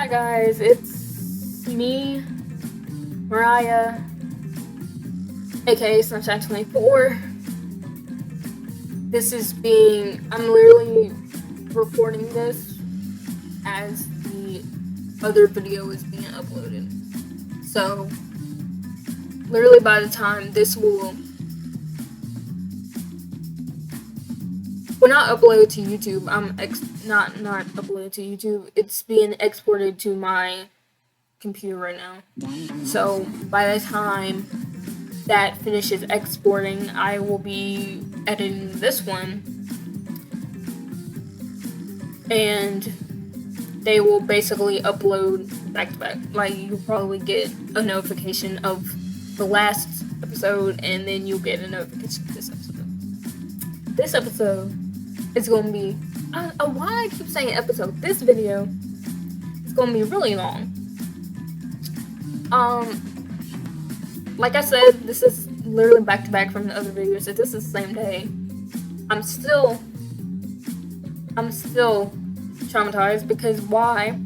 Hi guys, it's me, Mariah, aka Sunshine24. I'm literally recording this as the other video is being uploaded. So, literally by the time this will not upload to YouTube, not uploaded to YouTube, it's being exported to my computer right now. So by the time that finishes exporting, I will be editing this one, and they will basically upload back to back. Like, you'll probably get a notification of the last episode, and then you'll get a notification of this episode. This episode is going to be, why I keep saying episode, this video is going to be really long. Like I said, this is literally back to back from the other videos, so this is the same day. I'm still traumatized because why?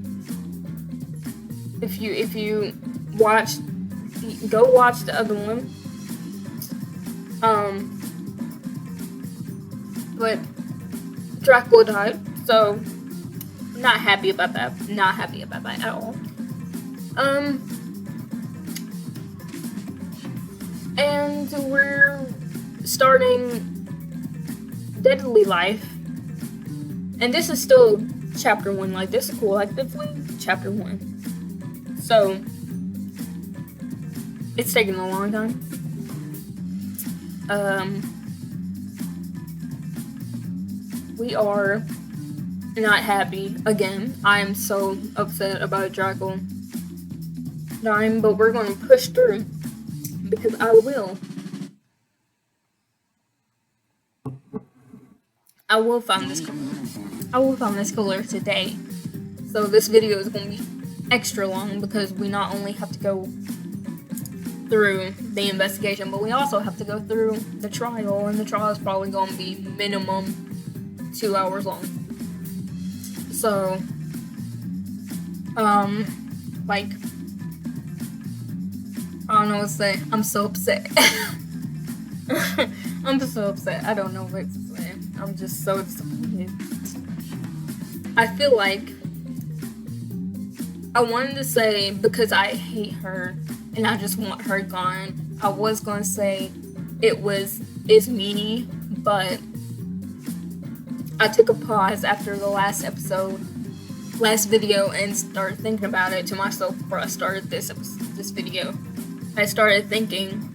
If you watch, go watch the other one. But Dracula died, so not happy about that. Not happy about that at all. And we're starting Deadly Life, and this is still chapter 1. Like, this is cool. Like, definitely chapter 1. So it's taking a long time. We are not happy again. I am so upset about Dracula dying, but we're going to push through. Because I will find this color. I will find this color today. So this video is going to be extra long because we not only have to go through the investigation, but we also have to go through the trial, and the trial is probably going to be minimum 2 hours long. So, like, I don't know what to say. I'm so upset. I'm just so upset. I don't know what to say. I'm just so disappointed. I feel like I wanted to say because I hate her and I just want her gone. I was gonna say it's Meanie, but I took a pause after the last video, and started thinking about it to myself before I started this video. I started thinking,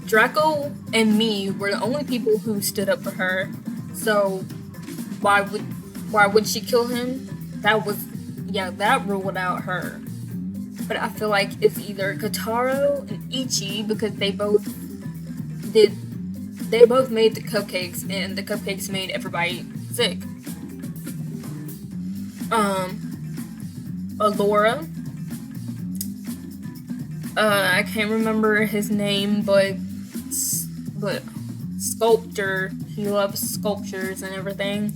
Draco and me were the only people who stood up for her. So why would she kill him? That ruled out her. But I feel like it's either Kotaro and Ichi, because they both made the cupcakes, and the cupcakes made everybody sick. Alora. I can't remember his name, but sculptor. He loves sculptures and everything.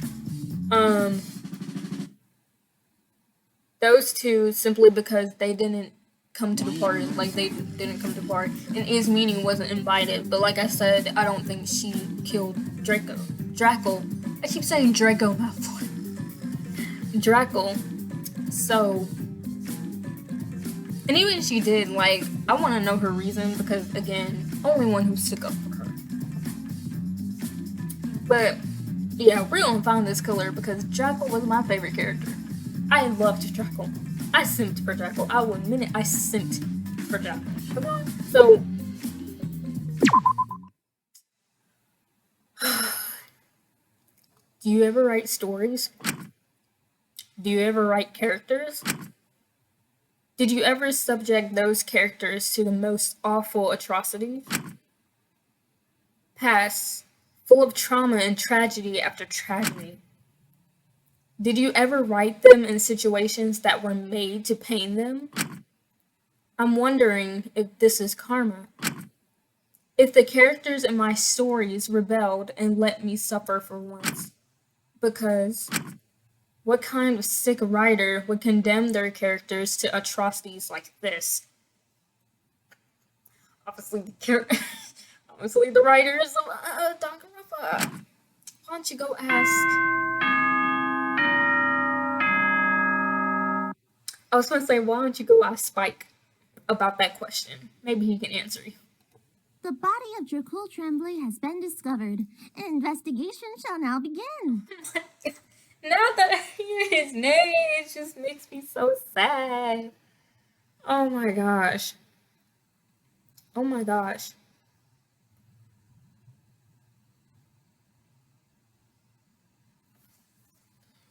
Those two, simply because they didn't come to the party. Like, they didn't come to the party, and Meaning wasn't invited. But like I said, I don't think she killed Draco. I keep saying Draco, not Draco. So. And even if she did, like, I want to know her reason, because, again, only one who stuck up for her. But, yeah, we're going to find this color, because Draco was my favorite character. I loved Draco. I simped for Draco. I will admit it, I simped for Draco. Come on. So, do you ever write stories? Do you ever write characters? Did you ever subject those characters to the most awful atrocities? Past, full of trauma and tragedy after tragedy. Did you ever write them in situations that were made to pain them? I'm wondering if this is karma. If the characters in my stories rebelled and let me suffer for once. Because What kind of sick writer would condemn their characters to atrocities like this? Obviously, obviously the writers of Danganronpa. Why don't you go ask? I was gonna say, why don't you go ask Spike about that question? Maybe he can answer you. The body of Dracul Tremblay has been discovered. Investigation shall now begin. Now that I hear his name, it just makes me so sad. Oh my gosh. Oh my gosh.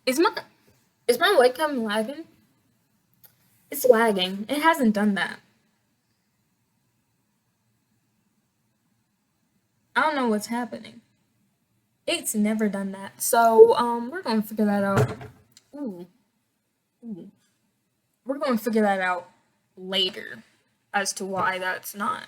Is my webcam lagging? It's lagging. It hasn't done that. I don't know what's happening. It's never done that. So, we're gonna figure that out. Ooh. We're gonna figure that out later as to why that's not.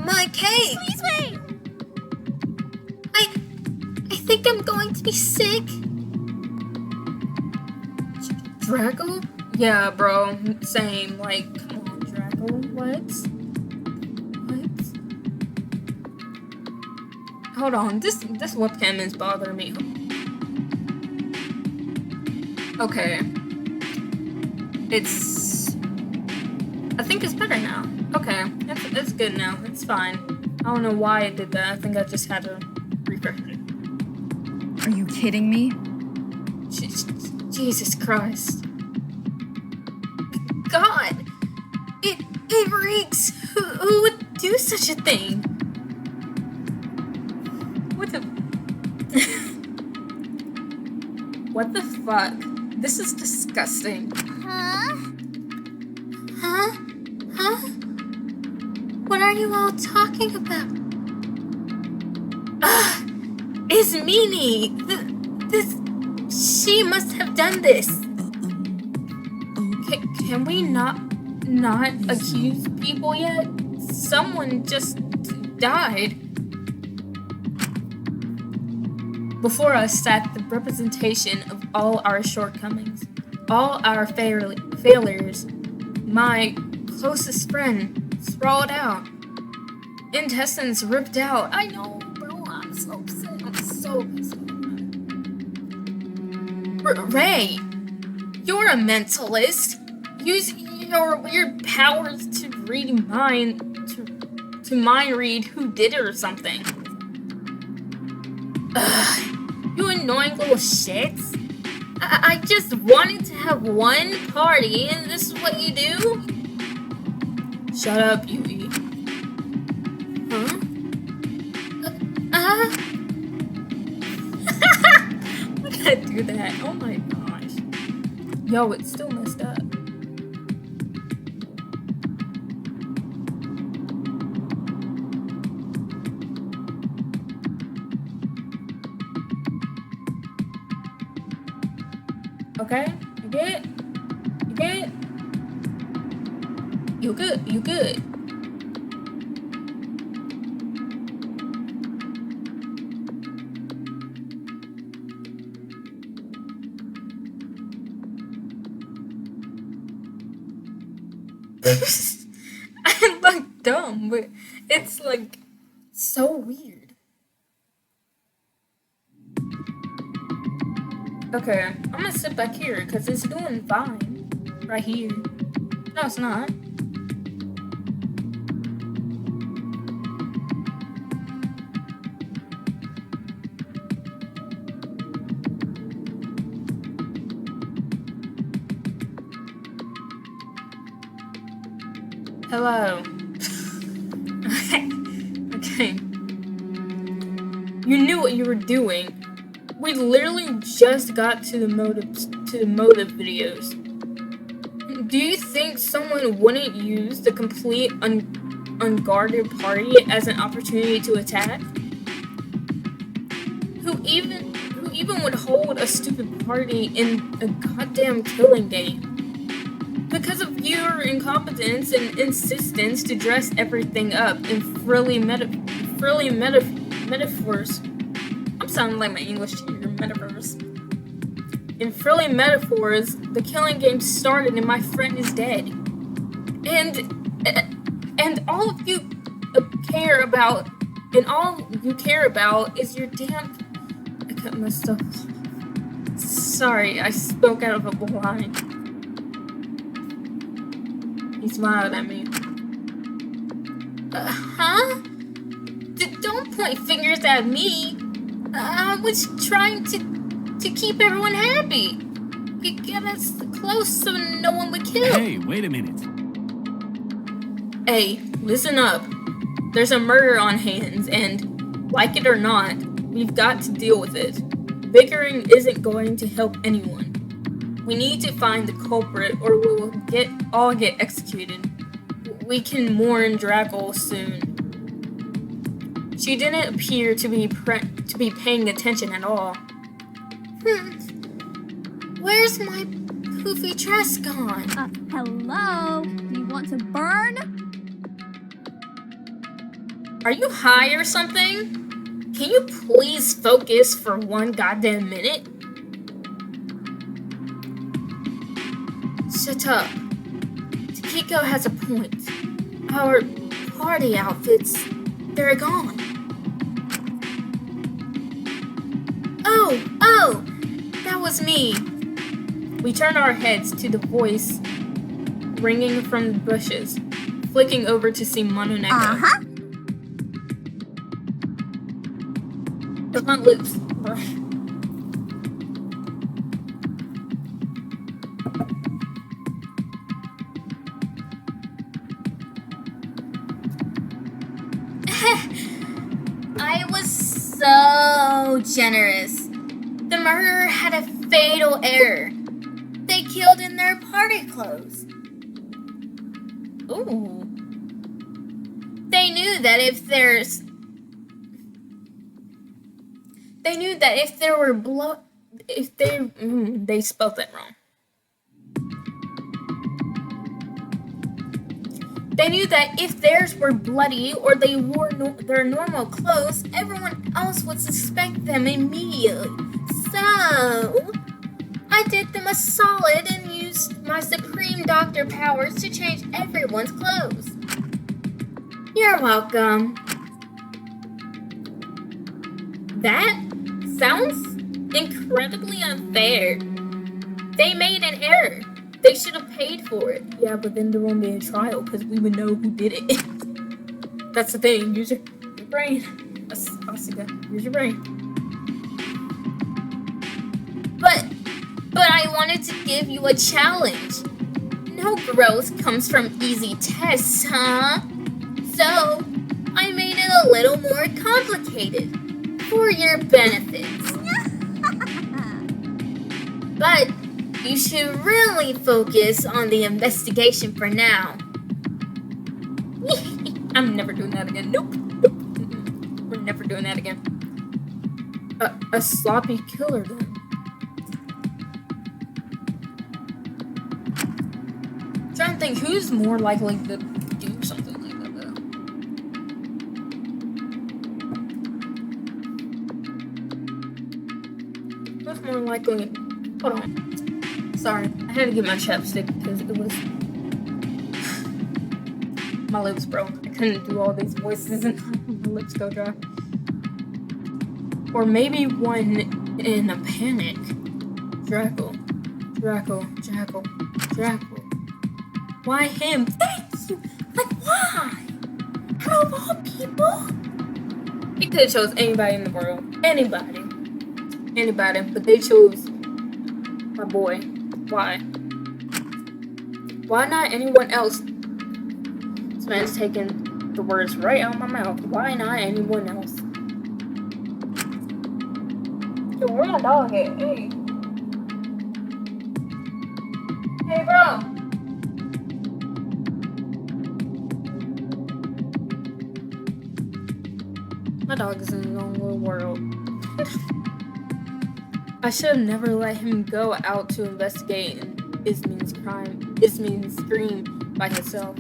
My cake! Please wait! I think I'm going to be sick. Draco? Yeah, bro. Same. Like, come on, Draco. What? Hold on. This webcam is bothering me. Okay. I think it's better now. Okay. It's good now. It's fine. I don't know why it did that. I think I just had to refresh it. Are you kidding me? Jesus Christ. God! It reeks! Who would do such a thing? What the... What the fuck? This is disgusting. Huh? What are you all talking about? It's Mimi! She must have done this. Can we not accuse people yet? Someone just died. Before us sat the representation of all our shortcomings, all our failures. My closest friend sprawled out, intestines ripped out. I know, bro. I'm so upset. I'm so upset. Ray, you're a mentalist. Use your weird powers to read to mind read who did it or something. Ugh, you annoying little shits. I just wanted to have one party, and this is what you do? Shut up, Yui. Huh? Why did I do that? Oh my gosh. Yo, it's still messed up. Okay? You good? You good? You good? You good? I look dumb, but it's like so weird. Okay, I'm gonna sit back here because it's doing fine. Right here. No, it's not. Hello. Okay. You knew what you were doing. We literally just got to the motive videos. Do you think someone wouldn't use the complete unguarded party as an opportunity to attack? Who even even would hold a stupid party in a goddamn killing game. Because of your incompetence and insistence to dress everything up in frilly metaphors. I'm sounding like my English teacher, metaphors. In frilly metaphors, the killing game started and my friend is dead. And all you care about is your damn... I cut my stuff. Sorry, I spoke out of a blind. He smiled at me. Huh? Don't point fingers at me. I was trying to keep everyone happy. Get us close so no one would kill. Hey, wait a minute. Hey, listen up. There's a murder on hands, and like it or not, we've got to deal with it. Bickering isn't going to help anyone. We need to find the culprit, or we'll all get executed. We can mourn DRAT Ch soon. She didn't appear to be paying attention at all. Where's my poofy dress gone? Hello? Do you want to burn? Are you high or something? Can you please focus for one goddamn minute? Shut up. Takiko has a point. Our party outfits, they're gone. Oh, that was me. We turned our heads to the voice ringing from the bushes, flicking over to see Mononeko. It's not loose. I was so generous. The murderer had a fatal error. They killed in their party clothes. Ooh. They knew that if there were they spelled that wrong. They knew that if theirs were bloody or they wore their normal clothes, everyone else would suspect them immediately. So, I did them a solid and used my supreme doctor powers to change everyone's clothes. You're welcome. That sounds incredibly unfair. They made an error. They should have paid for it. Yeah, but then there won't be a trial because we would know who did it. That's the thing. Use your brain. Asuka, use your brain. But I wanted to give you a challenge. No growth comes from easy tests, huh? So, I made it a little more complicated for your benefits. But you should really focus on the investigation for now. I'm never doing that again. Nope. We're never doing that again. A sloppy killer then. I'm trying to think who's more likely to do something like that though. Who's more likely? Hold on. Sorry, I had to get my chapstick because it was... my lips broke. I couldn't do all these voices and my lips go dry. Or maybe one in a panic. DRAT Ch. Why him? Thank you! Like, why? Out of all people? He could have chose anybody in the world. Anybody. But they chose my boy. Why? Why not anyone else? This man's taking the words right out of my mouth. Why not anyone else? Yo, where my dog at? Hey. Hey, bro. My dog is in his own little world. I should have never let him go out to investigate Ismin's scream by himself.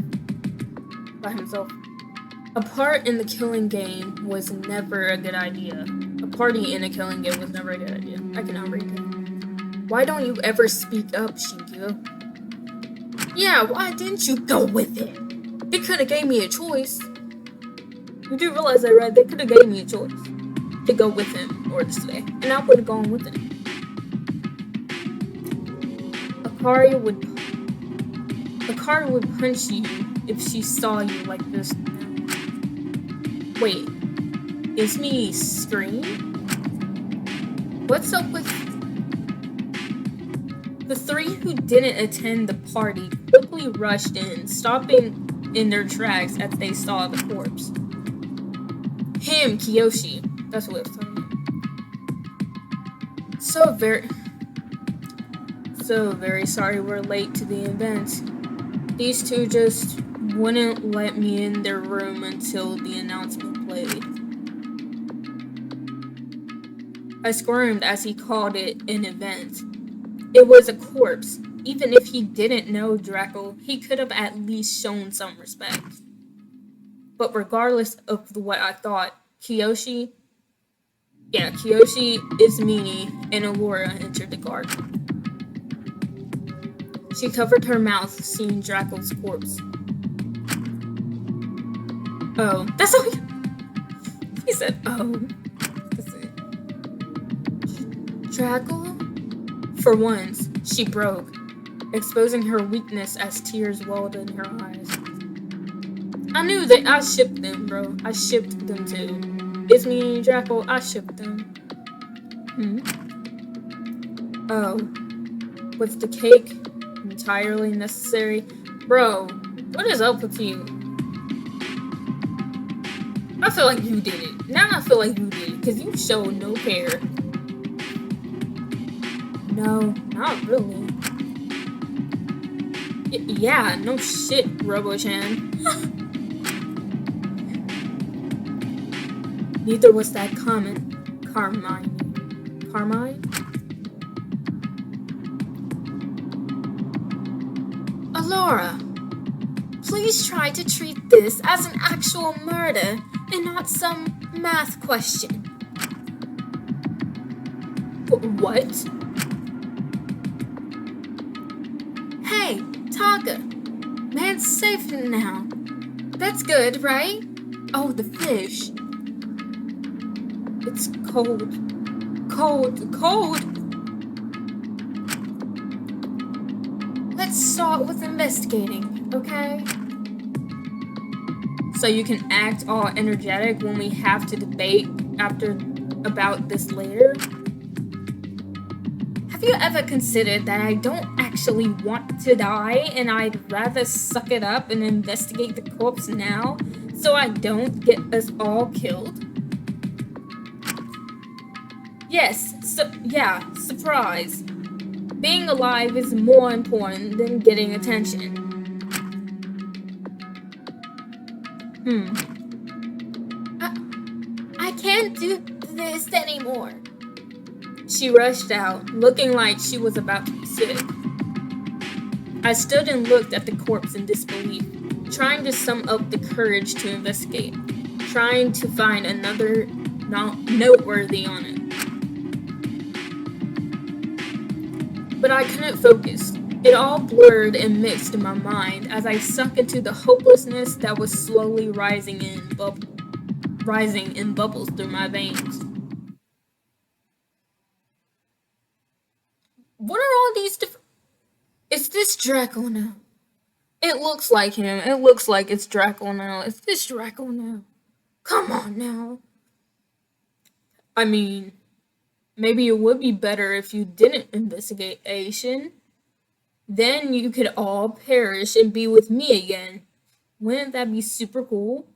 A part in the killing game was never a good idea. A party in a killing game was never a good idea. I cannot read it. Why don't you ever speak up, Shinku? Yeah, why didn't you go with it? They could have gave me a choice. You do realize that, right? They could have gave me a choice to go with him or to stay, and I would have gone with him. Akari would punch you if she saw you like this. Wait, is me scream? What's up with the three who didn't attend the party? Quickly rushed in, stopping in their tracks as they saw the corpse. Him, Kiyoshi. That's what it was talking about. So very sorry we're late to the event. These two just wouldn't let me in their room until the announcement played. I squirmed as he called it an event. It was a corpse. Even if he didn't know Draco, he could have at least shown some respect. But regardless of what I thought, Kiyoshi, Ismini, and Allura entered the garden. She covered her mouth, seeing Draco's corpse. Oh, that's all he said, oh. That's it. Draco? For once, she broke, exposing her weakness as tears welled in her eyes. I knew that I shipped them, bro. I shipped them too. Ismi and Draco, I shipped them. Oh. Was the cake entirely necessary? Bro, what is up with you? I feel like you did it. Now I feel like you did it, because you showed no care. No, not really. Yeah, no shit, Robo-chan. Neither was that Carmine? Allura, please try to treat this as an actual murder and not some math question. What? Hey, Taka, man's safe now. That's good, right? Oh, the fish. It's cold. Cold. Let's start with investigating, okay? So you can act all energetic when we have to debate about this later? Have you ever considered that I don't actually want to die and I'd rather suck it up and investigate the corpse now so I don't get us all killed? Yes, surprise. Being alive is more important than getting attention. I can't do this anymore. She rushed out, looking like she was about to be sick. I stood and looked at the corpse in disbelief, trying to sum up the courage to investigate, trying to find another noteworthy on it. But I couldn't focus. It all blurred and mixed in my mind as I sunk into the hopelessness that was slowly rising in bubbles through my veins. What are all these different... Is this Draco now? It looks like him. It looks like it's Draco now. Is this Draco now? Come on now. I mean, maybe it would be better if you didn't investigate Asian. Then you could all perish and be with me again. Wouldn't that be super cool?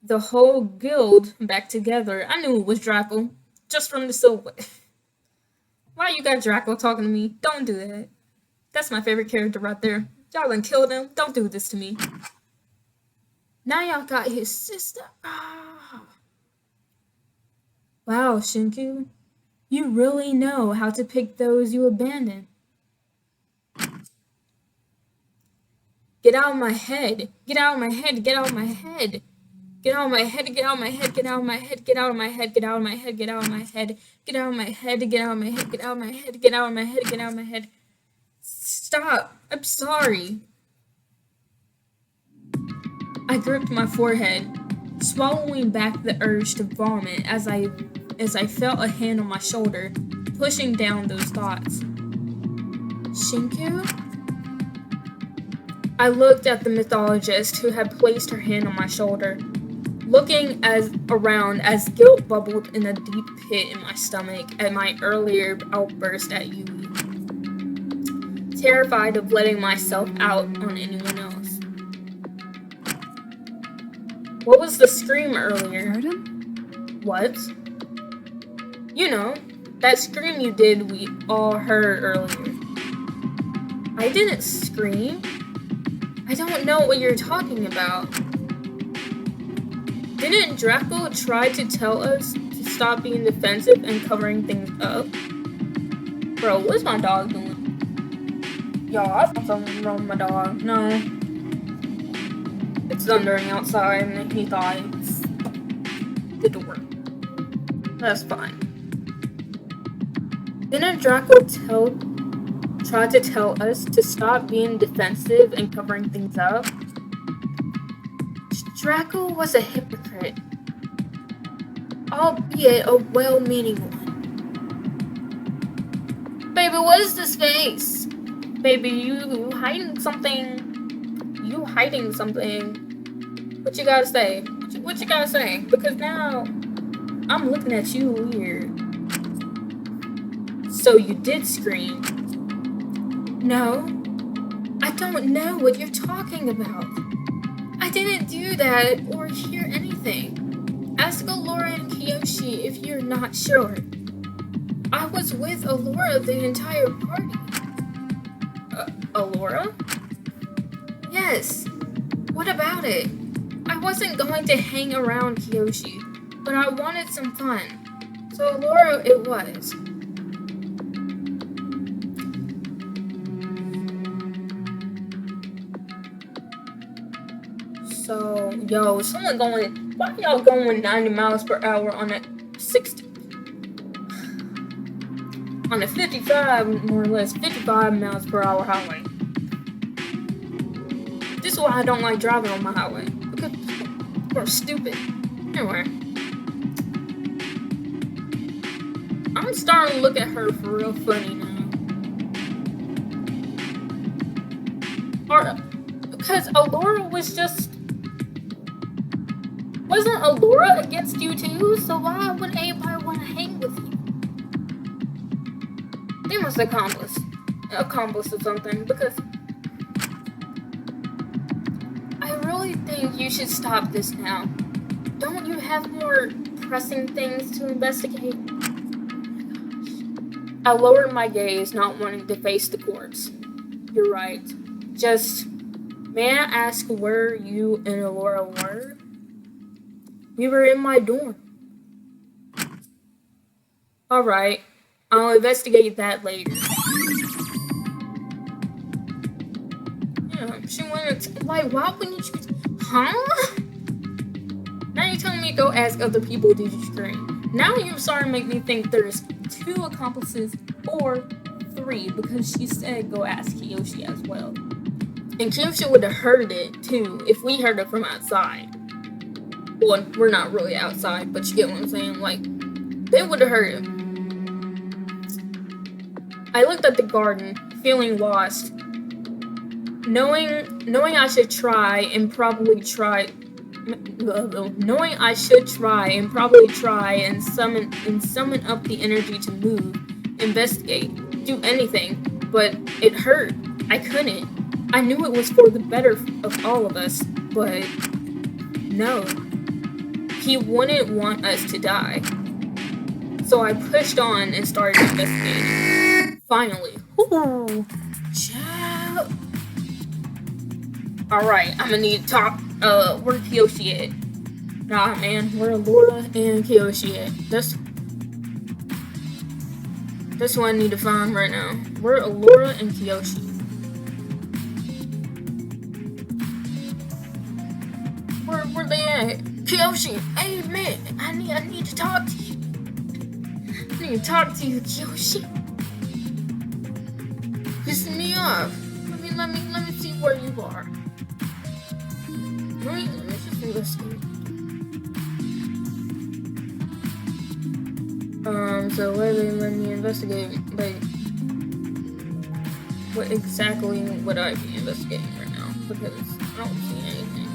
The whole guild back together. I knew it was Draco. Just from the silhouette. Why you got Draco talking to me? Don't do that. That's my favorite character right there. Y'all done killed him. Don't do this to me. Now y'all got his sister. Ah. Wow, Shinku. You really know how to pick those you abandon. Get out of my head. Get out of my head. Get out of my head. Get out of my head. Get out of my head. Get out of my head. Get out of my head. Get out of my head. Get out of my head. Get out of my head. Get out of my head. Get out of my head. Get out of my head. Get out of my head. Stop. I'm sorry. I gripped my forehead, swallowing back the urge to vomit as I felt a hand on my shoulder, pushing down those thoughts. Shinku? I looked at the mythologist who had placed her hand on my shoulder, looking around as guilt bubbled in a deep pit in my stomach at my earlier outburst at Yui, terrified of letting myself out on anyone else. What was the scream earlier? Heard him? What? You know, that scream you did we all heard earlier. I didn't scream. I don't know what you're talking about. Didn't Draco try to tell us to stop being defensive and covering things up? Bro, what's my dog doing? Y'all, I found something wrong with my dog. No. It's thundering outside and he thought it's the door. That's fine. Didn't Draco try to tell us to stop being defensive and covering things up? Draco was a hypocrite, albeit a well-meaning one. Baby, what is this face? Baby, you hiding something? You hiding something? What you gotta say? What you gotta say? Because now I'm looking at you weird. So you did scream? No, I don't know what you're talking about. I didn't do that or hear anything. Ask Allura and Kiyoshi if you're not sure. I was with Allura the entire party. Allura? Yes. What about it? I wasn't going to hang around Kiyoshi, but I wanted some fun. So Allura it was. So, yo, someone going, why y'all going 90 miles per hour on a 60, on a 55, more or less, 55 miles per hour highway? This is why I don't like driving on my highway, because people are stupid. Anyway, I'm starting to look at her for real funny now. Because Allura was just... Wasn't Allura against you too? So why would anybody want to hang with you? They must accomplish something, because I really think you should stop this now. Don't you have more pressing things to investigate? I lowered my gaze, not wanting to face the corpse. You're right. Just, may I ask where you and Allura were? We were in my dorm. Alright, I'll investigate that later. Yeah, she wanted to, like, why wouldn't you, huh? Now you're telling me to go ask other people did you scream. Now you're starting to make me think there's 2 accomplices or 3, because she said go ask Kiyoshi as well. And Kiyoshi would have heard it too if we heard it from outside. Well, we're not really outside, but you get what I'm saying. Like, they would have heard it. I looked at the garden, feeling lost, knowing I should try and probably try and summon up the energy to move, investigate, do anything, but it hurt. I couldn't. I knew it was for the better of all of us, but no. He wouldn't want us to die. So I pushed on and started investigating. Finally. Ooh, child. Alright, I'm gonna need to talk. Where Kiyoshi at? Nah, man, where Allura and Kiyoshi at? That's what I need to find right now. Where are Laura and Kiyoshi? Where they at? Kiyoshi, hey man, I need to talk to you. I need to talk to you, Kiyoshi. Pissing me off. Let me see where you are. Let me just investigate. So where they let me investigate? Like, what exactly would I be investigating right now? Because I don't see anything.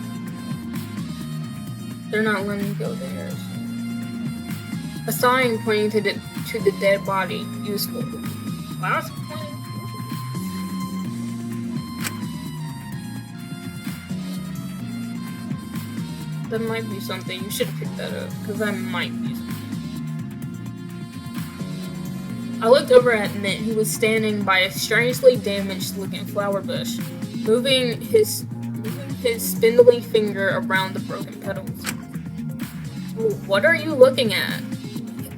They're not letting me go there. So. A sign pointing to the dead body. Useful. Wow, that's pointing. That might be something. You should have picked that up, because that might be something. I looked over at Mint, who was standing by a strangely damaged-looking flower bush, moving his spindly finger around the broken petals. What are you looking at?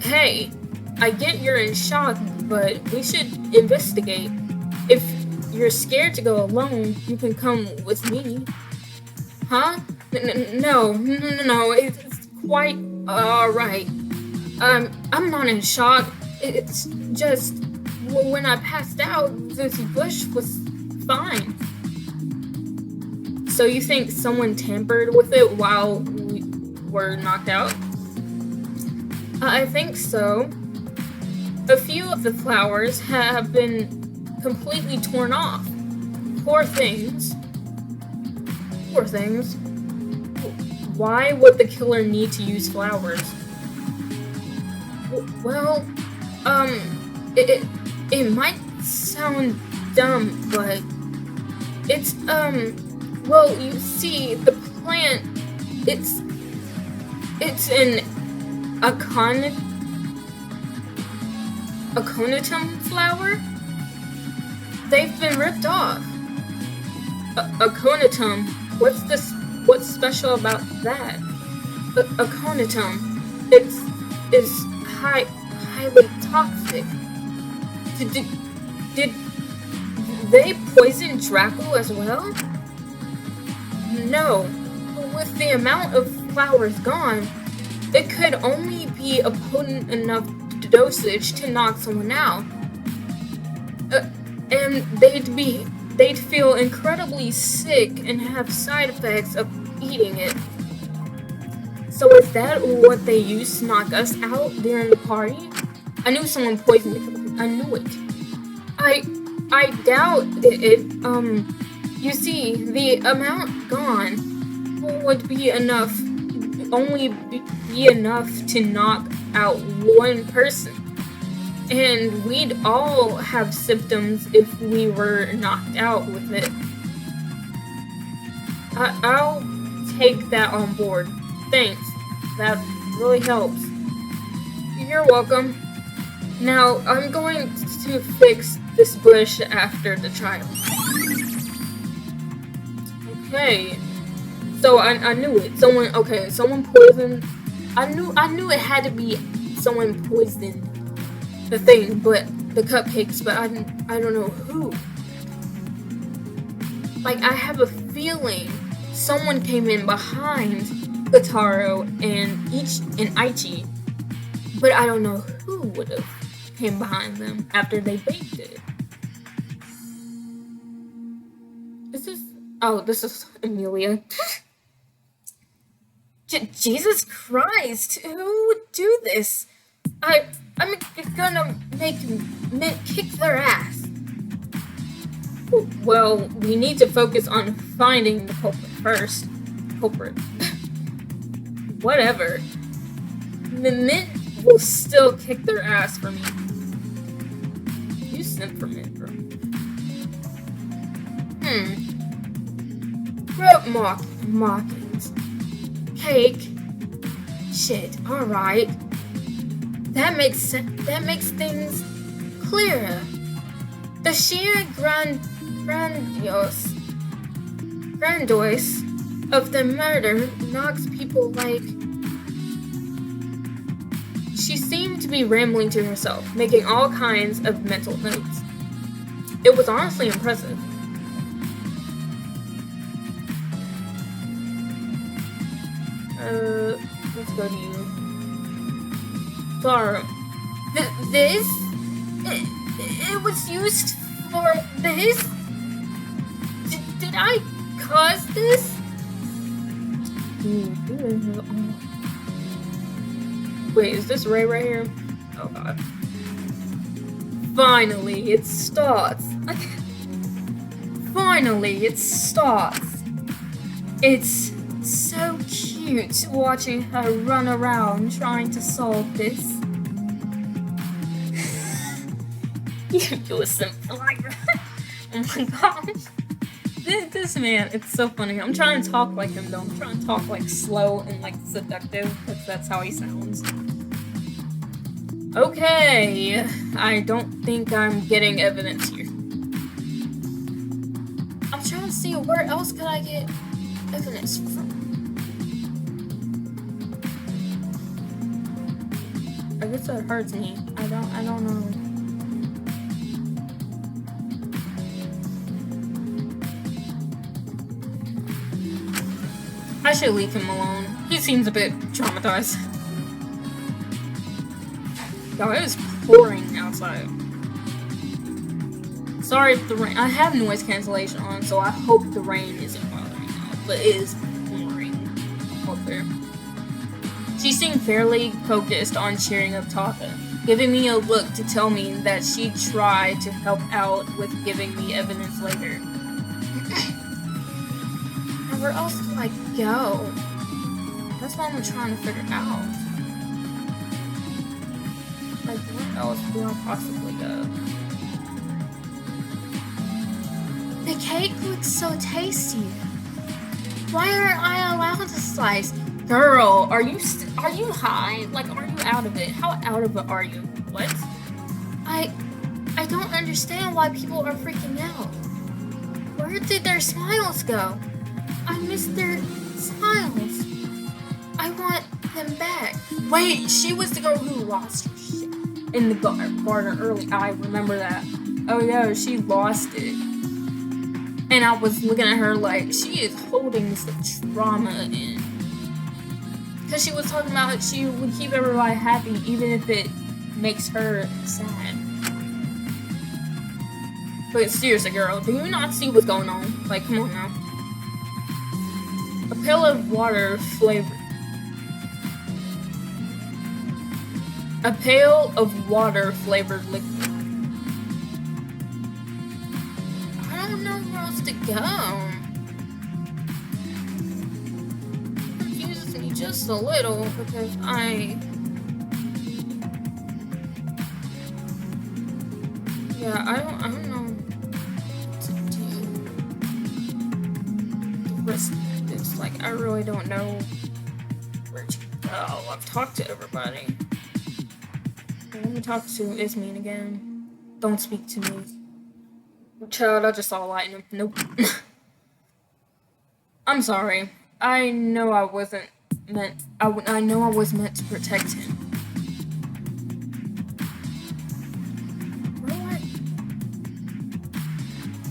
Hey, I get you're in shock, but we should investigate. If you're scared to go alone, you can come with me. Huh? No, it's quite alright. I'm not in shock. It's just, when I passed out, this bush was fine. So you think someone tampered with it while we were knocked out? I think so. A few of the flowers have been completely torn off. Poor things. Why would the killer need to use flowers? Well, it might sound dumb, but it's, well, you see, the plant, it's an aconitum flower? They've been ripped off. Aconitum? What's special about that? Aconitum. It's highly toxic. Did they poison Draco as well? No. With the amount of flowers gone, it could only be a potent enough dosage to knock someone out. And they'd feel incredibly sick and have side effects of eating it. So is that what they used to knock us out during the party? I knew someone poisoned it. I knew it. I doubt it. You see, the amount gone would be enough, only be enough to knock out one person. And we'd all have symptoms if we were knocked out with it. I'll take that on board. Thanks. That really helps. You're welcome. Now, I'm going to fix this bush after the child. Okay. So I knew it. Someone poisoned. I knew it had to be someone poisoned the thing, but the cupcakes, but I don't know who. Like, I have a feeling someone came in behind Kotaro and Aichi, but I don't know who would have came behind them after they baked it. This is Amelia. Jesus Christ, who would do this? I'm gonna make Mint kick their ass. Well, we need to focus on finding the culprit first. Whatever. The Mint will still kick their ass for me. You simp for Mint, bro. Rope mockings. Cake. Shit, alright. That makes things clearer. The sheer grandiose of the murder knocks people like She seemed to be rambling to herself, making all kinds of mental notes. It was honestly impressive. Let's go to you. Sorry. This? It was used for this? Did I cause this? Wait, is this Ray right here? Oh god. Finally, it starts. Finally, it starts. It's so cute watching her run around trying to solve this. You a simple liar. Oh my gosh. This man, it's so funny. I'm trying to talk like him though. I'm trying to talk like slow and like seductive because that's how he sounds. Okay, I don't think I'm getting evidence here. I'm trying to see where else could I get evidence from. I guess that hurts me. I don't know. I should leave him alone. He seems a bit traumatized. Yo, it is pouring outside. Sorry if the rain. I have noise cancellation on, so I hope the rain isn't bothering now. But it is pouring out there. She seemed fairly focused on cheering up Taka, giving me a look to tell me that she'd try to help out with giving me evidence later. And where else do I go? That's what I'm trying to figure out. Like, where else do I possibly go? The cake looks so tasty. Why aren't I allowed to slice? Girl, are you high? Like, are you out of it? How out of it are you? What? I don't understand why people are freaking out. Where did their smiles go? I miss their smiles. I want them back. Wait, she was the girl who lost her shit in the garden early. I remember that. Oh yeah, she lost it. And I was looking at her like, she is holding such trauma in. Because she was talking about she would keep everybody happy even if it makes her sad. But seriously, girl, do you not see what's going on? Like, come on now. A pail of water flavored. A pail of water flavored liquid. I don't know where else to go. It confuses me just a little because I don't know what to do. The rest of this, like, I really don't know where to go. I've talked to everybody. Let me talk to Ismene again. Don't speak to me. Child, I just saw lightning. Nope. I'm sorry. I know I wasn't meant. I know I was meant to protect him. Where do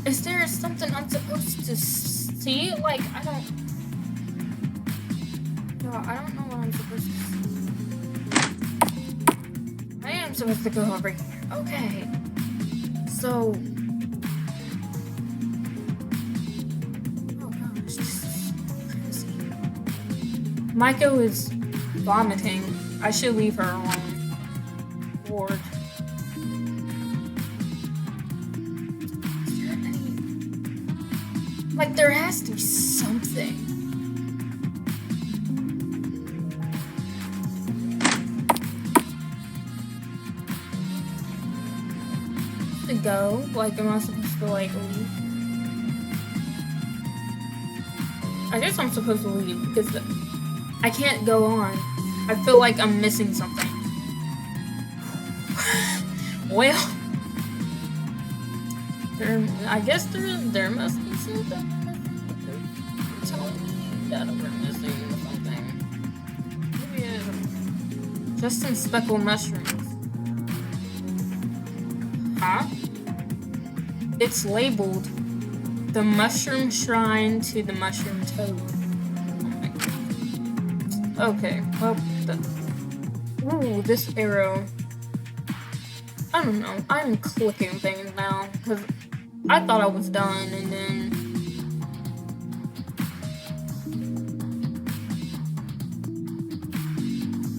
I? Is there something I'm supposed to see? Like, I don't. No, I don't know what I'm supposed to see. I am supposed to go over here. Okay. So. Oh gosh, this is crazy. Maiko is vomiting. I should leave her alone. Lord. Is there any. Like, there has to be something. To go? Like, am I supposed to, like, leave? I guess I'm supposed to leave because I can't go on. I feel like I'm missing something. Well, I guess there must be something. Tell me that we're missing something. Maybe it is. Just some speckled mushrooms. Huh? It's labeled the mushroom shrine to the mushroom toad. Oh my god. Okay, well, ooh, this arrow. I don't know. I'm clicking things now because I thought I was done, and then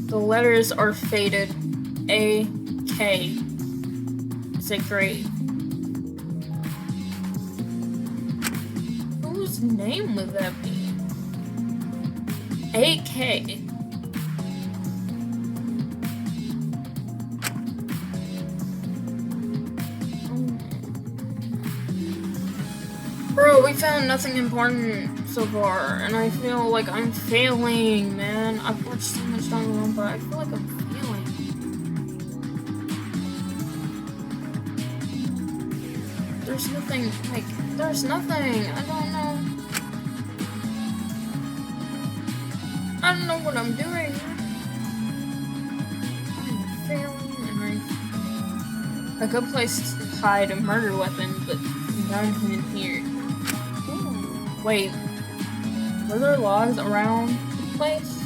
the letters are faded. A, K. It's a grave. Whose name would that be? A-K. Bro, we found nothing important so far, and I feel like I'm failing, man. I've watched so much Danganronpa, but I feel like I'm failing. There's nothing, there's nothing. I don't know. I don't know what I'm doing. I'm failing, and a good place to hide a murder weapon, but none in here. Wait, were there logs around the place?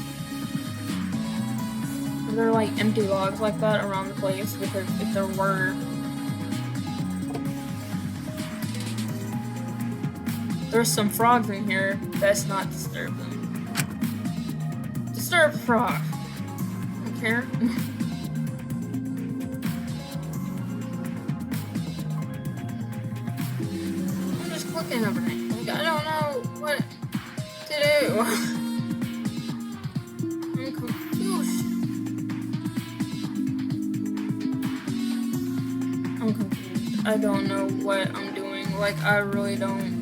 Were there like empty logs like that around the place? Because if there were, there's some frogs in here. Best not disturb them. Disturb frog. I don't care. I'm just clicking everything. I don't know what to do. I'm confused. I'm confused. I don't know what I'm doing. Like, I really don't.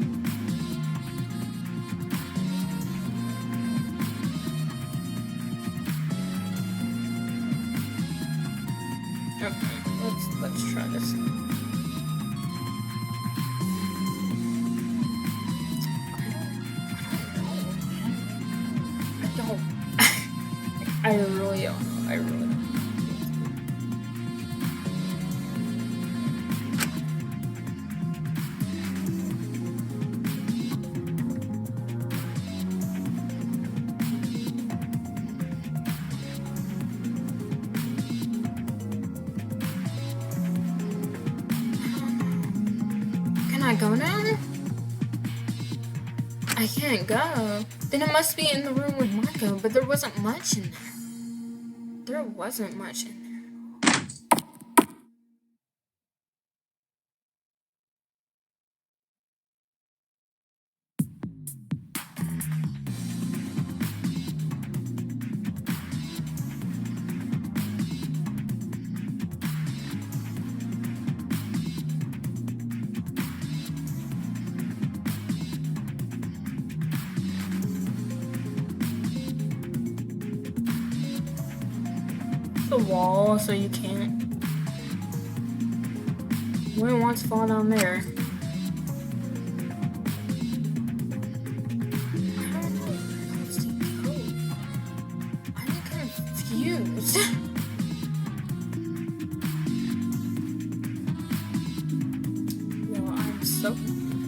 Okay, let's try this. I really don't know. I really don't know. Can I go now? I can't go. Then it must be in the room with Marco, but there wasn't much in there. There wasn't much in there. The wall, so you can't. You wouldn't want to fall down there. I don't know where else to go. I'm confused. Yo, I'm so. I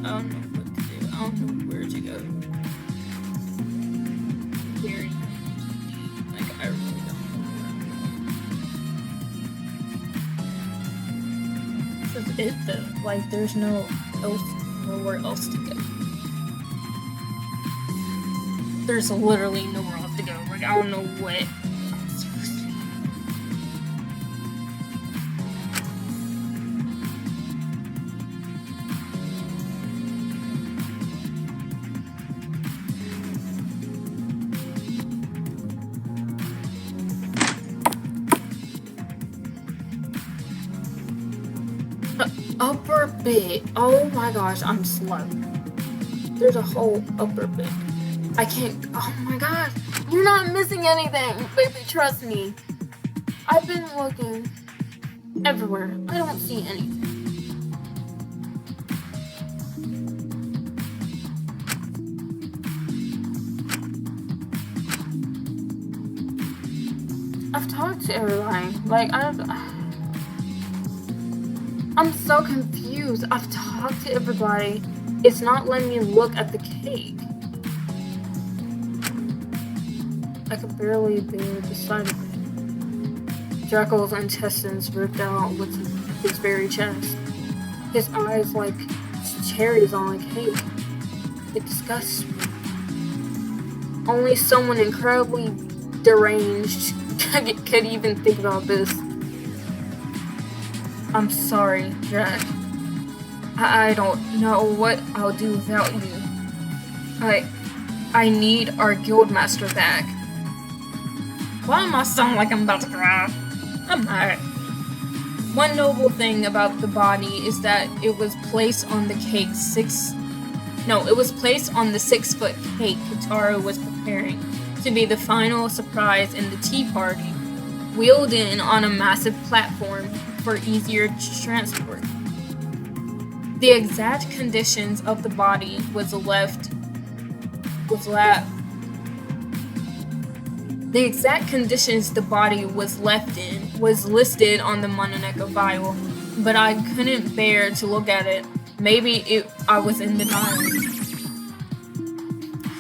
don't know what to do. I don't know where to go. Here, like I really don't. It though, like there's nowhere else to go. There's literally nowhere else to go. Like I don't know what I'm supposed to do. Upper bit. Oh my gosh, I'm slow. There's a whole upper bit. I can't. Oh my gosh, you're not missing anything, baby. Trust me. I've been looking everywhere. I don't see anything. I've talked to everybody. Like, I'm so confused. I've talked to everybody. It's not letting me look at the cake. I could barely bear the sight of it. Draco's intestines ripped out with his very chest. His eyes like cherries on a cake. It disgusts me. Only someone incredibly deranged could even think about this. I'm sorry, Jack. I don't know what I'll do without you. I need our guildmaster back. Why am I sound like I'm about to cry? I'm not. One noble thing about the body is that it was placed on the cake it was placed on the 6-foot cake Katara was preparing to be the final surprise in the tea party, wheeled in on a massive platform for easier transport. The exact conditions of the body was listed on the Mononeko vial, but I couldn't bear to look at it. Maybe I was in denial.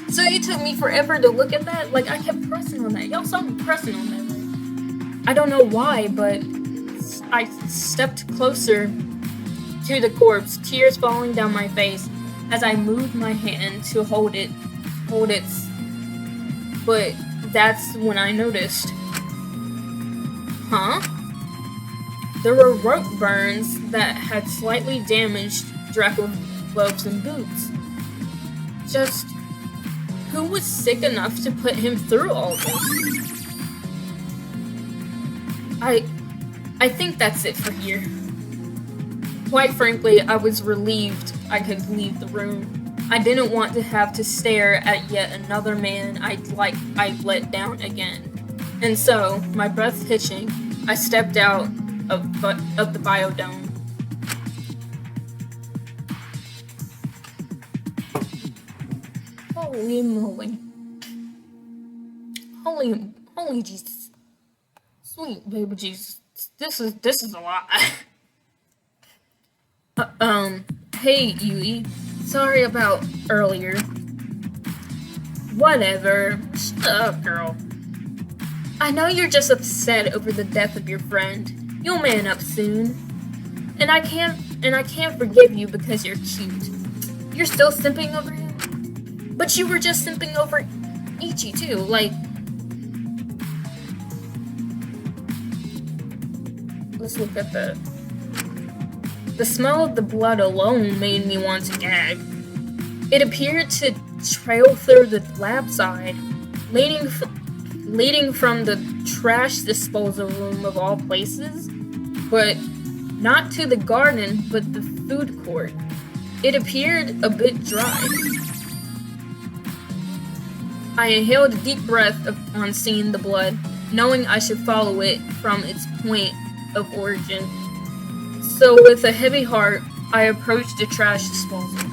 So it took me forever to look at that. Like, I kept pressing on that. Y'all saw me pressing on that, right? I don't know why, but I stepped closer to the corpse, tears falling down my face as I moved my hand to hold it. But that's when I noticed. Huh? There were rope burns that had slightly damaged Draco's gloves and boots. Just who was sick enough to put him through all this? I think that's it for here. Quite frankly, I was relieved I could leave the room. I didn't want to have to stare at yet another man I'd let down again. And so, my breath hitching, I stepped out of the biodome. Holy moly. Holy Jesus. Sweet baby Jesus. This is a lot. Hey, Yui. Sorry about earlier. Whatever. Shut up, girl. I know you're just upset over the death of your friend. You'll man up soon. And I can't forgive you because you're cute. You're still simping over him? But you were just simping over Ichi too, like... Let's look at that. The smell of the blood alone made me want to gag. It appeared to trail through the lab side, leading from the trash disposal room of all places, but not to the garden, but the food court. It appeared a bit dry. I inhaled a deep breath upon seeing the blood, knowing I should follow it from its point of origin. So with a heavy heart, I approached the trash disposal.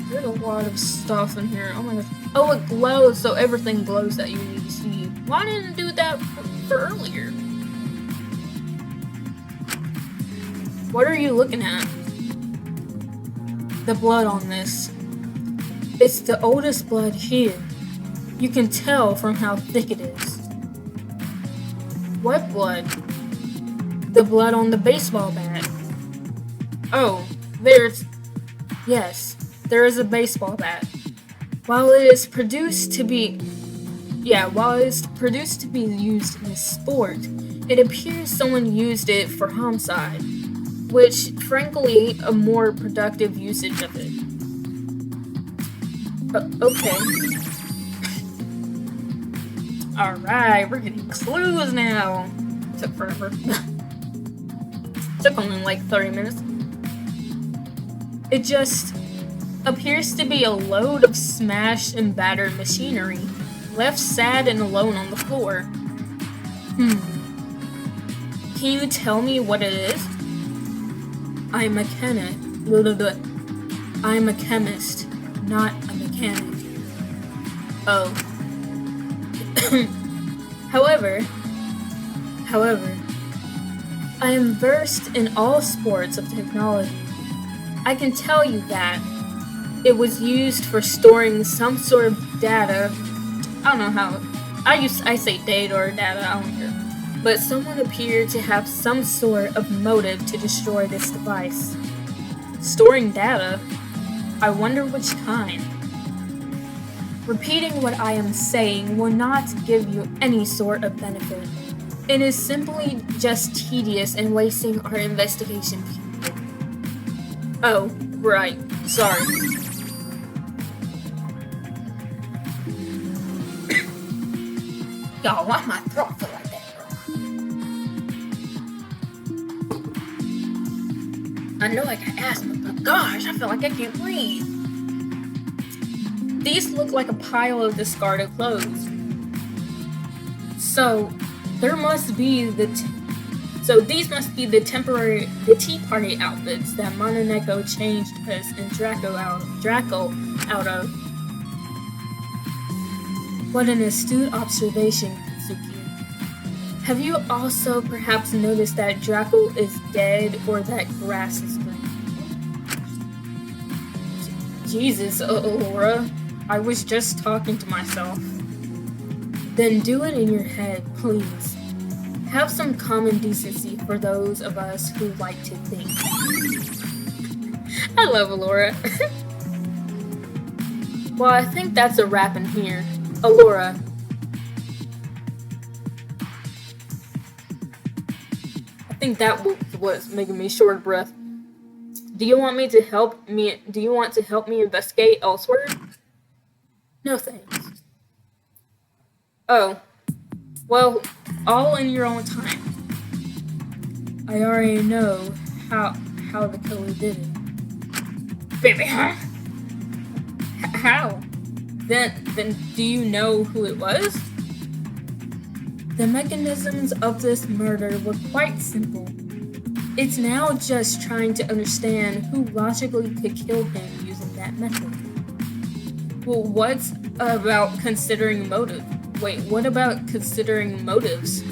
There's a lot of stuff in here. Oh my gosh. Oh, it glows, so everything glows that you need to see. Why didn't it do that for earlier? What are you looking at? The blood on this. It's the oldest blood here. You can tell from how thick it is. What blood? The blood on the baseball bat. Oh, yes, there is a baseball bat. While it is produced to be used in a sport, it appears someone used it for homicide, which, frankly, a more productive usage of it. Okay. Alright, we're getting clues now. Took forever. Took only like 30 minutes. It just appears to be a load of smashed and battered machinery, left sad and alone on the floor. Can you tell me what it is? I'm a chemist, not a mechanic. Oh, However, I am versed in all sports of technology. I can tell you that it was used for storing some sort of data. I don't know how. I say data or data, I don't care. But someone appeared to have some sort of motive to destroy this device. Storing data? I wonder which kind. Repeating what I am saying will not give you any sort of benefit. It is simply just tedious and wasting our investigation period. Oh, right. Sorry. Y'all, why my throat feel like that? I know I got asthma, but gosh, I feel like I can't breathe. These look like a pile of discarded clothes. So, these must be the Tea Party outfits that Mononeko changed us and Draco out of. What an astute observation, Katsuki. Have you also perhaps noticed that Draco is dead or that grass is green? Jesus, Laura, I was just talking to myself. Then do it in your head, please. Have some common decency for those of us who like to think. I love Alora. Well, I think that's a wrap in here. Alora. I think that was making me short of breath. Do you want to help me investigate elsewhere? No thanks. Oh. Well, all in your own time. I already know how the killer did it. Baby, huh? How? Then do you know who it was? The mechanisms of this murder were quite simple. It's now just trying to understand who logically could kill him using that method. Well, what about considering motive? Wait, what about considering motives?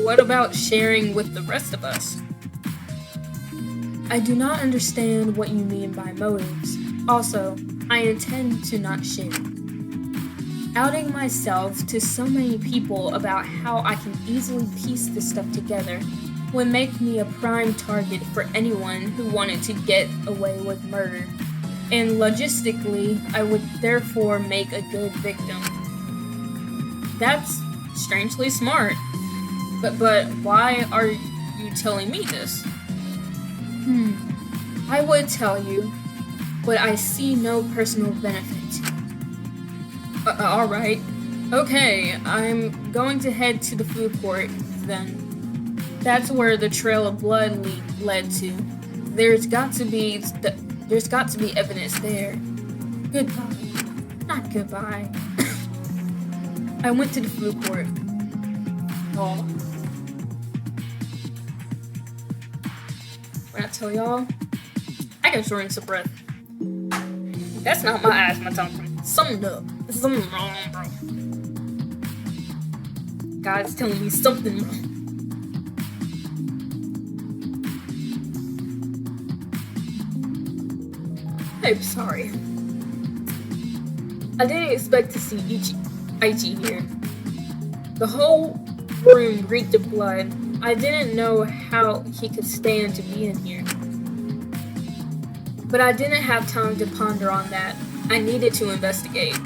What about sharing with the rest of us? I do not understand what you mean by motives. Also, I intend to not share. Outing myself to so many people about how I can easily piece this stuff together would make me a prime target for anyone who wanted to get away with murder. And logistically, I would therefore make a good victim. That's strangely smart. But why are you telling me this? I would tell you, but I see no personal benefit. Alright. Okay, I'm going to head to the food court, then. That's where the trail of blood led to. There's got to be evidence there. Goodbye. Not goodbye. I went to the food court. Oh. When I tell y'all, I got shortness of breath. That's not my asthma talking. Something up. There's something wrong, bro. God's telling me something wrong. I'm sorry. I didn't expect to see Aichi here. The whole room reeked of blood. I didn't know how he could stand to be in here. But I didn't have time to ponder on that. I needed to investigate.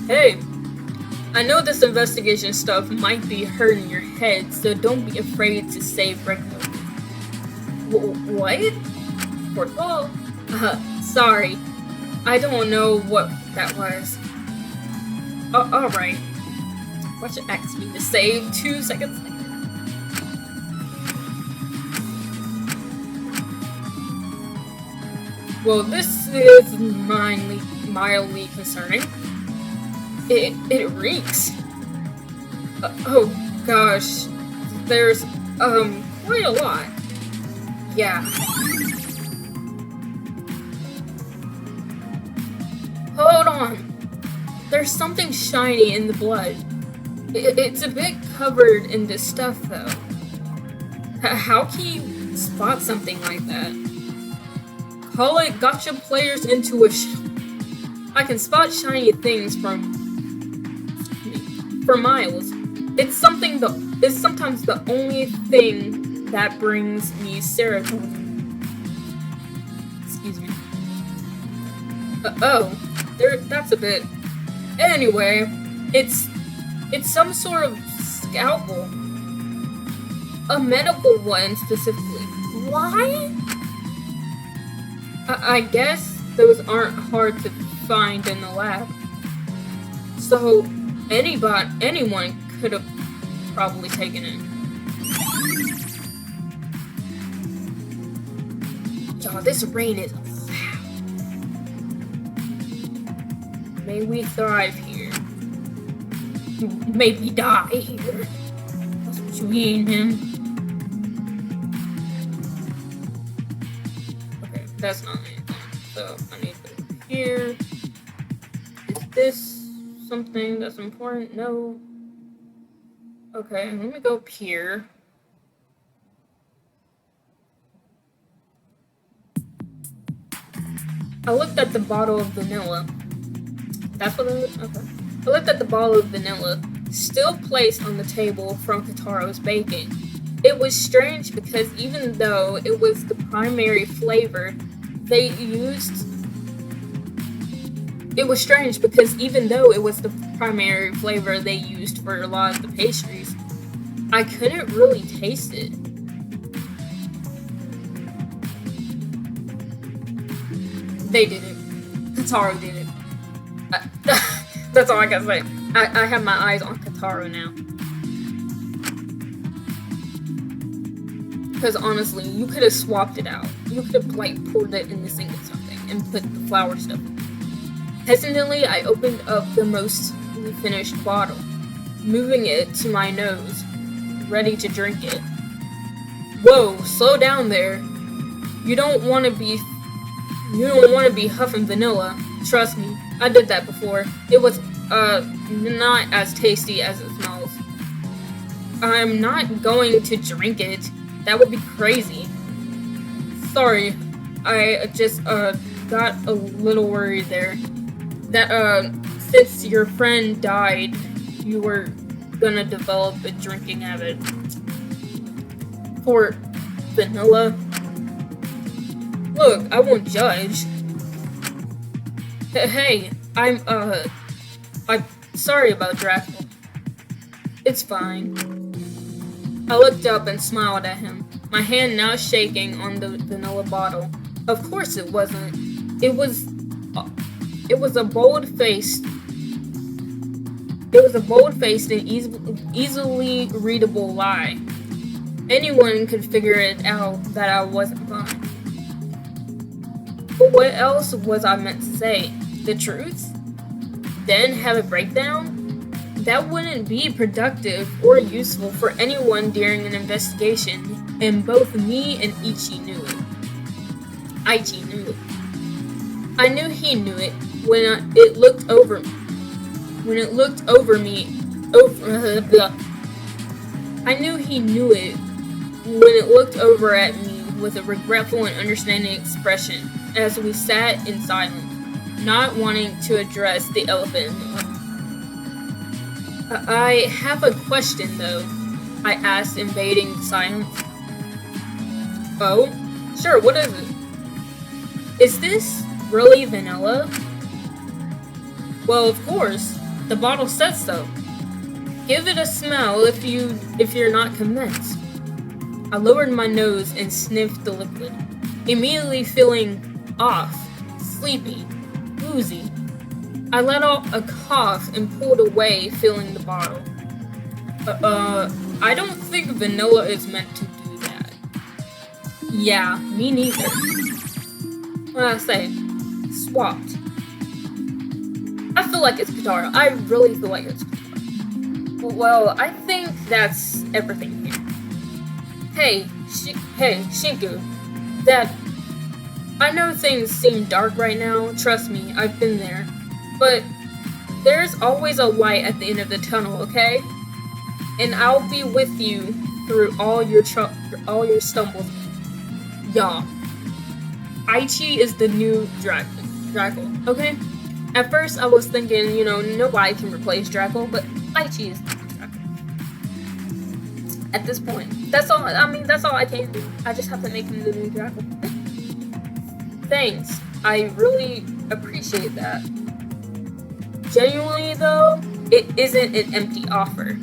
Hey, I know this investigation stuff might be hurting your head, so don't be afraid to say regularly. What? Portfolio? Sorry. I don't know what that was. Alright. What you ask me to save 2 seconds later? Well, this is mildly concerning. It reeks. Oh gosh. There's, quite a lot. Yeah. There's something shiny in the blood. It's a bit covered in this stuff, though. How can you spot something like that? Call it gotcha player's intuition. I can spot shiny things for miles. It's sometimes the only thing that brings me serotonin. Excuse me. That's a bit. Anyway, it's some sort of scalpel. A medical one specifically. Why? I guess those aren't hard to find in the lab. So anyone could have probably taken it. Y'all, this rain is loud. May we thrive here. May we die here. That's what you mean, man. Okay, that's not anything. So I need to go here. Is this something that's important? No. Okay, let me go up here. I looked at the bottle of vanilla. That's what okay. I looked at the bottle of vanilla, still placed on the table from Kataro's baking. It was strange because even though it was the primary flavor they used, for a lot of the pastries, I couldn't really taste it. They did it. Kataro did it. That's all I gotta say. I have my eyes on Kataro now. Because honestly, you could have swapped it out. You could have poured it in the sink or something and put the flour stuff in. Hesitantly, I opened up the mostly finished bottle, moving it to my nose, ready to drink it. Whoa, slow down there. You don't want to be huffing vanilla. Trust me, I did that before. It was, not as tasty as it smells. I'm not going to drink it. That would be crazy. Sorry, I just, got a little worried there. That, since your friend died, you were gonna develop a drinking habit. For vanilla? Look, I won't judge. Hey, I'm sorry about DRAT. It's fine. I looked up and smiled at him, my hand now shaking on the vanilla bottle. Of course it wasn't. It was a bold-faced and easily readable lie. Anyone could figure it out that I wasn't fine. But what else was I meant to say? The truth? Then have a breakdown? That wouldn't be productive or useful for anyone during an investigation, and both me and Aichi knew it. I knew he knew it when it looked over me. I knew he knew it when it looked over at me with a regretful and understanding expression as we sat in silence, not wanting to address the elephant in the room. I have a question, though, I asked, invading the silence. Oh? Sure, what is it? Is this really vanilla? Well, of course. The bottle says so. Give it a smell if you're not convinced. I lowered my nose and sniffed the liquid, immediately feeling off, sleepy, woozy. I let out a cough and pulled away, filling the bottle. I don't think vanilla is meant to do that. Yeah, me neither. What I say? Swapped. I feel like it's Katara. I really feel like it's Katara. Well, I think that's everything here. Hey, Shinku. I know things seem dark right now. Trust me, I've been there. But there's always a light at the end of the tunnel, okay? And I'll be with you through all your stumbles. Y'all. Aichi is the new Drackle, okay? At first I was thinking, nobody can replace Drackle, but Aichi is the new Drackle. At this point. That's all I can do. I just have to make him the new Drackle. Thanks. I really appreciate that. Genuinely though, it isn't an empty offer.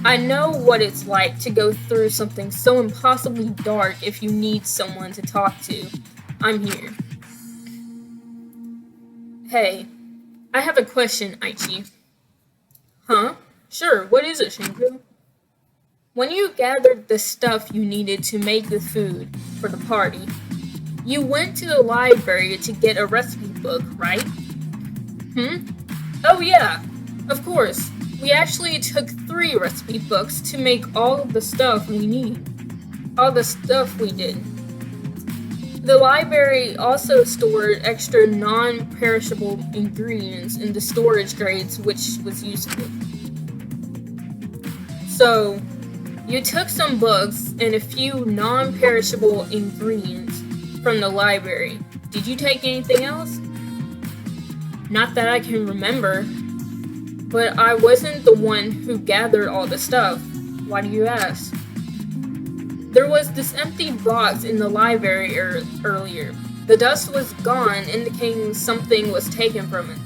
I know what it's like to go through something so impossibly dark if you need someone to talk to. I'm here. Hey, I have a question, Aichi. Huh? Sure, what is it, Shinku? When you gathered the stuff you needed to make the food for the party, you went to the library to get a recipe book, right? Oh yeah, of course. We actually took 3 recipe books to make all of the stuff we need. All the stuff we did. The library also stored extra non-perishable ingredients in the storage grades, which was useful. So, you took some books and a few non-perishable ingredients from the library. Did you take anything else? Not that I can remember. But I wasn't the one who gathered all the stuff. Why do you ask? There was this empty box in the library earlier. The dust was gone, indicating something was taken from it.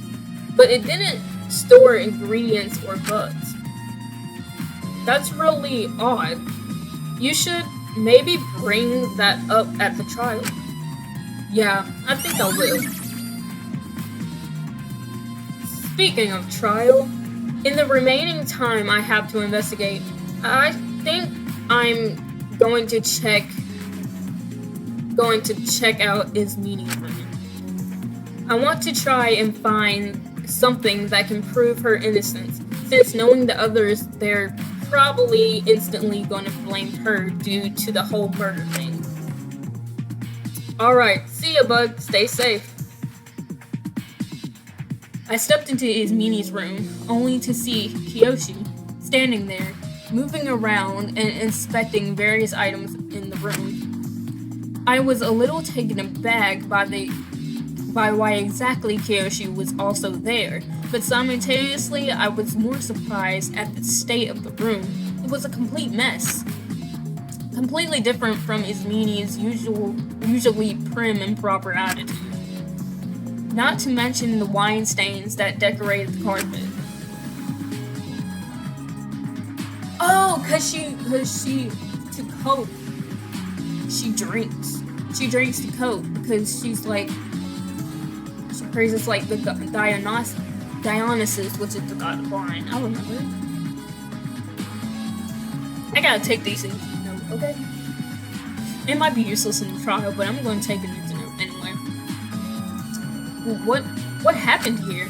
But it didn't store ingredients or books. That's really odd. You should maybe bring that up at the trial. Yeah, I think I will. Speaking of trial, in the remaining time I have to investigate, I think I'm going to check out Ismini's room. I want to try and find something that can prove her innocence, since knowing the others, they're probably instantly going to blame her due to the whole murder thing. Alright, see ya, bud. Stay safe. I stepped into Ismini's room, only to see Kiyoshi standing there, moving around and inspecting various items in the room. I was a little taken aback by why exactly Kiyoshi was also there, but simultaneously I was more surprised at the state of the room. It was a complete mess. Completely different from Ismini's usually prim and proper attitude. Not to mention the wine stains that decorated the carpet. Oh, cause she to cope. She drinks. She drinks to cope because she's like, she praises like the Dionysus, which is the god of wine. I remember. I gotta take these things to note, okay? It might be useless in the trial, but I'm going to take it into note anyway. What happened here?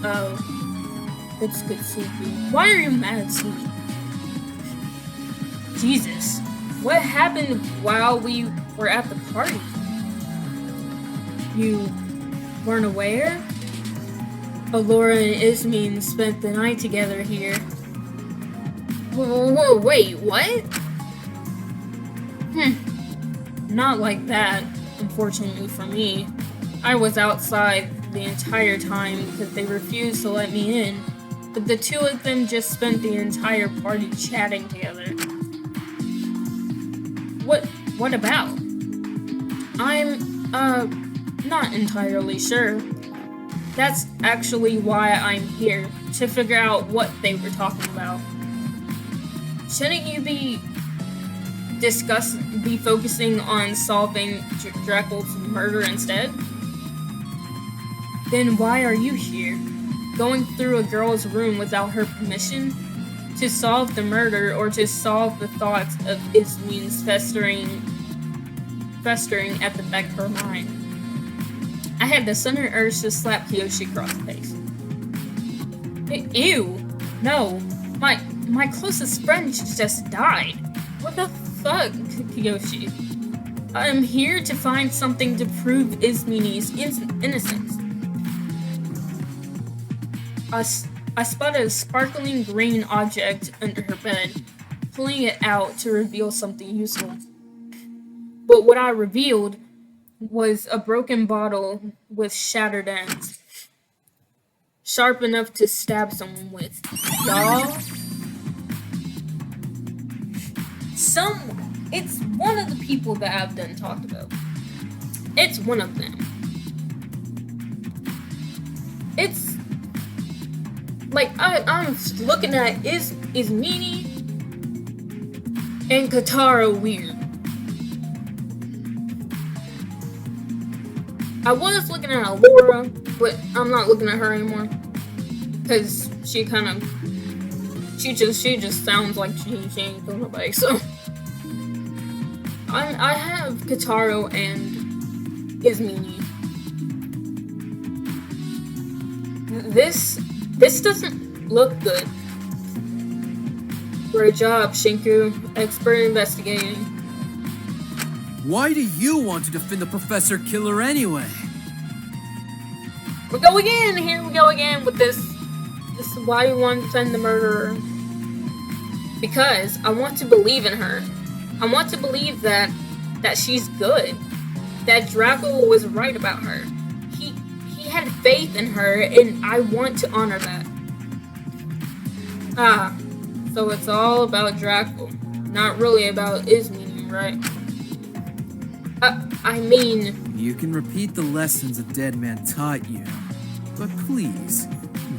Oh. It's good, Sleepy. Why are you mad, Sleepy? Jesus. What happened while we were at the party? You weren't aware? Allura and Ismene spent the night together here. Whoa, wait, what? Not like that, unfortunately for me. I was outside the entire time because they refused to let me in, but the two of them just spent the entire party chatting together. What about? I'm, not entirely sure. That's actually why I'm here, to figure out what they were talking about. Shouldn't you be focusing on solving Drackle's murder instead? Then why are you here? Going through a girl's room without her permission? To solve the murder or to solve the thoughts of Ismene's festering at the back of her mind? I had the sudden urge to slap Kiyoshi across the face. Ew! No! My closest friend just died. What the fuck, Kiyoshi? I'm here to find something to prove Ismini's innocence. I spotted a sparkling green object under her bed, pulling it out to reveal something useful. But what I revealed was a broken bottle with shattered ends, sharp enough to stab someone with. Y'all? It's one of the people that I've done talked about. It's one of them. It's like I'm looking at is Meanie and Katara weird. I was looking at Laura, but I'm not looking at her anymore because she just sounds like she ain't doing nobody. So I have Kataro and Ismini. This doesn't look good. Great job, Shinku. Expert investigating. Why do you want to defend the Professor Killer anyway? We go again. Here we go again with this. This is why we want to defend the murderer. Because I want to believe in her. I want to believe that she's good. That Draco was right about her. He had faith in her, and I want to honor that. So it's all about Draco. Not really about Ismini, right? I mean... You can repeat the lessons a dead man taught you, but please,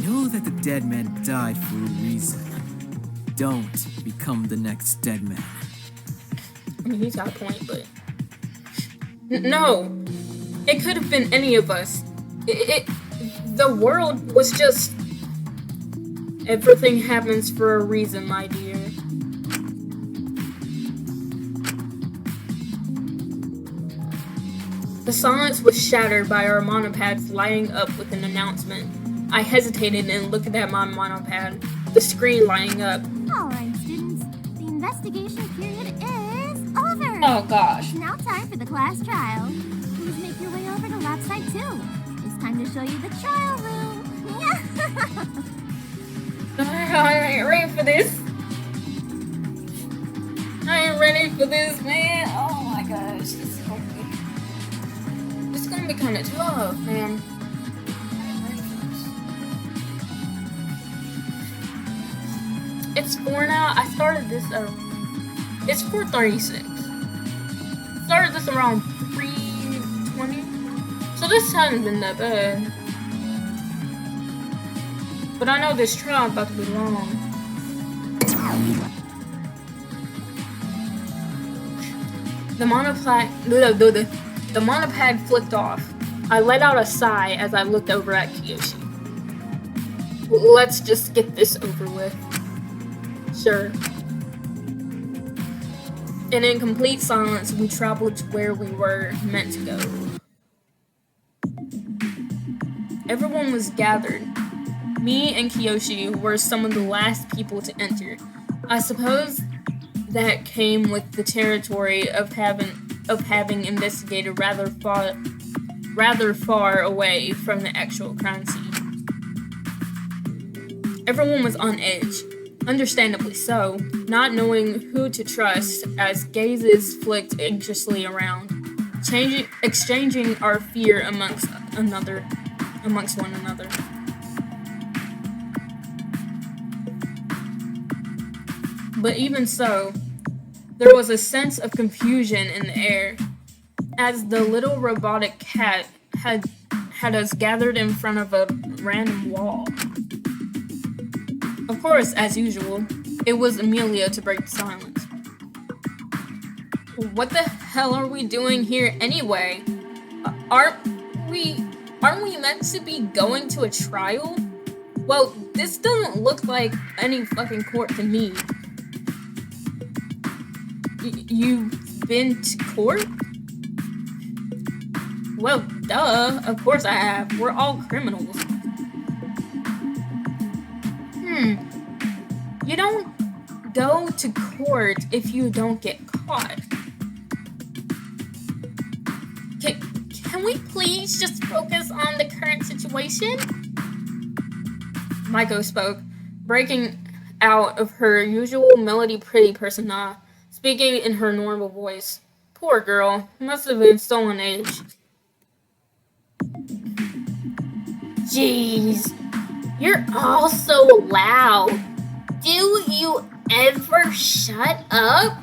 know that the dead man died for a reason. Don't become the next dead man. I mean, he's got a point, but... No! It could have been any of us. The world was just... Everything happens for a reason, my dear. The silence was shattered by our monopads lighting up with an announcement. I hesitated and looked at my monopad, the screen lighting up. Alright, students. The investigation period is over. Oh gosh. Now time for the class trial. Please make your way over to lab site 2. It's time to show you the trial room. I ain't ready for this. I ain't ready for this, man. Oh my gosh. This is gonna be kind of tough, man. I ain't ready for this. It's 4 now. I started this it's 4:36. Started this around 3:20. So this hasn't been that bad. But I know this trial is about to be long. The monopad flicked off. I let out a sigh as I looked over at Kiyoshi. Let's just get this over with. Sure. And in complete silence, we traveled to where we were meant to go. Everyone was gathered. Me and Kiyoshi were some of the last people to enter. I suppose that came with the territory of having investigated rather far away from the actual crime scene. Everyone was on edge, understandably so, not knowing who to trust as gazes flicked anxiously around, exchanging our fear amongst one another. But even so, there was a sense of confusion in the air, as the little robotic cat had us gathered in front of a random wall. Of course, as usual, it was Amelia to break the silence. What the hell are we doing here anyway? Aren't we meant to be going to a trial? Well, this doesn't look like any fucking court to me. You've been to court? Well, duh. Of course I have. We're all criminals. You don't go to court if you don't get caught. can we please just focus on the current situation? Maiko spoke, breaking out of her usual melody pretty persona, speaking in her normal voice. Poor girl, must have been stolen age. Jeez, you're all so loud. Do you ever shut up?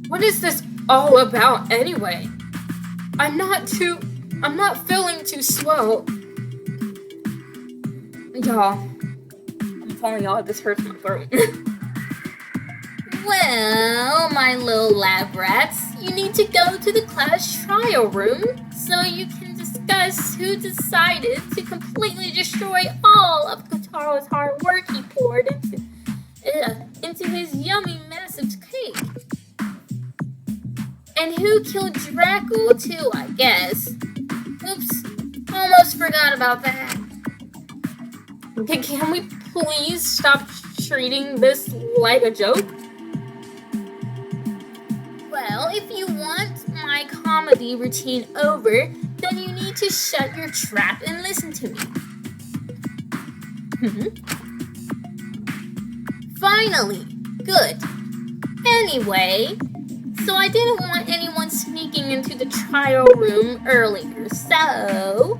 What is this all about anyway? I'm not feeling too swell. Y'all, I'm telling y'all, this hurts my throat. Well, my little lab rats, you need to go to the class trial room so you can discuss who decided to completely destroy all of Kotaro's hard work he poured into his yummy, massive cake. And who killed Draco too, I guess. Oops, almost forgot about that. Okay, can we please stop treating this like a joke? Well, if you want my comedy routine over, then you need to shut your trap and listen to me. Finally, good. Anyway, so I didn't want anyone sneaking into the trial room earlier, so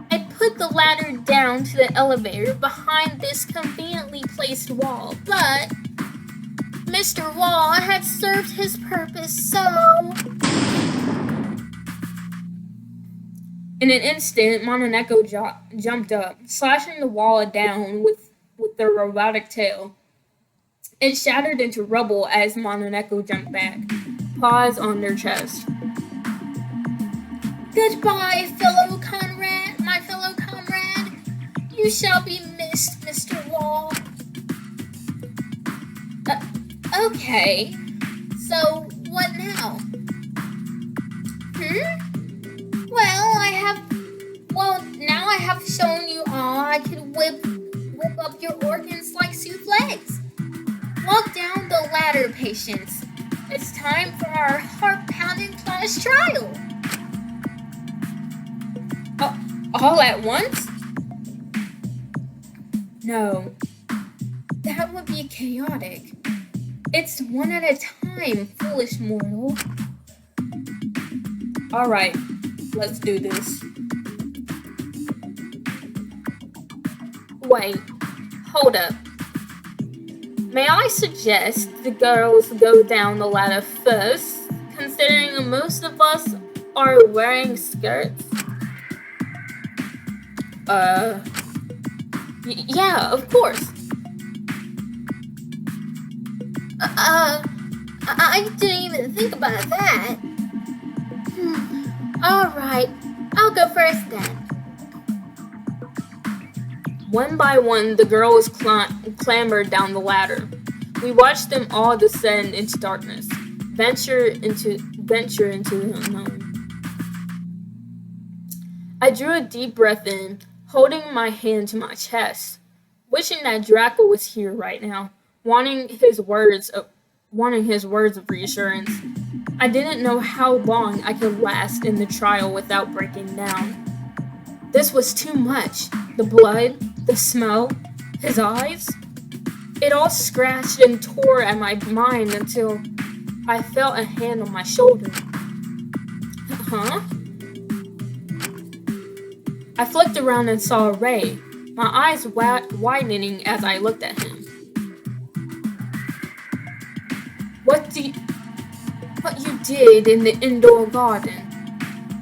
I put the ladder down to the elevator behind this conveniently placed wall, but Mr. Wall had served his purpose, so... In an instant, Mononeko jumped up, slashing the wall down with their robotic tail. It shattered into rubble as Mononeko jumped back, paws on their chest. Goodbye, my fellow comrade. You shall be missed, Mr. Wall. Okay, so what now? Now I have shown you all I can whip up your organs like souffles. Walk down the ladder, patients. It's time for our heart-pounding class trial. All at once? No, that would be chaotic. It's one at a time, foolish mortal. Alright, let's do this. Wait, hold up. May I suggest the girls go down the ladder first, considering most of us are wearing skirts? Yeah, of course. I didn't even think about that. Alright, I'll go first then. One by one, the girls clambered down the ladder. We watched them all descend into darkness, venture into the unknown. I drew a deep breath in, holding my hand to my chest, wishing that Draco was here right now, wanting his words of reassurance. I didn't know how long I could last in the trial without breaking down. This was too much. The blood, the smell, his eyes. It all scratched and tore at my mind until I felt a hand on my shoulder. Huh? I flicked around and saw Ray, my eyes widening as I looked at him. What you did in the indoor garden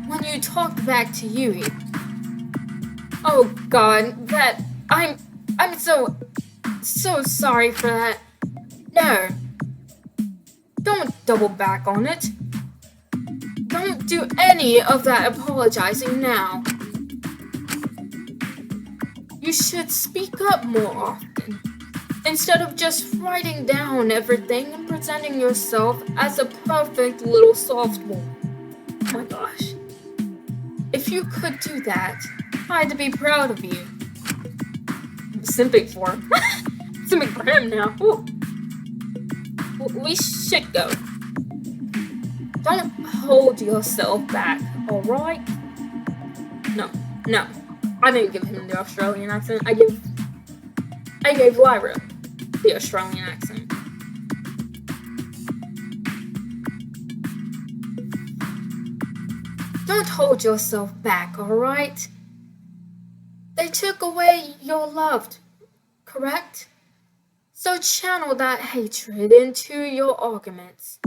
when you talked back to Yuri. Oh God, I'm so sorry for that. No, don't double back on it. Don't do any of that apologizing now. You should speak up more often, instead of just writing down everything and presenting yourself as a perfect little softball. Oh my gosh. If you could do that, I'd be proud of you. I'm simping for him. Simping for him now. Ooh. We should go. Don't hold yourself back, alright? No. I didn't give him the Australian accent. I gave Lyra the Australian accent. Don't hold yourself back, alright? They took away your love, correct? So channel that hatred into your arguments.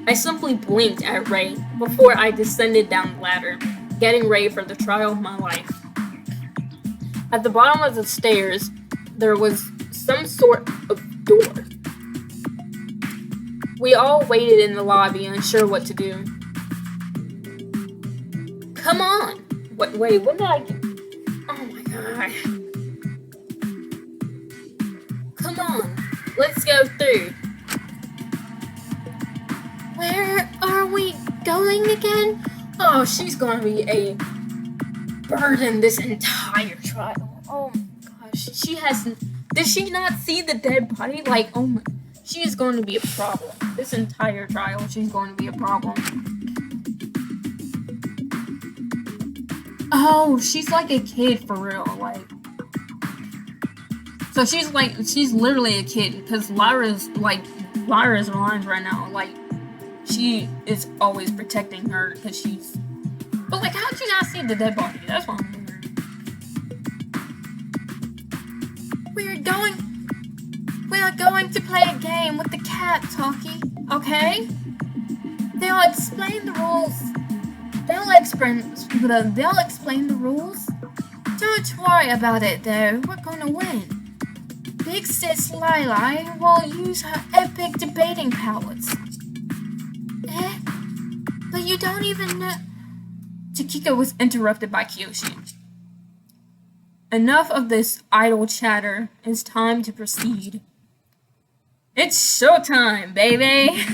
I simply blinked at Ray before I descended down the ladder, getting ready for the trial of my life. At the bottom of the stairs, there was some sort of door. We all waited in the lobby, unsure what to do. Come on! Wait, what did I do? Oh my god. Come on, let's go through. Where are we going again? Oh, she's gonna be a burden this entire trial. Oh my gosh, did she not see the dead body? Like, oh my, she is going to be a problem. This entire trial, she's going to be a problem. Oh, she's like a kid for real, like. So she's literally a kid, because Lyra's lines right now, like, she is always protecting her, because she's, but like, how did you not see the dead body? That's what I'm wondering. We are going to play a game with the cat, Talkie, okay? They'll explain the rules. They'll explain the rules. Don't worry about it, though. We're gonna win. Big Sis Lili will use her epic debating powers. But you don't even know... Chikika was interrupted by Kiyoshi. Enough of this idle chatter. It's time to proceed. It's showtime, baby!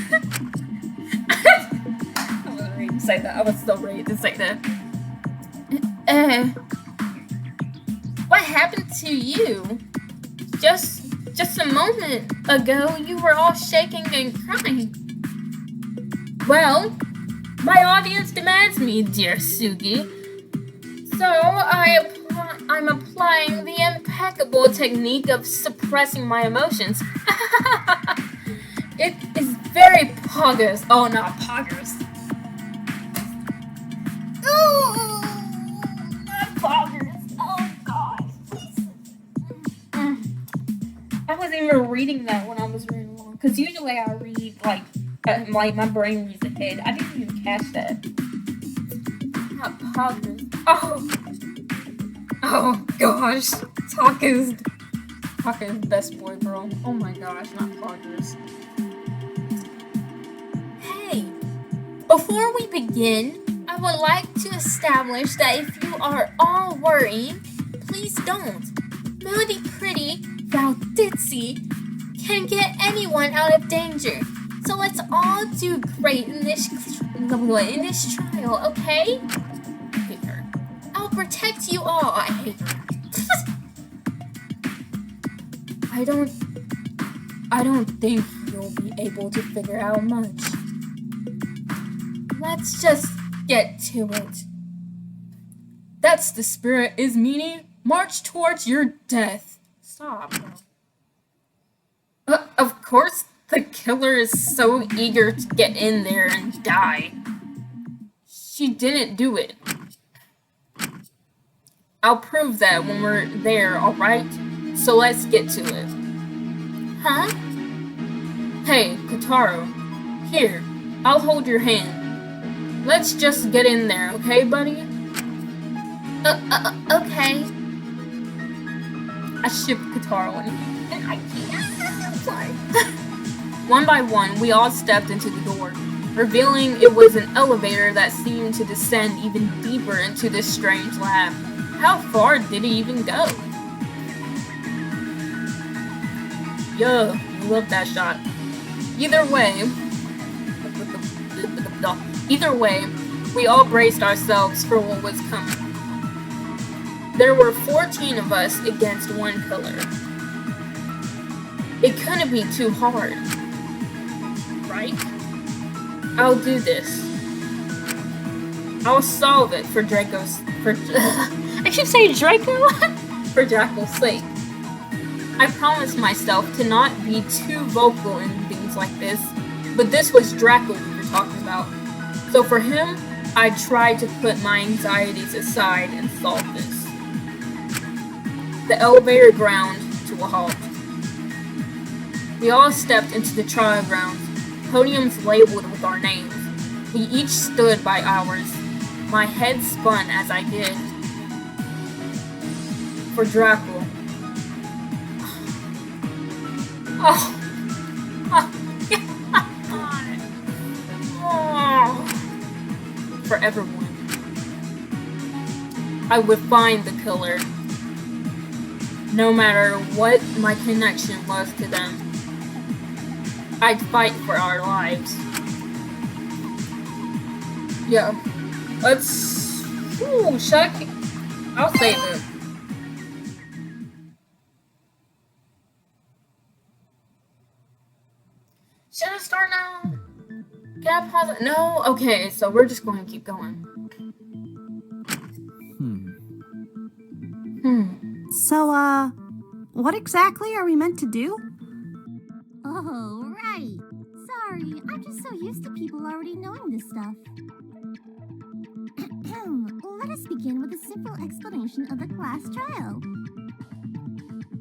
Say that. I was so ready to say that. What happened to you? Just a moment ago, you were all shaking and crying. Well, my audience demands me, dear Sugi. So I'm applying the impeccable technique of suppressing my emotions. It is very poggers. Oh, not poggers. Oh god. I wasn't even reading that when I was reading along. Because usually I read like my brain reads ahead. I didn't even catch that. Not poggers. Oh gosh. Talk is best boy, bro. Oh my gosh, not poggers. Hey, before we begin, I would like to establish that if you are all worrying, please don't. Melody Pretty, Val Ditzy, can get anyone out of danger. So let's all do great in this trial, okay? I hate her. I'll protect you all. I hate her. I don't think you'll be able to figure out much. Let's just get to it. That's the spirit, is meaning. March towards your death. Stop. Of course, the killer is so eager to get in there and die. She didn't do it. I'll prove that when we're there, alright? So let's get to it. Huh? Hey, Kotaro. Here, I'll hold your hand. Let's just get in there, okay, buddy? Okay. I shipped Kotaro and I can't. Sorry. One by one, we all stepped into the door, revealing it was an elevator that seemed to descend even deeper into this strange lab. How far did it even go? Yo, love that shot. Either way, we all braced ourselves for what was coming. There were 14 of us against one killer. It couldn't be too hard, right? I'll do this. I'll solve it for Draco's. I keep saying Draco. For Jackal's sake. I promised myself to not be too vocal in things like this, but this was Draco we were talking about. So for him, I tried to put my anxieties aside and solve this. The elevator ground to a halt. We all stepped into the trial grounds, podiums labeled with our names. We each stood by ours. My head spun as I did. For Draco. Oh. For everyone. I would find the killer. No matter what my connection was to them. I'd fight for our lives. Yeah. Let's... Ooh, should I'll save it. Should I start now? Can I pause it? No? Okay, so we're just going to keep going. So, what exactly are we meant to do? Oh, right. Sorry, I'm just so used to people already knowing this stuff. Let us begin with a simple explanation of the class trial.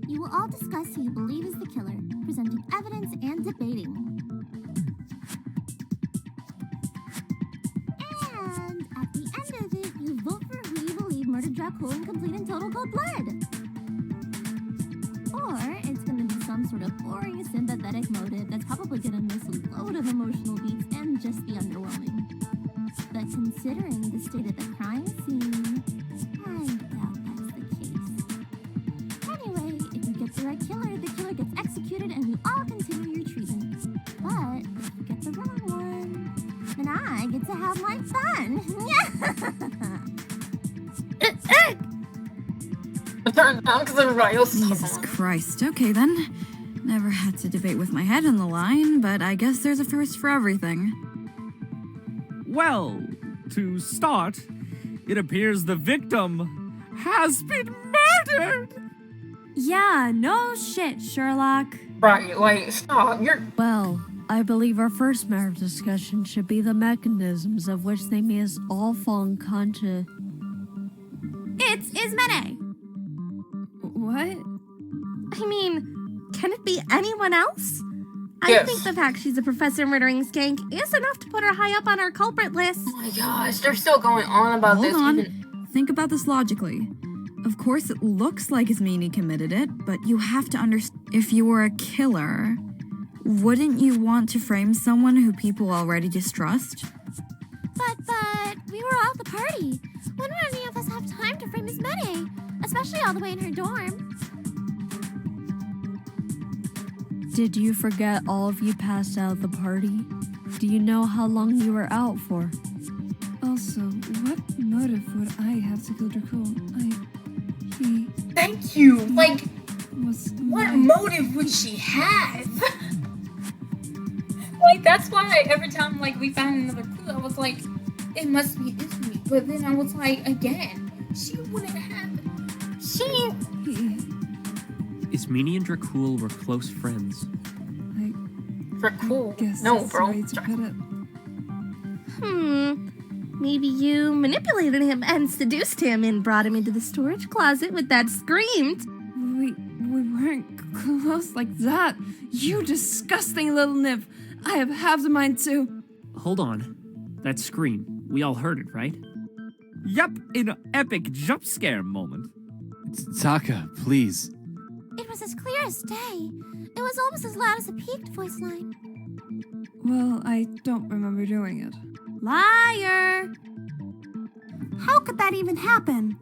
You will all discuss who you believe is the killer, presenting evidence and debating. And at the end of it, you vote for who you believe murdered Dracul in complete and total cold blood. Or it's going to be some sort of boring, sympathetic motive that's probably going to miss a load of emotional beats and just be underwhelming. But considering the state of the crime scene, I doubt that's the case. Anyway, if you get the right killer, the killer gets executed and you all continue your treatment. But if you get the wrong one, then I get to have my fun. I turned down because everybody else is Jesus Christ. Okay then. Never had to debate with my head on the line, but I guess there's a first for everything. Well, to start, it appears the victim has been murdered! Yeah, no shit, Sherlock. Right, like, stop. You're... Well, I believe our first matter of discussion should be the mechanisms of which they may us all fall unconscious. It's Ismene! What? I mean, can it be anyone else? Yes. I think the fact she's a professor murdering skank is enough to put her high up on our culprit list. Oh my gosh, they're still going on about Hold this. on. Even... Think about this logically. Of course, it looks like Ismene committed it, but you have to understand, if you were a killer, wouldn't you want to frame someone who people already distrust? But, we were all at the party. When would any of us have time to frame Ismene? Especially all the way in her dorm. Did you forget all of you passed out at the party? Do you know how long you were out for? Also, what motive would I have to kill Dracul? He Thank you! Like, was what my... motive would she have? Like, that's why every time, like, we found another clue, I was like, it must be Ismene. But then I was like, again, she wouldn't have... Ismene and Dracul were close friends. Dracul? Guess No, that's bro. the way to put it. Maybe you manipulated him and seduced him and brought him into the storage closet with that screamed. We weren't close like that. You disgusting little nymph. I have halved a mind too. Hold on. That scream. We all heard it, right? Yep, in an epic jump scare moment. Taka, please. It was as clear as day. It was almost as loud as a peaked voice line. Well, I don't remember doing it. Liar! How could that even happen?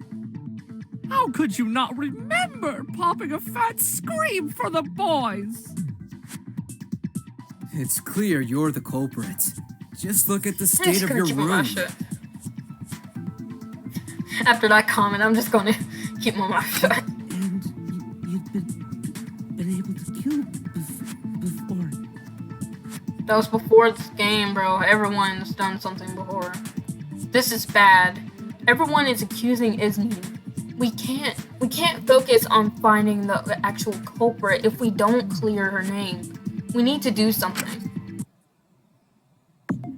How could you not remember popping a fat scream for the boys? It's clear you're the culprit. Just look at the I'm state just of gonna your keep my room. mouth shut. After that comment, I'm just gonna keep my mouth shut. And you've been been able to kill before. That was before this game, bro. Everyone's done something before. This is bad. Everyone is accusing Ismene. We can't focus on finding the actual culprit if we don't clear her name. We need to do something.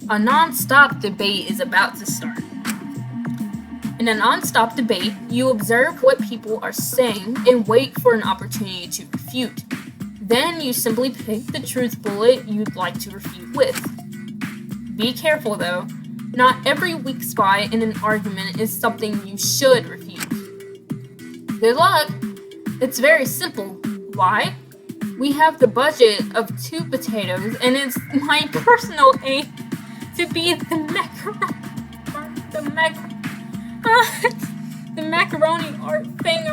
A non-stop debate is about to start. In a non-stop debate, you observe what people are saying and wait for an opportunity to refute. Then you simply pick the truth bullet you'd like to refute with. Be careful though, not every weak spot in an argument is something you should refute. Good luck! It's very simple. Why? We have the budget of 2 potatoes and it's my personal aim to be the macaroni art thing.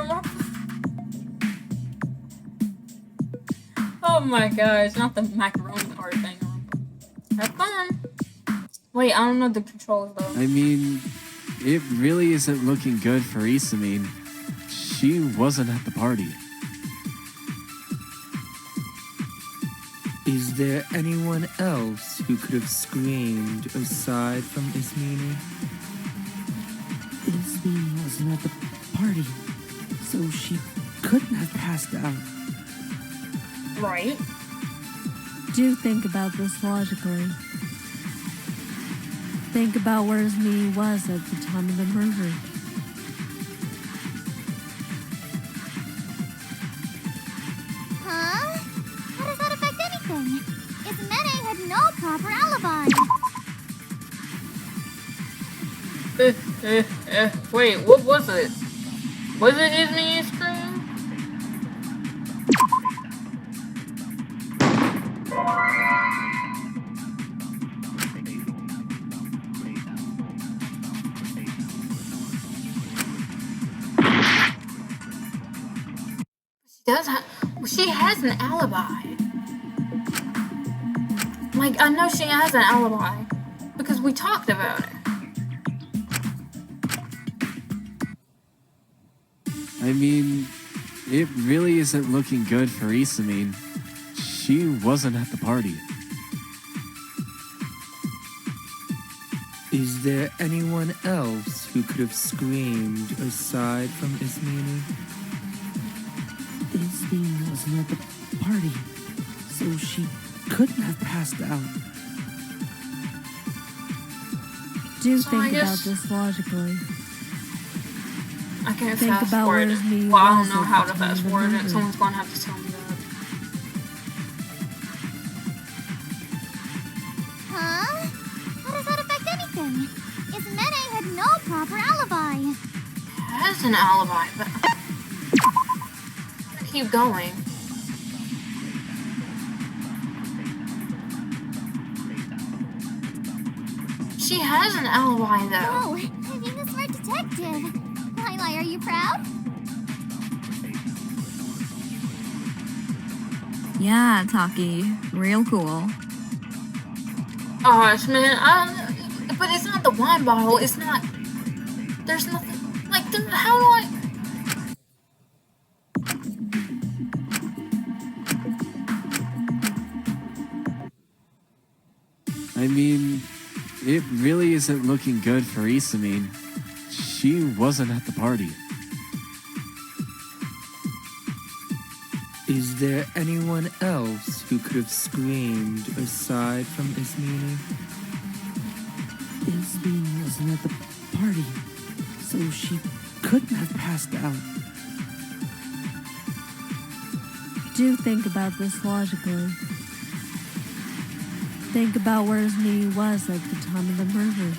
Oh my gosh, not the macaroni art thing. Have fun. Wait, I don't know the controls though. I mean, it really isn't looking good for Ismene. She wasn't at the party. Is there anyone else who could have screamed aside from Ismene? Ismene wasn't at the party, so she couldn't have passed out. Right. Do think about this logically. Think about where Ismene was at the time of the murder. Huh? How does that affect anything? Ismene had no proper alibi. Wait, what was it? Was it Ismene's scream? She has an alibi. Like, I know she has an alibi because we talked about it. I mean, it really isn't looking good for Ismene. She wasn't at the party. Is there anyone else who could have screamed aside from Ismene? Ismene wasn't at the party, so she couldn't have passed out. Do So I think about guess- this logically. I can't Think fast about forward where it. Ismene Well, I don't was know at how the to time fast of the forward it. murder. Someone's gonna have to tell me that. Huh? How does that affect anything? Ismene had no proper alibi. Has an alibi, but keep going. She has an alibi though. Oh, I'm being a smart detective. Lila, are you proud? Yeah, Taki. Real cool. Gosh, man, but it's not the wine bottle. It's not. There's nothing. Like, how do I? I mean, it really isn't looking good for Ismene. She wasn't at the party. Is there anyone else who could have screamed aside from Ismene? Ismene wasn't at the party, so she couldn't have passed out. Do think about this logically. Think about where Ismene was at the time of the murder.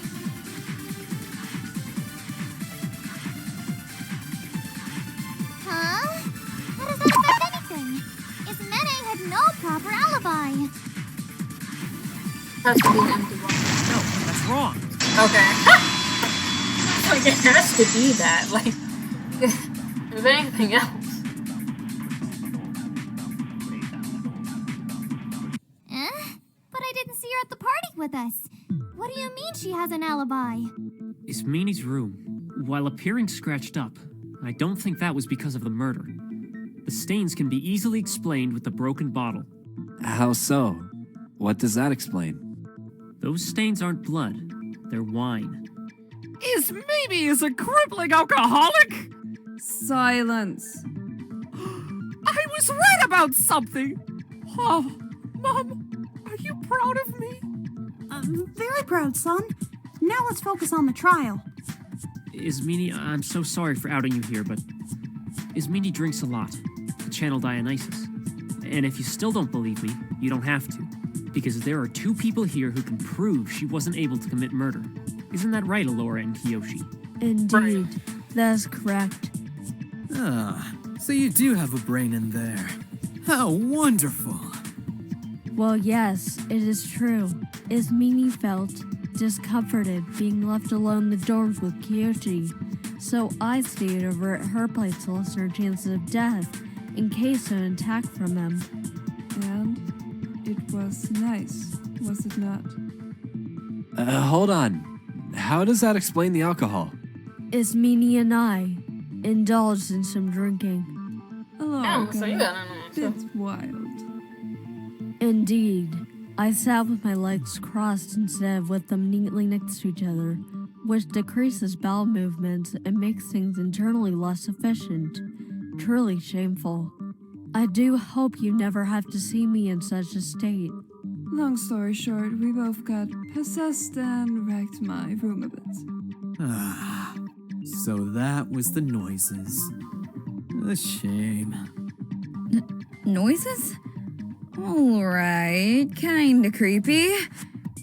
Huh? How does that affect anything? Ismene had no proper alibi. Has to be an empty one. No, that's wrong. Okay. Like, it has to be that. Like, if anything else. But I didn't see her at the party with us. What do you mean she has an alibi? Ismene's room, while appearing scratched up, I don't think that was because of the murder. The stains can be easily explained with the broken bottle. How so? What does that explain? Those stains aren't blood, they're wine. Is Mimi a crippling alcoholic? Silence. I was right about something. Oh, Mom, are you proud of me? I'm very proud, son. Now let's focus on the trial. Ismini, I'm so sorry for outing you here, but Ismini drinks a lot to channel Dionysus. And if you still don't believe me, you don't have to, because there are 2 people here who can prove she wasn't able to commit murder. Isn't that right, Alora and Kiyoshi? Indeed, that's correct. Ah, so you do have a brain in there. How wonderful. Well, yes, it is true. Ismini felt discomforted being left alone in the dorms with Kiyoshi, so I stayed over at her place to lessen her chances of death in case of an attack from him. And it was nice, was it not? Hold on. How does that explain the alcohol? Ismini and I indulged in some drinking. Alora, so you got that's wild. Indeed, I sat with my legs crossed instead of with them neatly next to each other, which decreases bowel movements and makes things internally less efficient. Truly shameful. I do hope you never have to see me in such a state. Long story short, we both got possessed and wrecked my room a bit. Ah, so that was the noises. A shame. Noises? Alright, kinda creepy.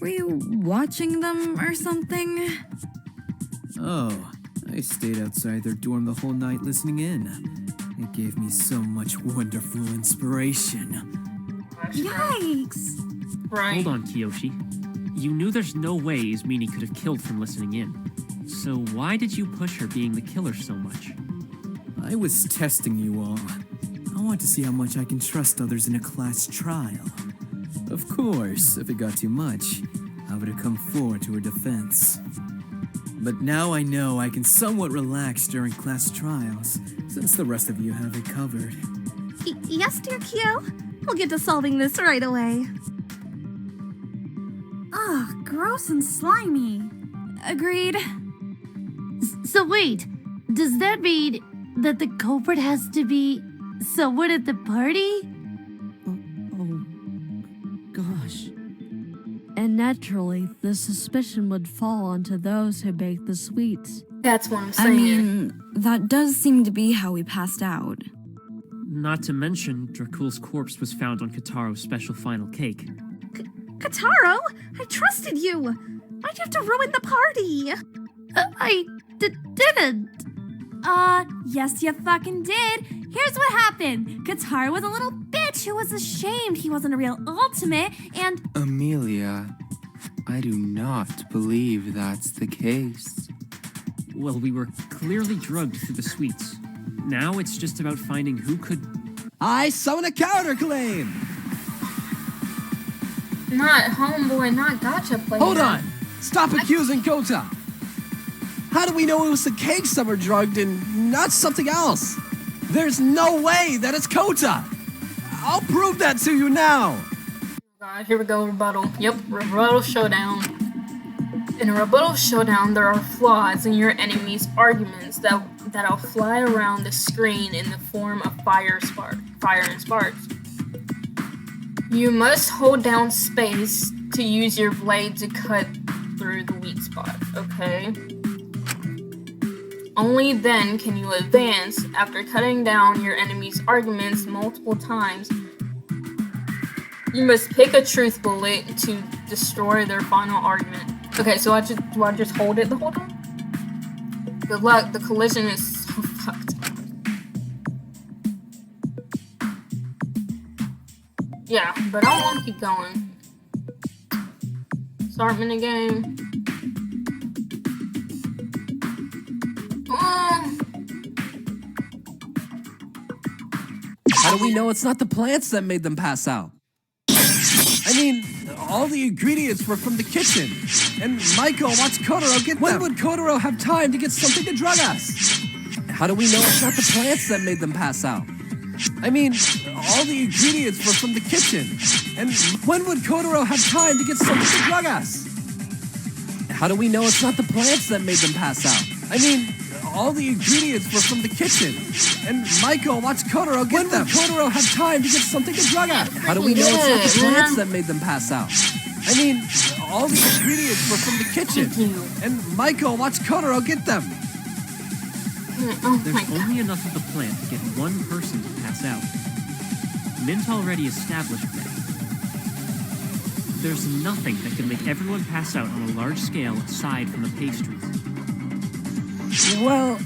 Were you watching them or something? Oh, I stayed outside their dorm the whole night listening in. It gave me so much wonderful inspiration. Yikes! Right. Hold on, Kiyoshi. You knew there's no way Ismini could have killed from listening in. So why did you push her being the killer so much? I was testing you all. I want to see how much I can trust others in a class trial. Of course, if it got too much, I would have come forward to her defense. But now I know I can somewhat relax during class trials, since the rest of you have it covered. Yes, dear Kyo. We'll get to solving this right away. Ugh, gross and slimy. Agreed. So wait, does that mean that the culprit has to be someone at the party? Oh, gosh. And naturally, the suspicion would fall onto those who baked the sweets. That's what I'm I saying. mean, that does seem to be how we passed out. Not to mention, Dracul's corpse was found on Kataro's special final cake. Kataro, I trusted you. Why'd you have to ruin the party? I didn't. Yes you fucking did. Here's what happened. Katara was a little bitch who was ashamed he wasn't a real ultimate, and— Amelia, I do not believe that's the case. Well, we were clearly drugged through the sweets. Now it's just about finding who could... I summon a counterclaim! Not homeboy, not gotcha player. Hold on! Stop accusing Kota! How do we know it was the cake summer drugged and not something else? There's no way that it's Kota! I'll prove that to you now! God, here we go, rebuttal. Yep, rebuttal showdown. In a rebuttal showdown, there are flaws in your enemy's arguments that'll fly around the screen in the form of fire and sparks. You must hold down space to use your blade to cut through the weak spot, okay? Only then can you advance after cutting down your enemy's arguments multiple times. You must pick a truth bullet to destroy their final argument. Okay, so do I just hold it the whole time? Good luck, the collision is so fucked. Yeah, but I want to keep going. Start minigame. How do we know it's not the plants that made them pass out? I mean, all the ingredients were from the kitchen. And Maiko watched Kotaro get them. When would Kotaro have time to get something to drug us? How do we know it's not the plants that made them pass out? I mean, all the ingredients were from the kitchen. And when would Kotaro have time to get something to drug us? How do we know it's not the plants that made them pass out? I mean, all the ingredients were from the kitchen. And Michael watched Kotaro get them. When would Kotaro have time to get something to drug us? How do we know it's not the plants that made them pass out? I mean, all the ingredients were from the kitchen. And Michael watched Kotaro get them. There's only enough of the plant to get one person to pass out. Mint already established that. There's nothing that can make everyone pass out on a large scale aside from the pastries. Well,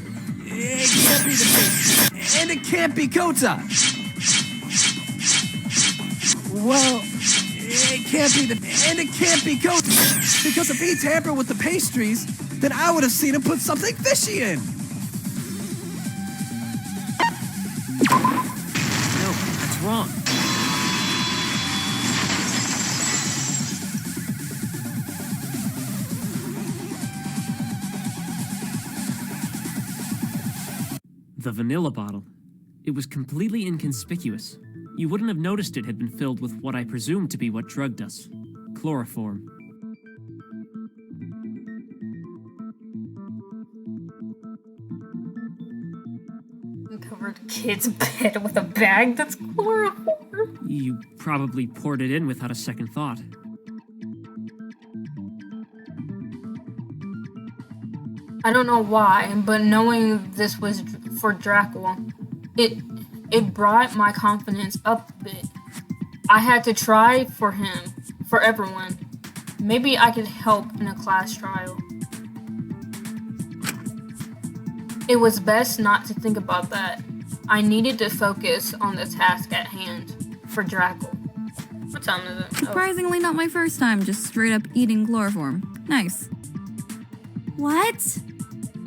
it can't be the pastries. And it can't be Kota. Well, it can't be and it can't be Kota. Because if he tampered with the pastries, then I would have seen him put something fishy in. No, that's wrong. The vanilla bottle. It was completely inconspicuous. You wouldn't have noticed it had been filled with what I presumed to be what drugged us. Chloroform. Covered a kid's bed with a bag that's chloroform. You probably poured it in without a second thought. I don't know why, but knowing this was for Dracula, it brought my confidence up a bit. I had to try for him, for everyone. Maybe I could help in a class trial. It was best not to think about that. I needed to focus on the task at hand for Dracula. What time is it? Surprisingly, not my first time just straight up eating chloroform. Nice. What?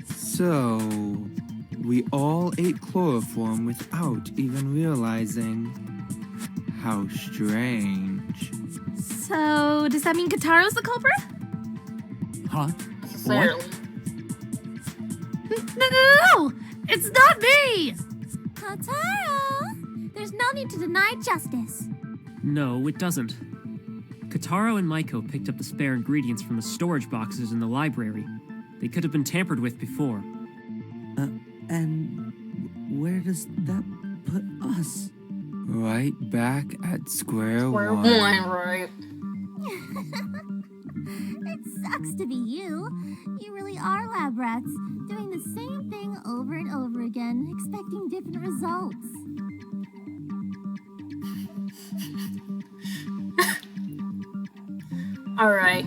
So, we all ate chloroform without even realizing. How strange. So, does that mean Kataro's the culprit? Huh? Clearly. No! It's not me! Kotaro! There's no need to deny justice. No, it doesn't. Kotaro and Maiko picked up the spare ingredients from the storage boxes in the library. They could have been tampered with before. And where does that put us? Right back at square one. Right. It sucks to be you. You really are lab rats, doing the same thing over and over again, expecting different results. Alright.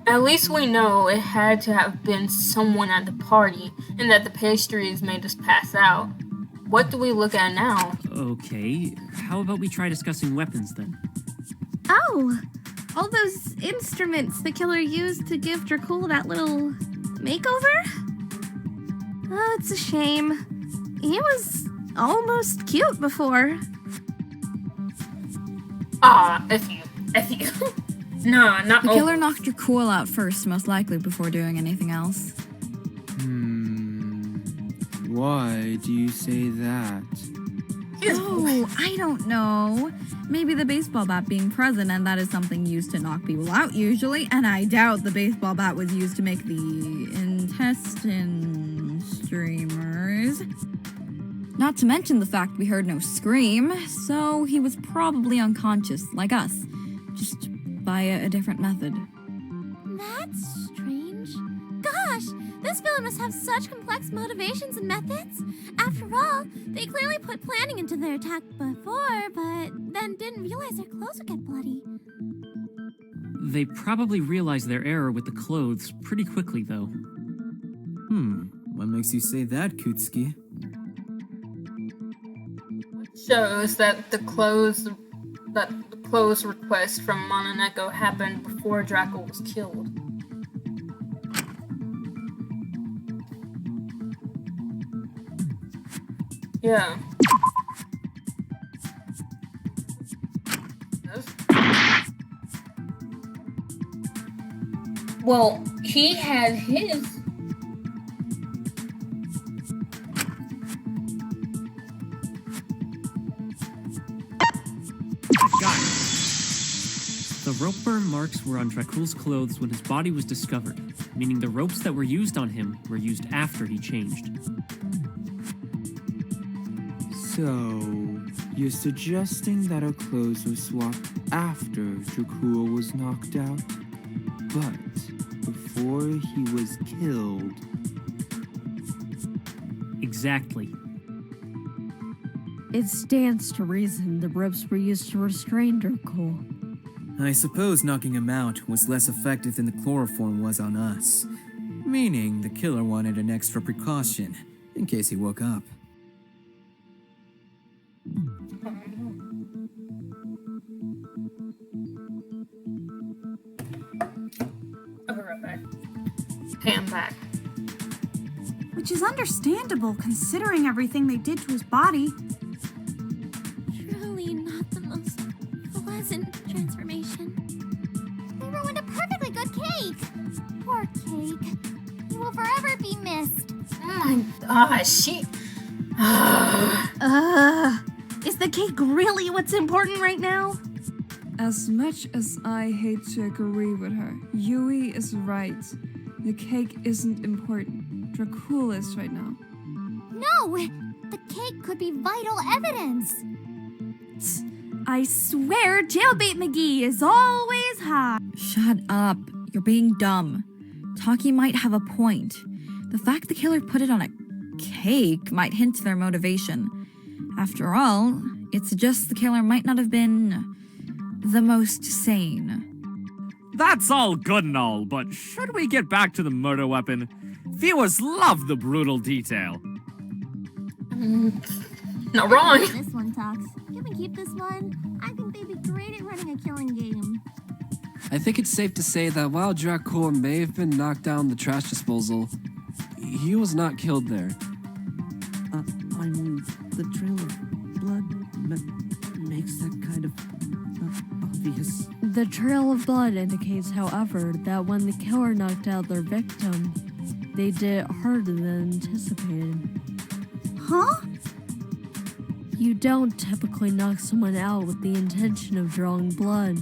At least we know it had to have been someone at the party, and that the pastries made us pass out. What do we look at now? Okay, how about we try discussing weapons then? Oh, all those instruments the killer used to give Dracula that little makeover? Oh, it's a shame. He was almost cute before. F you. Nah, not The killer knocked your cool out first, most likely, before doing anything else. Why do you say that? Oh, I don't know. Maybe the baseball bat being present, and that is something used to knock people out usually, and I doubt the baseball bat was used to make the intestine streamers. Not to mention the fact we heard no scream, so he was probably unconscious, like us, just by a different method. That's strange. Gosh, this villain must have such complex motivations and methods. After all, they clearly put planning into their attack before, but then didn't realize their clothes would get bloody. They probably realized their error with the clothes pretty quickly, though. What makes you say that, Kutsuki? Shows that the clothes request from Mononeko happened before Dracula was killed. Yeah. Well, he had his. rope burn marks were on Dracula's clothes when his body was discovered, meaning the ropes that were used on him were used after he changed. So, you're suggesting that our clothes were swapped after Dracula was knocked out, but before he was killed? Exactly. It stands to reason the ropes were used to restrain Dracula. I suppose knocking him out was less effective than the chloroform was on us. Meaning the killer wanted an extra precaution, in case he woke up. I'll be right back. Okay, I'm back. Which is understandable considering everything they did to his body. Truly not the most pleasant transformation. They ruined a perfectly good cake. Poor cake. He will forever be missed. Oh my gosh, Is the cake really what's important right now? As much as I hate to agree with her, Yui is right. The cake isn't important. Dracula is right now. No! The cake could be vital evidence. I swear Jailbait McGee is always high. Shut up. You're being dumb. Taki might have a point. The fact the killer put it on a cake might hint to their motivation. After all, it suggests the killer might not have been the most sane. That's all good and all, but should we get back to the murder weapon? Viewers love the brutal detail. Not wrong. This one talks. You can keep this one. I think they'd be great at running a killing game. I think it's safe to say that while Dracula may have been knocked down the trash disposal, he was not killed there. I mean, the trail of blood makes that kind of obvious. The trail of blood indicates, however, that when the killer knocked out their victim, they did it harder than anticipated. Huh? You don't typically knock someone out with the intention of drawing blood.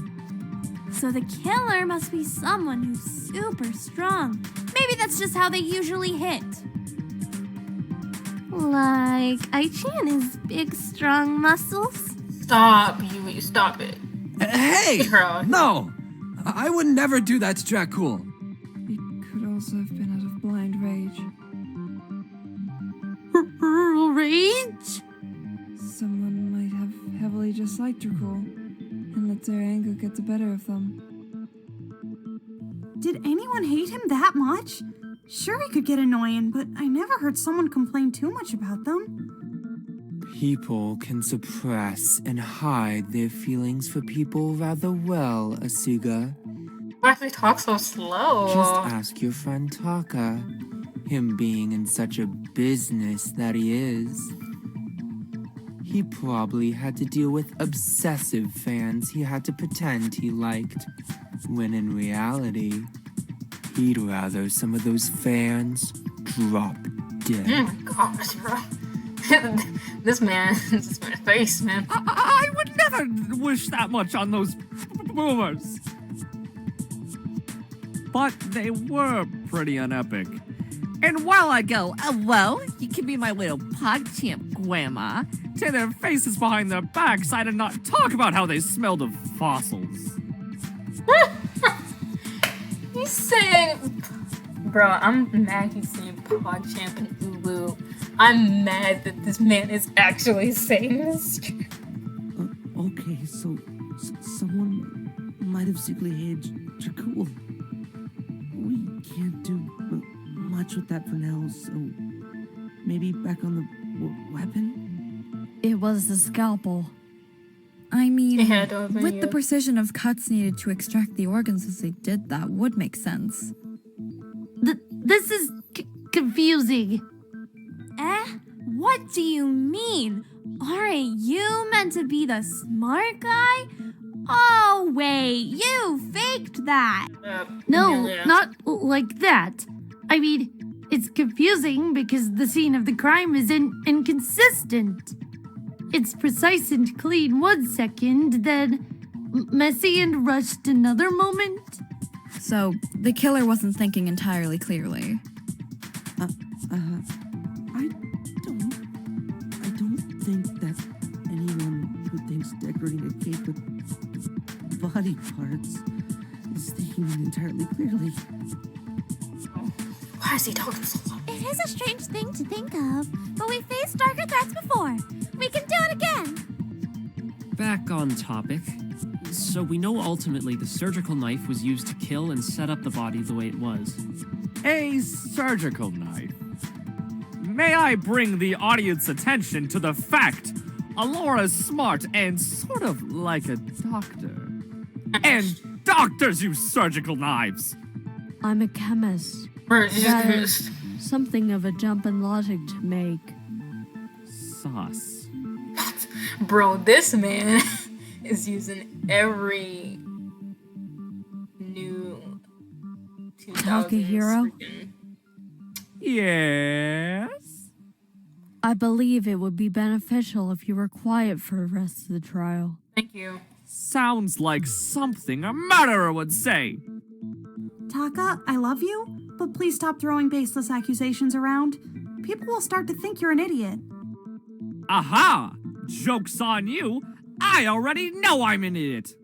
So the killer must be someone who's super strong. Maybe that's just how they usually hit. Like Aichin his big, strong muscles? Stop, Yui, stop it. Hey! Girl. No! I would never do that to Dracula. He could also have been out of blind rage. Rage? Someone might have heavily disliked Dracula and let their anger get the better of them. Did anyone hate him that much? Sure, he could get annoying, but I never heard someone complain too much about them. People can suppress and hide their feelings for people rather well, Asuga. Why do they talk so slow? Just ask your friend Taka. Him being in such a business that he is. He probably had to deal with obsessive fans he had to pretend he liked, when in reality, he'd rather some of those fans drop dead. Oh my gosh, bro. This man's face, man. I would never wish that much on those boomers. But they were pretty unepic. And while I go, well, you can be my little PogChamp, Grandma, to their faces behind their backs, I did not talk about how they smelled of fossils. He's saying, bro, I'm mad he's saying PogChamp and Ulu. I'm mad that this man is actually saying this. Okay, so someone might have secretly hated Dracula. We can't do much with that for now, so maybe back on the weapon? It was the scalpel. I mean, Yeah, with the precision of cuts needed to extract the organs as they did that would make sense. This is confusing. What do you mean? Aren't you meant to be the smart guy? Oh, wait, you faked that. No, not like that. I mean, it's confusing because the scene of the crime is inconsistent. It's precise and clean 1 second, then messy and rushed another moment? So, the killer wasn't thinking entirely clearly. I don't think that anyone who thinks decorating a cake with body parts is thinking entirely clearly. Why is he talking so loud? It is a strange thing to think of, but we faced darker threats before. We can do it again. Back on topic. So we know ultimately the surgical knife was used to kill and set up the body the way it was. A surgical knife. May I bring the audience attention to the fact Alora's smart and sort of like a doctor. And doctors use surgical knives. I'm a chemist. That is something of a jump in logic to make. Sauce. Bro, this man is using every new 2000s Takahiro? freaking- Yes? I believe it would be beneficial if you were quiet for the rest of the trial. Thank you. Sounds like something a murderer would say. Taka, I love you, but please stop throwing baseless accusations around. People will start to think you're an idiot. Aha! Joke's on you. I already know I'm an idiot.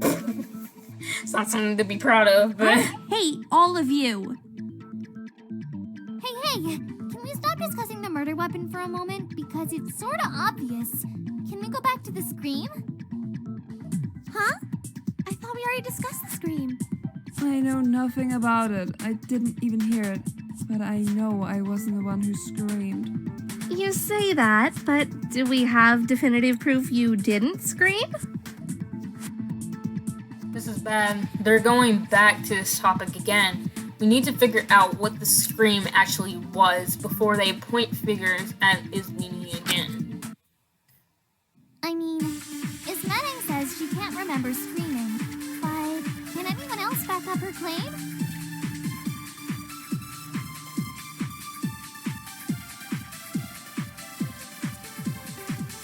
It's not something to be proud of, but... I hate all of you. Hey, can we stop discussing the murder weapon for a moment? Because it's sorta obvious. Can we go back to the scream? Huh? I thought we already discussed the scream. I know nothing about it. I didn't even hear it. But I know I wasn't the one who screamed. You say that, but do we have definitive proof you didn't scream? This is bad. They're going back to this topic again. We need to figure out what the scream actually was before they point fingers at Ismini again. I mean, Ismenning says she can't remember screaming, but can anyone else back up her claim?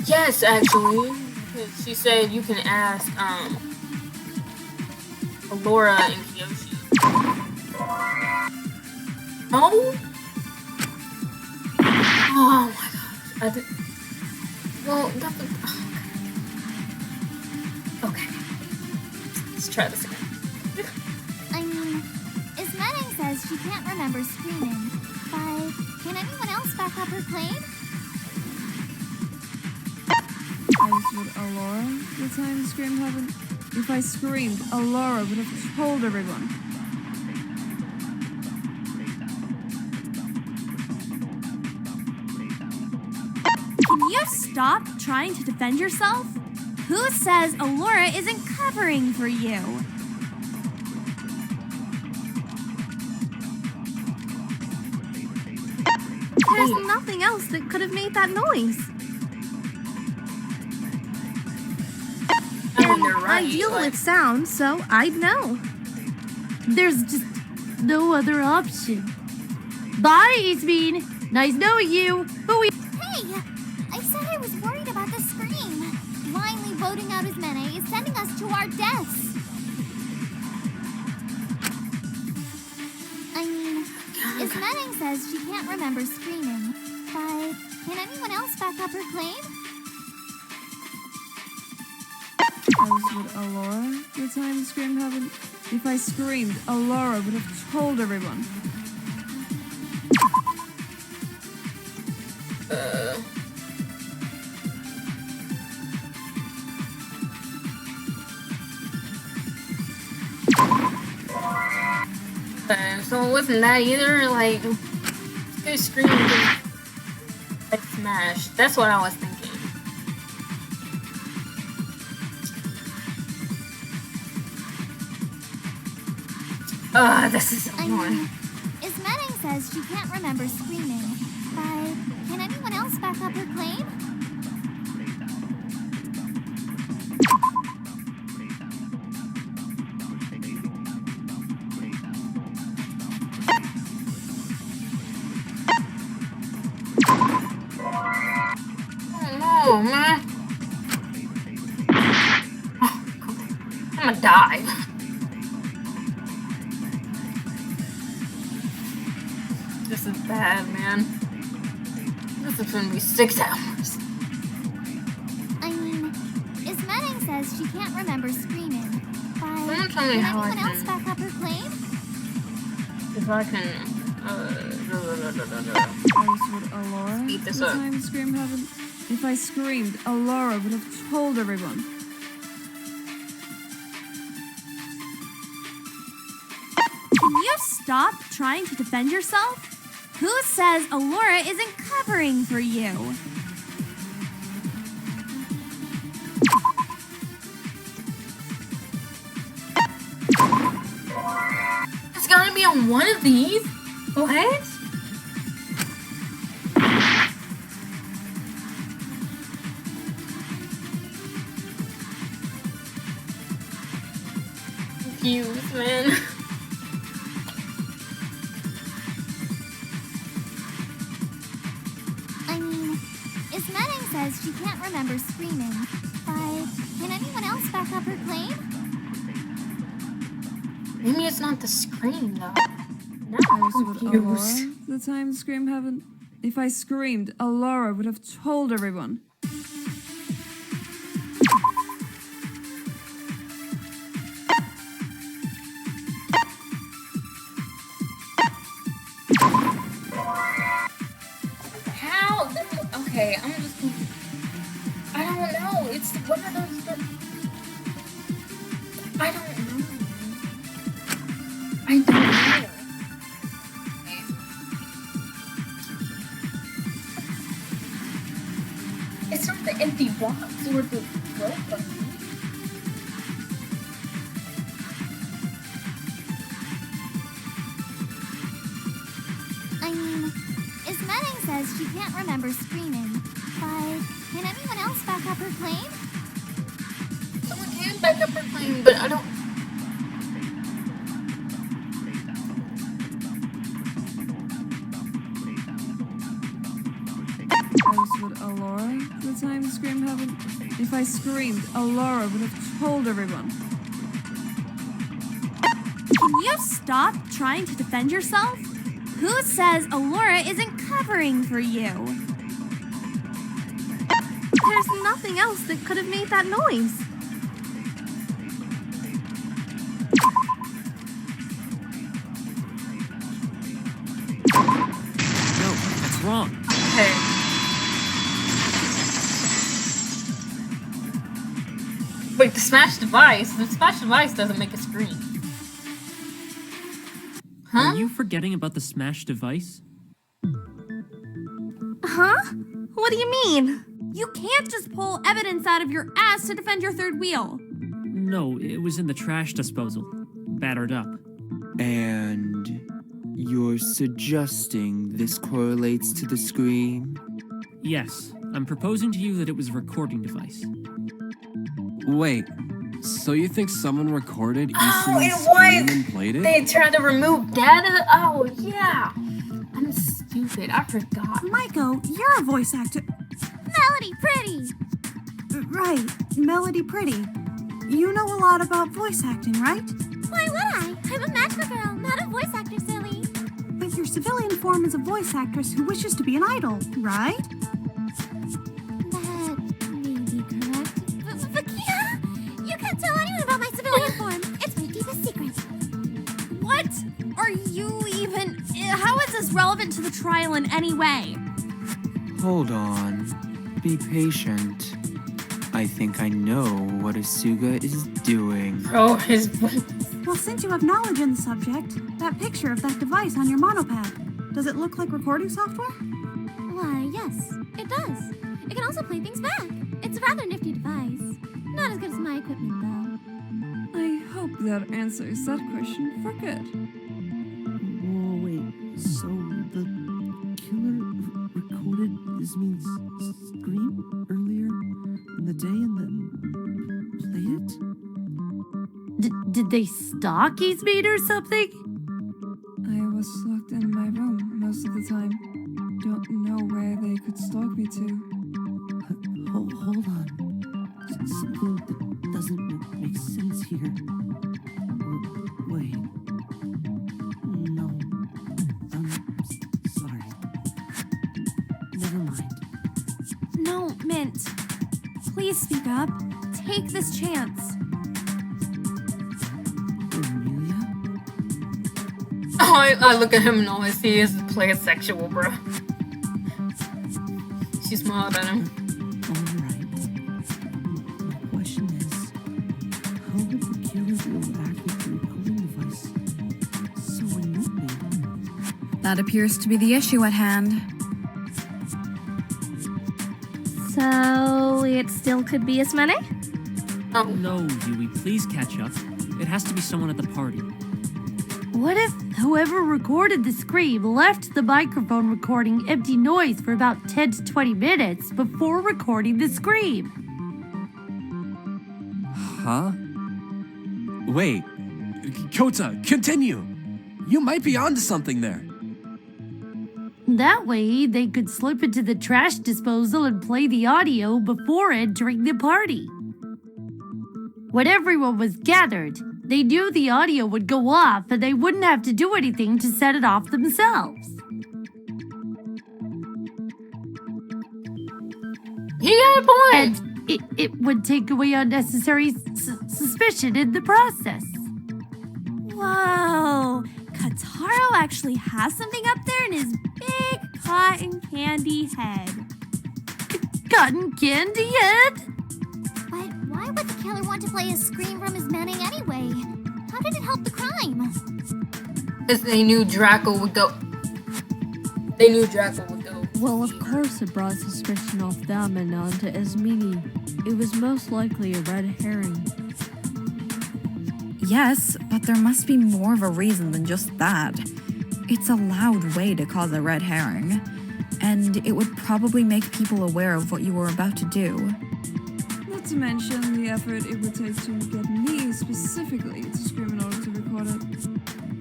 Yes, actually. Because she said you can ask, Laura and Kiyoshi. Oh? Oh my gosh. I did... Well, that was... Okay. Let's try this again. I mean, Ismenning says she can't remember screaming, but can anyone else back up her claim? I was with Alora the time the scream happened. If I screamed, Alora would have told everyone. Can you stop trying to defend yourself? Who says Alora isn't covering for you? There's nothing else that could have made that noise. I deal with sound, so I'd know. There's just no other option. Bye, Ismin. Nice knowing you. But we... Hey! I said I was worried about the scream. Blindly voting out Ismene is sending us to our deaths. I mean, Ismenning says she can't remember screaming, but can anyone else back up her claim? I was with Alora the time the scream happened. If I screamed, Alora would have told everyone. So it wasn't that either, like, they screaming like Smash. That's what I was thinking. This is so annoying. Ismenning says she can't remember screaming, but can anyone else back up her claim? Oh, man. Oh, I'm gonna die. This is bad, man. This is gonna be 6 hours. I mean, Ismaning says she can't remember screaming. Someone tell me Can how I anyone else can. back up her claim? If I can. Alora, Speed this the up. time Scream haven't. If I screamed, Alora would have told everyone. Can you stop trying to defend yourself? Who says Alora isn't covering for you? It's gotta be on one of these. What? Confused, man. I mean, Ismaning says she can't remember screaming. But can anyone else back up her claim? Maybe it's not the scream though. Now I I'm was with Alora, confused. the time Scream haven't. If I screamed, Alora would have told everyone. How? Okay, I'm just. I don't know. It's one of those. I don't know. I don't know. It's not the empty box or the rope button. I mean, Ismaning says she can't remember screaming. But can anyone else back up her claim? Someone can back up her claim, but I don't. I was with Alora, the time Scream haven't. If I screamed, Alora would have told everyone. Can you stop trying to defend yourself? Who says Alora isn't covering for you? There's nothing else that could have made that noise. No, that's wrong. Okay. Wait, the smash device? The smash device doesn't make a screen. Huh? Are you forgetting about the smash device? Huh? What do you mean? You can't just pull evidence out of your ass to defend your third wheel. No, it was in the trash disposal. Battered up. And you're suggesting this correlates to the scream? Yes, I'm proposing to you that it was a recording device. Wait, so you think someone recorded Oh, Issa's it scream was. and played it? They tried to remove data. Oh yeah. I'm stupid. I forgot. Maiko, you're a voice actor. Melody Pretty! Right, Melody Pretty. You know a lot about voice acting, right? Why would I? I'm a magical girl, not a voice actor, silly. But your civilian form is a voice actress who wishes to be an idol, right? That may be correct. But yeah, you can't tell anyone about my civilian form. It's my deepest secret. What are you even... How is this relevant to the trial in any way? Hold on. Be patient. I think I know what Asuga is doing. Oh, his. Well, since you have knowledge in the subject, that picture of that device on your monopad, does it look like recording software? Why, yes, it does. It can also play things back. It's a rather nifty device. Not as good as my equipment, though. I hope that answers that question for good. Whoa, wait. So the killer recorded Ismin's scream earlier in the day and then played it? Did they stalk Ismaid or something? I was locked in my room most of the time. Don't know where they could stalk me to. Hold on. Something doesn't make sense here. Wait. No. Sorry. Never mind. No, Mint. Please speak up. Take this chance. Oh, I look at him and all I see is play sexual, bro. She smiled at him. My question is, how would the killer react with the recording device so remotely? That appears to be the issue at hand. So it still could be Ismene? Oh. No, Yui, please catch up. It has to be someone at the party. What if whoever recorded the scream left the microphone recording empty noise for about 10 to 20 minutes before recording the scream? Huh? Wait. Kota, continue. You might be onto something there. That way, they could slip into the trash disposal and play the audio before entering the party. When everyone was gathered, they knew the audio would go off and they wouldn't have to do anything to set it off themselves. He got a point! And it would take away unnecessary suspicion in the process. Whoa. Kataro actually has something up there in his big cotton candy head. Cotton candy head? But why would the killer want to play a scream from his manning anyway? How did it help the crime? Because they knew Draco would go. They knew Draco would go. Well, of course it brought suspicion off them and onto Ismene. It was most likely a red herring. Yes, but there must be more of a reason than just that. It's a loud way to cause a red herring, and it would probably make people aware of what you were about to do. Not to mention the effort it would take to get me specifically to scream in order to record it.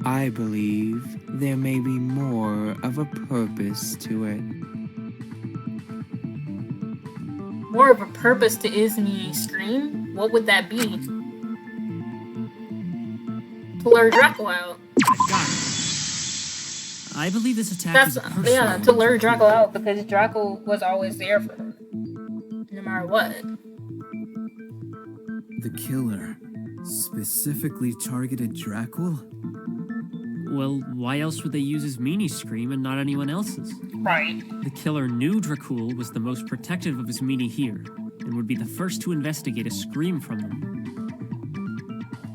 I believe there may be more of a purpose to it. More of a purpose to Ismene's scream? What would that be? To lure Draco out. Got it. I believe this attack That's, is a personal yeah, to lure Draco out because Draco was always there for her. No matter what. The killer specifically targeted Dracul? Well, why else would they use Ismene's scream and not anyone else's? Right. The killer knew Dracul was the most protective of Ismene here, and would be the first to investigate a scream from them.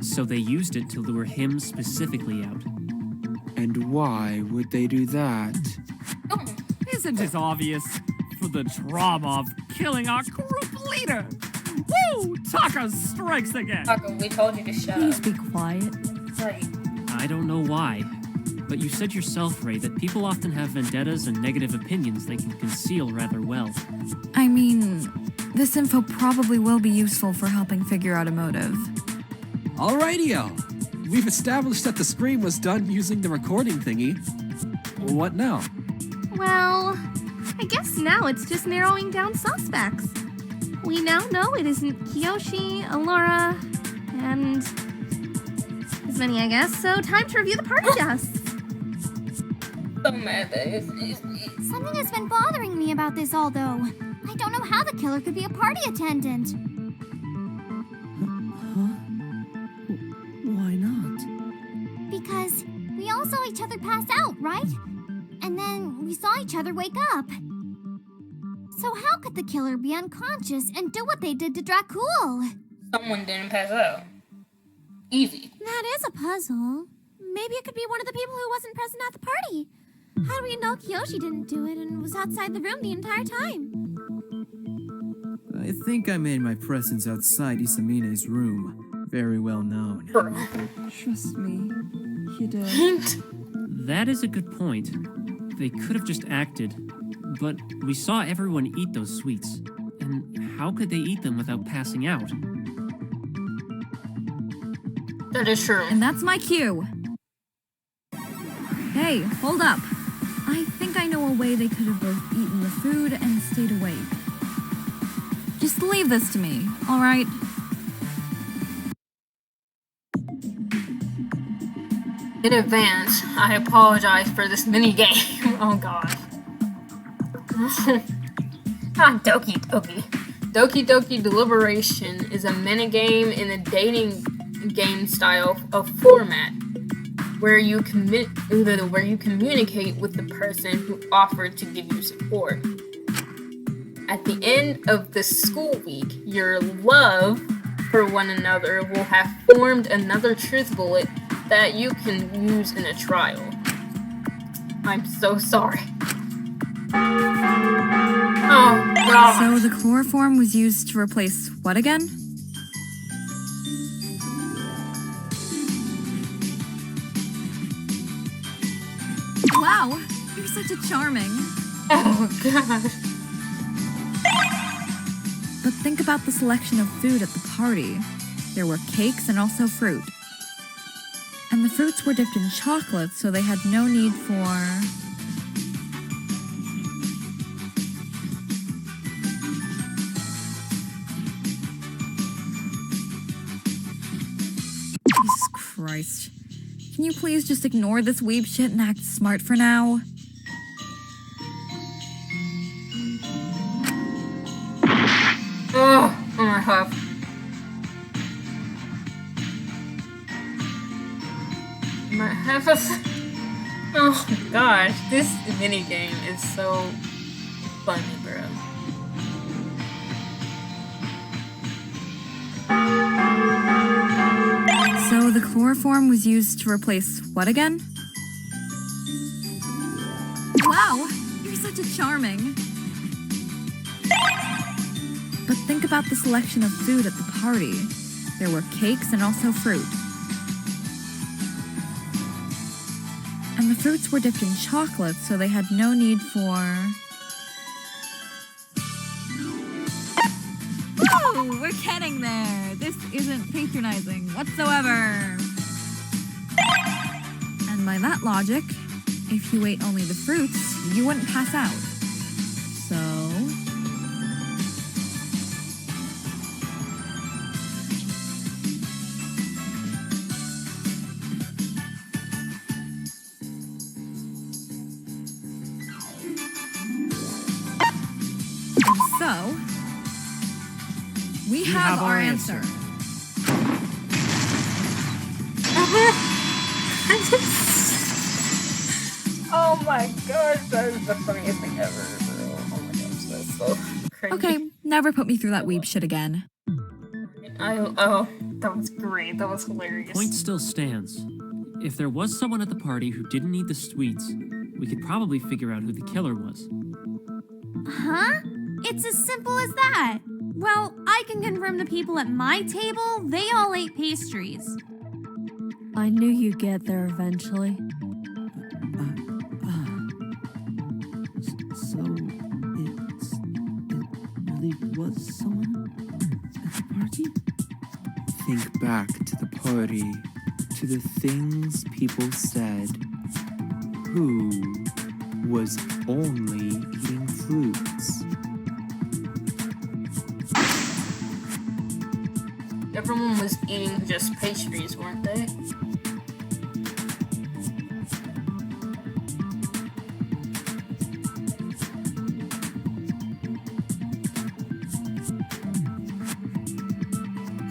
So they used it to lure him specifically out. And why would they do that? Isn't it obvious? For the drama of killing our group leader! Woo! Taka strikes again! Taka, we told you to shut Please up. be quiet. Right. I don't know why, but you said yourself, Ray, that people often have vendettas and negative opinions they can conceal rather well. I mean, this info probably will be useful for helping figure out a motive. Alrighty-o. We've established that the scream was done using the recording thingy. What now? Well, I guess now it's just narrowing down suspects. We now know it isn't Kiyoshi, Alora, and Ismene, I guess. So time to review the party guests. So mad that it's Something has been bothering me about this all, though. I don't know how the killer could be a party attendant. Why not? Because we all saw each other pass out, right? And then we saw each other wake up. So how could the killer be unconscious and do what they did to Dracul? someone didn't pass out. Easy. That is a puzzle. Maybe it could be one of the people who wasn't present at the party. How do we know Kiyoshi didn't do it and was outside the room the entire time? I think I made my presence outside Isamene's room very well known. Trust me, you did. That is a good point. They could have just acted, but we saw everyone eat those sweets. And how could they eat them without passing out? That is true. And that's my cue. Hey, hold up. I think I know a way they could have both eaten the food and stayed awake. Just leave this to me, all right? In advance, I apologize for this mini game. Oh god. Doki Doki. Doki Doki Deliberation is a minigame in a dating game style of format where you communicate with the person who offered to give you support. At the end of the school week, your love for one another will have formed another truth bullet that you can use in a trial. I'm so sorry. Oh god. So the chloroform was used to replace what again? Wow, you're such a charming. Oh god. But think about the selection of food at the party. There were cakes and also fruit. And the fruits were dipped in chocolate, so they had no need for... Jesus Christ. Can you please just ignore this weeb shit and act smart for now? Oh my god. My half of... Oh gosh, this minigame is so funny, bro. So the chloroform was used to replace what again? Wow, you're such a charming. But think about the selection of food at the party. There were cakes and also fruit. And the fruits were dipped in chocolate, so they had no need for... Woo! We're getting there! This isn't patronizing whatsoever! And by that logic, if you ate only the fruits, you wouldn't pass out. So... So, we have our answer. Oh my gosh, that is the funniest thing ever, bro. Oh my gosh, that's so crazy. Okay, never put me through that weeb shit again. Oh, that was great. That was hilarious. Point still stands. If there was someone at the party who didn't need the sweets, we could probably figure out who the killer was. Huh? It's as simple as that. Well, I can confirm the people at my table, they all ate pastries. I knew you'd get there eventually. So it really was someone at the party? Think back to the party, to the things people said. Who was only eating fruits? Everyone was eating just pastries, weren't they?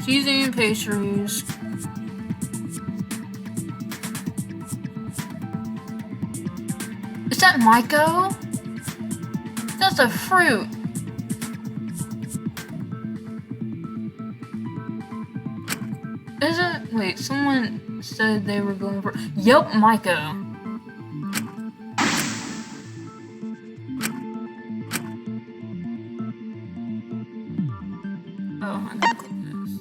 She's eating pastries. Is that Maiko? That's a fruit. Is it? Wait, someone said they were going for... Yup, Maiko. Oh, I gotta click this.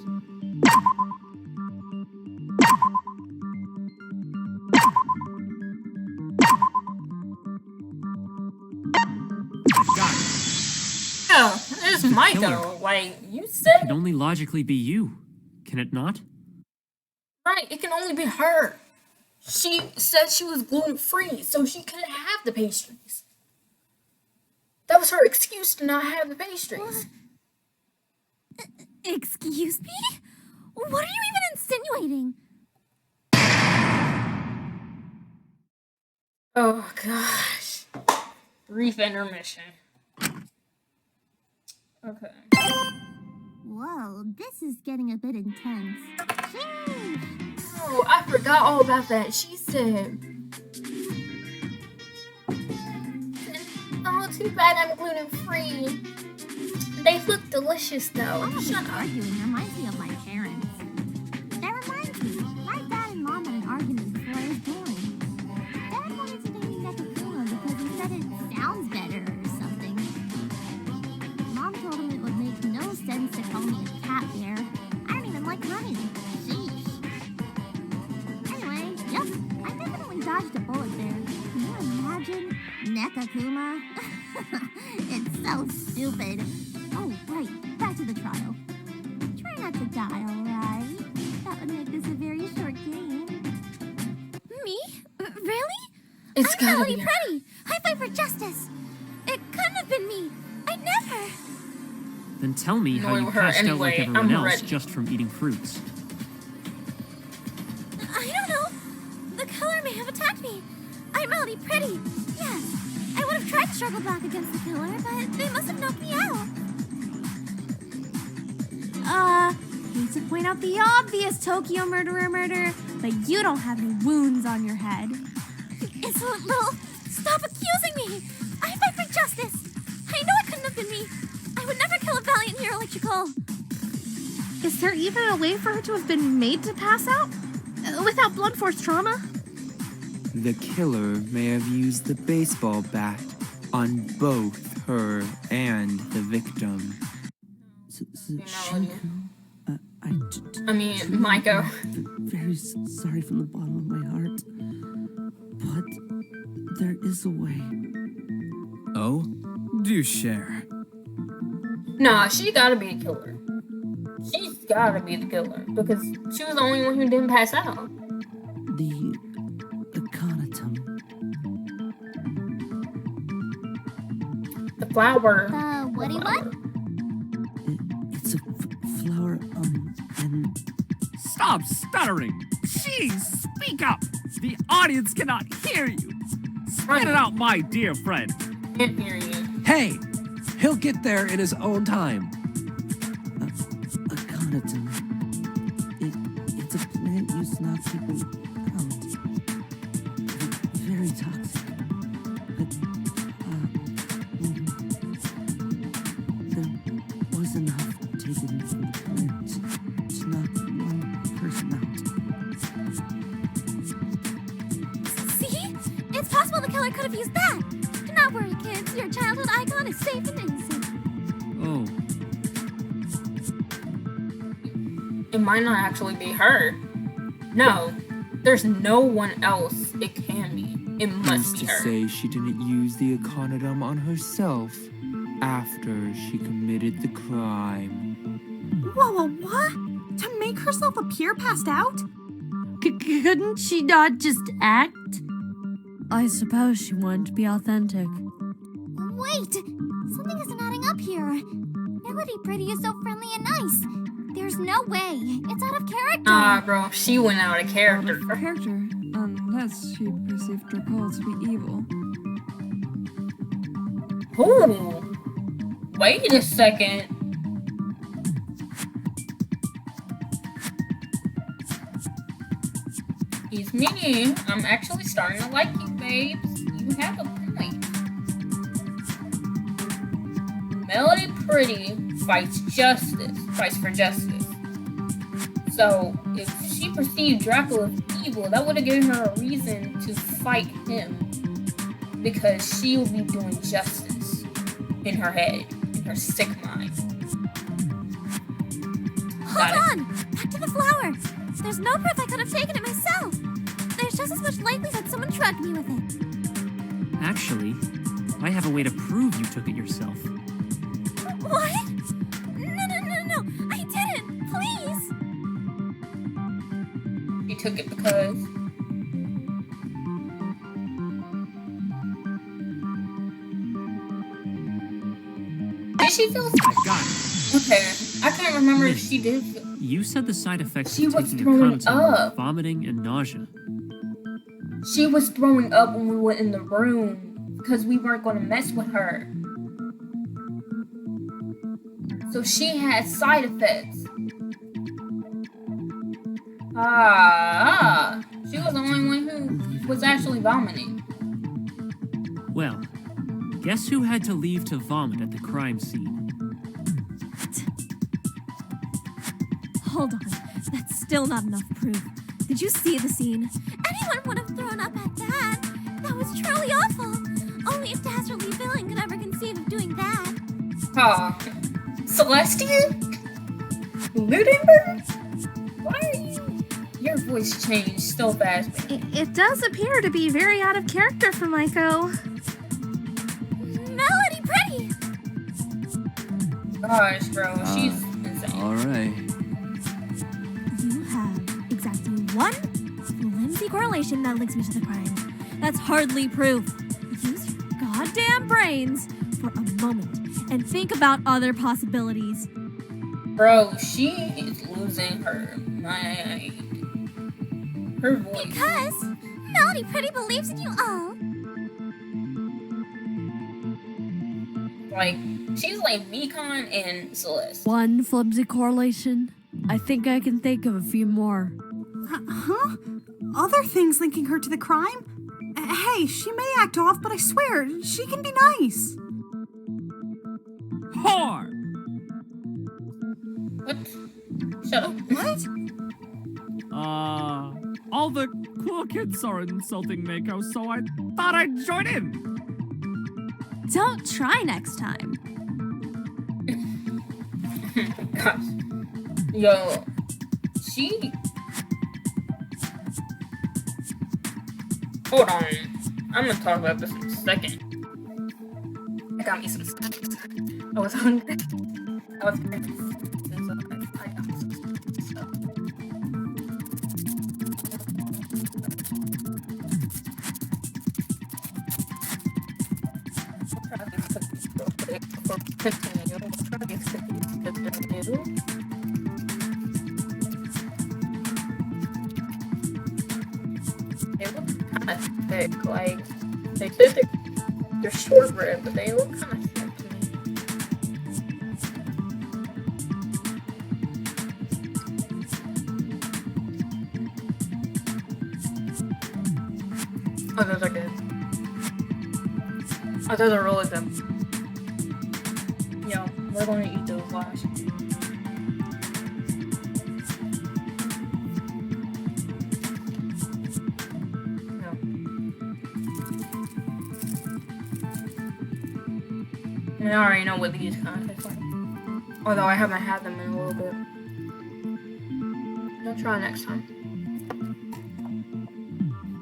Oh, it's Maiko. Like, you It said... can only logically be you, can it not? Right, it can only be her. She said she was gluten-free, so she couldn't have the pastries. That was her excuse to not have the pastries. Excuse me? What are you even insinuating? Oh gosh. Brief intermission. Okay. Whoa, this is getting a bit intense. Sheesh. Oh, I forgot all about that. She said, "Oh, too bad I'm gluten free. They look delicious though." All of this arguing reminds me of my parents. That reminds me, my dad and mom had an argument before I was born. Dad wanted to name me Nekakuma because he said it sounds better or something. Mom told him it would make no sense to call me a cat bear. I don't even like honey. Sheesh. Anyway, yep, I definitely dodged a bullet there. Can you imagine? Nekakuma? It's so stupid. Oh, right. Back to the trial. Try not to die, alright? That would make this a very short game. Me? Really? It's I'm gotta Melody be her. Pretty. High five for justice. It couldn't have been me. I'd never. Then tell me how No, you her passed out like anyway. everyone I'm else ready. just from eating fruits. I don't know. The killer may have attacked me. I'm Melody Pretty. Yes. I would have tried to struggle back against the killer, but they must have knocked me out. Hate to point out the obvious Tokyo murderer murder, but you don't have any wounds on your head. It's a little... Stop accusing me! I fight for justice! I know it couldn't have been me! I would never kill a valiant hero like Chikol! Is there even a way for her to have been made to pass out? Without blunt force trauma? The killer may have used the baseball bat on both her and the victim. Shinku, I mean, Micah. Very sorry from the bottom of my heart. But there is a way. Oh? Do share. Nah, she gotta be the killer. She's gotta be the killer because she was the only one who didn't pass out. The Akanatum. The flower. Whatty what? It's a flower, and... Stop stuttering! Jeez, speak up! The audience cannot hear you! Spit it out, my dear friend! Can't hear you. Hey, he'll get there in his own time. Akanatum. It's a plant used to knock people out. Very toxic. But, there was enough taken from the plant to knock one person out. See? It's possible the killer could have used that! Do not worry, kids. Your childhood icon is safe and innocent. Oh, It might not actually be her. No, there's no one else it can be. It must Who's be to her. say she didn't use the Akanatum on herself after she committed the crime? Whoa, what? To make herself appear passed out? Couldn't she not just act? I suppose she wanted to be authentic. Wait! Something isn't adding up here. Melody Pretty is so friendly and nice. There's no way. It's out of character. Ah, bro, she went out of character. Out of character, unless she perceived Dracul to be evil. Ooh. Wait a second. He's mean. I'm actually starting to like you, babes. You have a point. Melody Pretty fights for justice. So, if she perceived Dracula as evil, that would have given her a reason to fight him. Because she will be doing justice in her head, in her sick mind. Hold on! Back to the flower! There's no proof I could have taken it myself! There's just as much likelihood someone drugged me with it. Actually, I have a way to prove you took it yourself. What? No, I didn't! Please! She took it because... Did she feel sick? Got it. Okay, I can't remember if she did feel... You said the side effects She of was taking throwing Akanatum were up. vomiting and nausea. She was throwing up when we were in the room because we weren't going to mess with her. So she had side effects. She was the only one who was actually vomiting. Well, guess who had to leave to vomit at the crime scene? Hold on, that's still not enough proof. Did you see the scene? Anyone would have thrown up at that. That was truly awful. Only a dastardly villain could ever conceive of doing that. Celestia? Ludenberg? Why are you? Your voice changed so fast. It does appear to be very out of character for Maiko. Melody Pretty! Gosh, bro, she's insane. Alright. You have exactly one flimsy correlation that links me to the crime. That's hardly proof. Use your goddamn brains for a moment and think about other possibilities. Bro, she is losing her mind. Her voice. Because Melody Pretty believes in you all. Like, she's like Mekon and Celeste. One flimsy correlation? I think I can think of a few more. Huh? Other things linking her to the crime? Hey, she may act off, but I swear, she can be nice. Whore! What? Shut up. What? All the cool kids are insulting Mako, so I thought I'd join in. Don't try next time. Gosh. Yo, she... Hold on. I'm gonna talk about this in a second. I got me some snacks. I was hungry. I was hungry. I got me some stuff. Continue. We'll try these cookies because they're new. They look kind of thick. Like, they said they're shortbread, but they look kind of thick to me. Oh, those are good. Oh, those are really good. Yo, we're gonna eat those last. No. I mean, I already know what these kind of taste like. Although I haven't had them in a little bit. I'll try next time.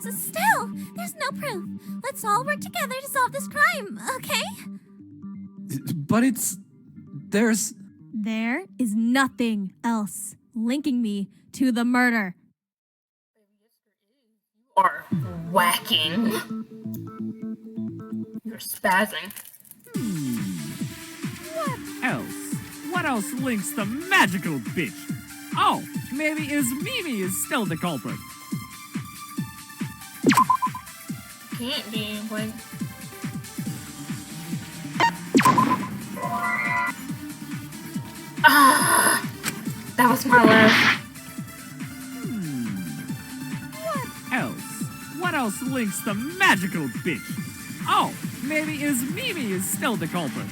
So still, there's no proof. Let's all work together to solve this crime, okay? But there is nothing else linking me to the murder. You are whacking. You're spazzing. What else links the magical bitch? Oh, maybe Mimi is still the culprit. Can't be, but... That was my last. What else links the magical bitch? Oh, maybe Mimi is still the culprit.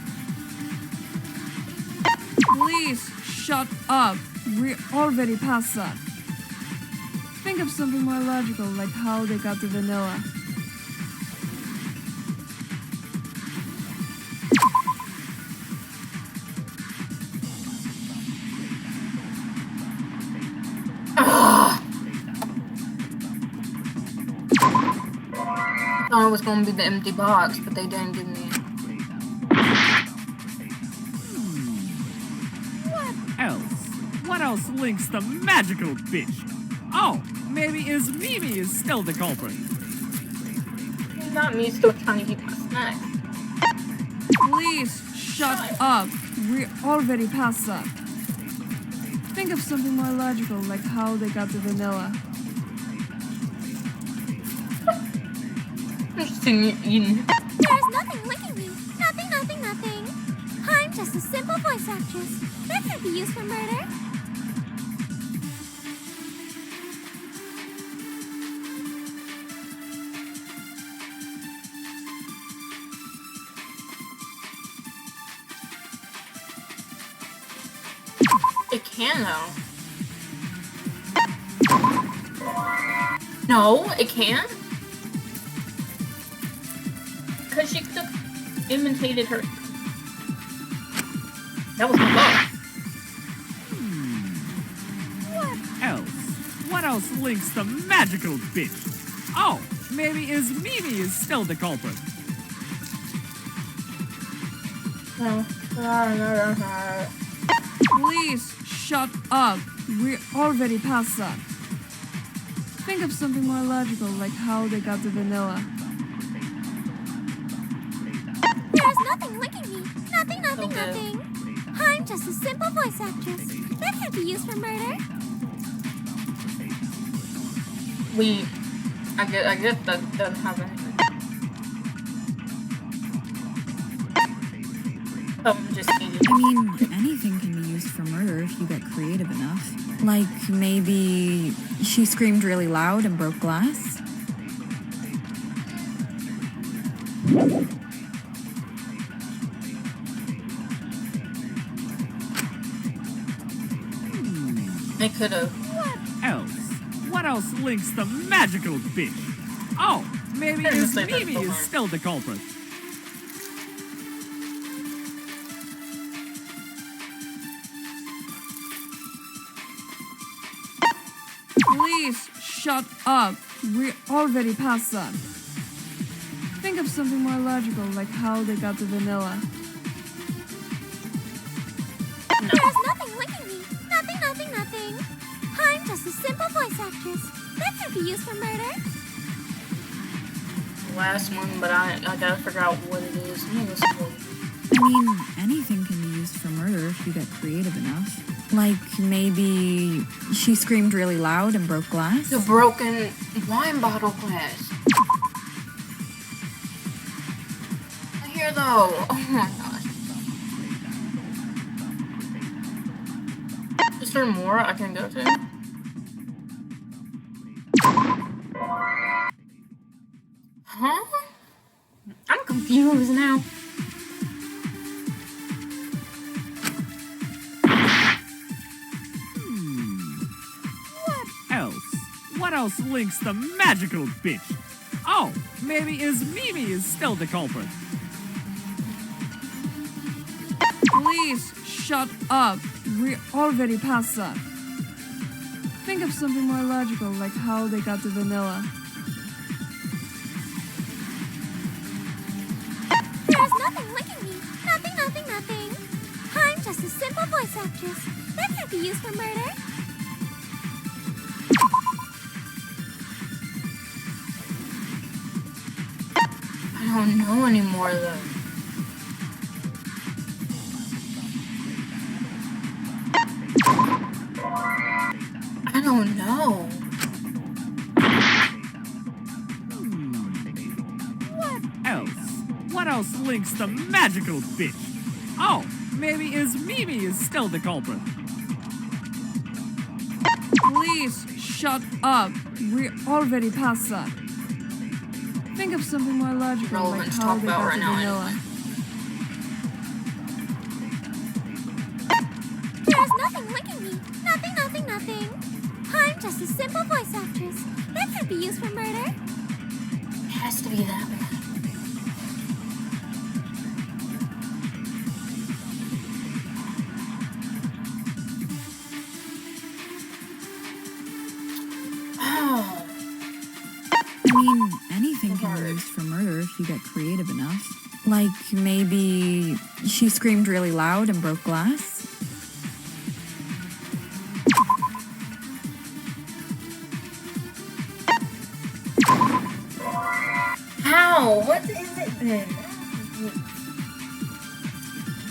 Please shut up. We're already past that. Think of something more logical, like how they got the vanilla. I thought it was gonna be the empty box, but they didn't give me it. What else links the magical bitch? Oh, maybe Mimi is still the culprit. Not me still trying to eat my snack. Please shut up. We're already past that. Think of something more logical, like how they got the vanilla. There's nothing licking me. Nothing, nothing, nothing. I'm just a simple voice actress. That can't be used for murder. It can though. No, it can't. Because she could have imitated her. That was my fault. What else links the magical bitch? Oh, maybe Mimi is still the culprit. Please shut up. We're already past that. Think of something more logical, like how they got the vanilla. There's nothing licking me. Nothing, nothing, nothing. I'm just a simple voice actress. That can't be used for murder. I guess that doesn't have anything. I'm just kidding. I mean, anything can be used for murder if you get creative enough. Like, maybe she screamed really loud and broke glass? They could have. What else links the magical bitch? Oh, maybe Mimi is still the culprit. Please shut up. We're already past that. Think of something more logical, like how they got the vanilla. There's nothing licking me. Nothing, nothing, nothing. I'm just a simple voice actress. That can't be used for murder. Last one, but I gotta figure out what it is. I mean, anything can be used for murder if you get creative enough. Like, maybe she screamed really loud and broke glass? The broken wine bottle glass. Here though. Oh my gosh. Is there more I can go to? Huh? I'm confused now. What else links the magical bitch? Oh, maybe Mimi is still the culprit. Please shut up. We're already past that. Think of something more logical, like how they got the vanilla. There's nothing licking me. Nothing, nothing, nothing. I'm just a simple voice actress. That can't be used for murder. I don't know anymore though. I don't know. What else links the magical bitch? Oh, maybe Mimi is still the culprit. Please shut up. We're already past that. Think of something more logical, like how they got the vanilla. There's nothing licking me. Nothing, nothing, nothing. I'm just a simple voice actress. That can't be used for murder. It has to be that one. I mean, anything can be used for murder if you get creative enough. Like, maybe she screamed really loud and broke glass? How? What is it then?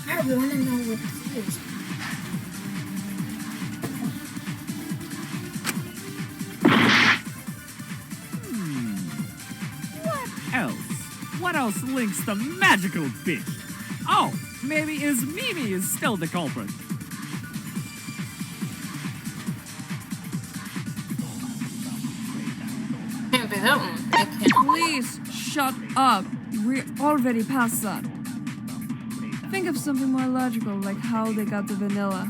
I want to know what this is. else? What else links the magical bitch? Oh, maybe Mimi is still the culprit. Can't be that one. It can't. Please shut up. We're already past that. Think of something more logical, like how they got the vanilla.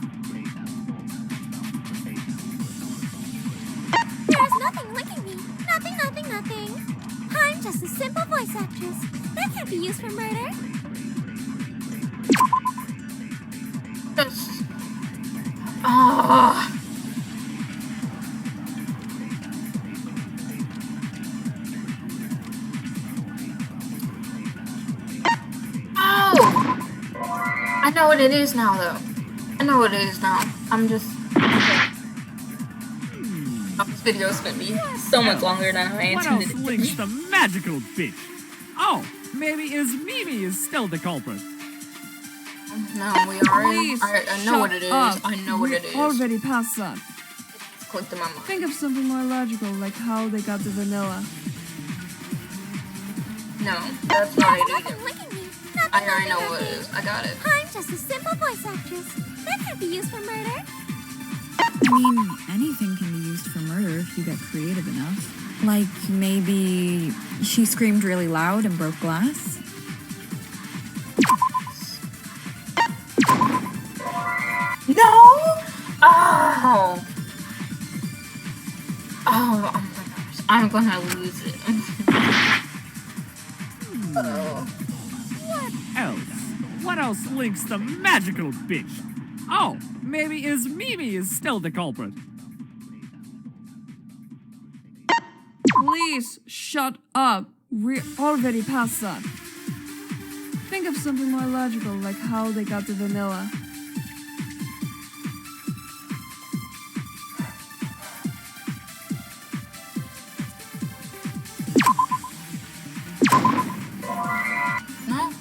There's nothing linking me. Nothing, nothing, nothing. I'm just a simple voice actress. That can't be used for murder. That's... Oh. I know what it is now, though. I know what it is now. I'm just... Okay. This video is gonna be so much longer than I What intended else it to links be. the magical bitch? Oh, maybe Mimi is still the culprit. No, we already... Please I know what it is. up. I know what it is. We're already past that. It's clicked in my mind. Think of something more logical, like how they got the vanilla. No, that's not it either. Nothing linking me. I already know what it is. I got it. I'm just a simple voice actress. That can't be used for murder. I mean, anything can be used for murder if you get creative enough. Like, maybe she screamed really loud and broke glass? No! Oh! Oh my gosh. I'm gonna lose it. Oh. What else links the magical bitch? Oh, maybe Mimi is still the culprit. Please shut up. We're already past that. Think of something more logical, like how they got the vanilla. No.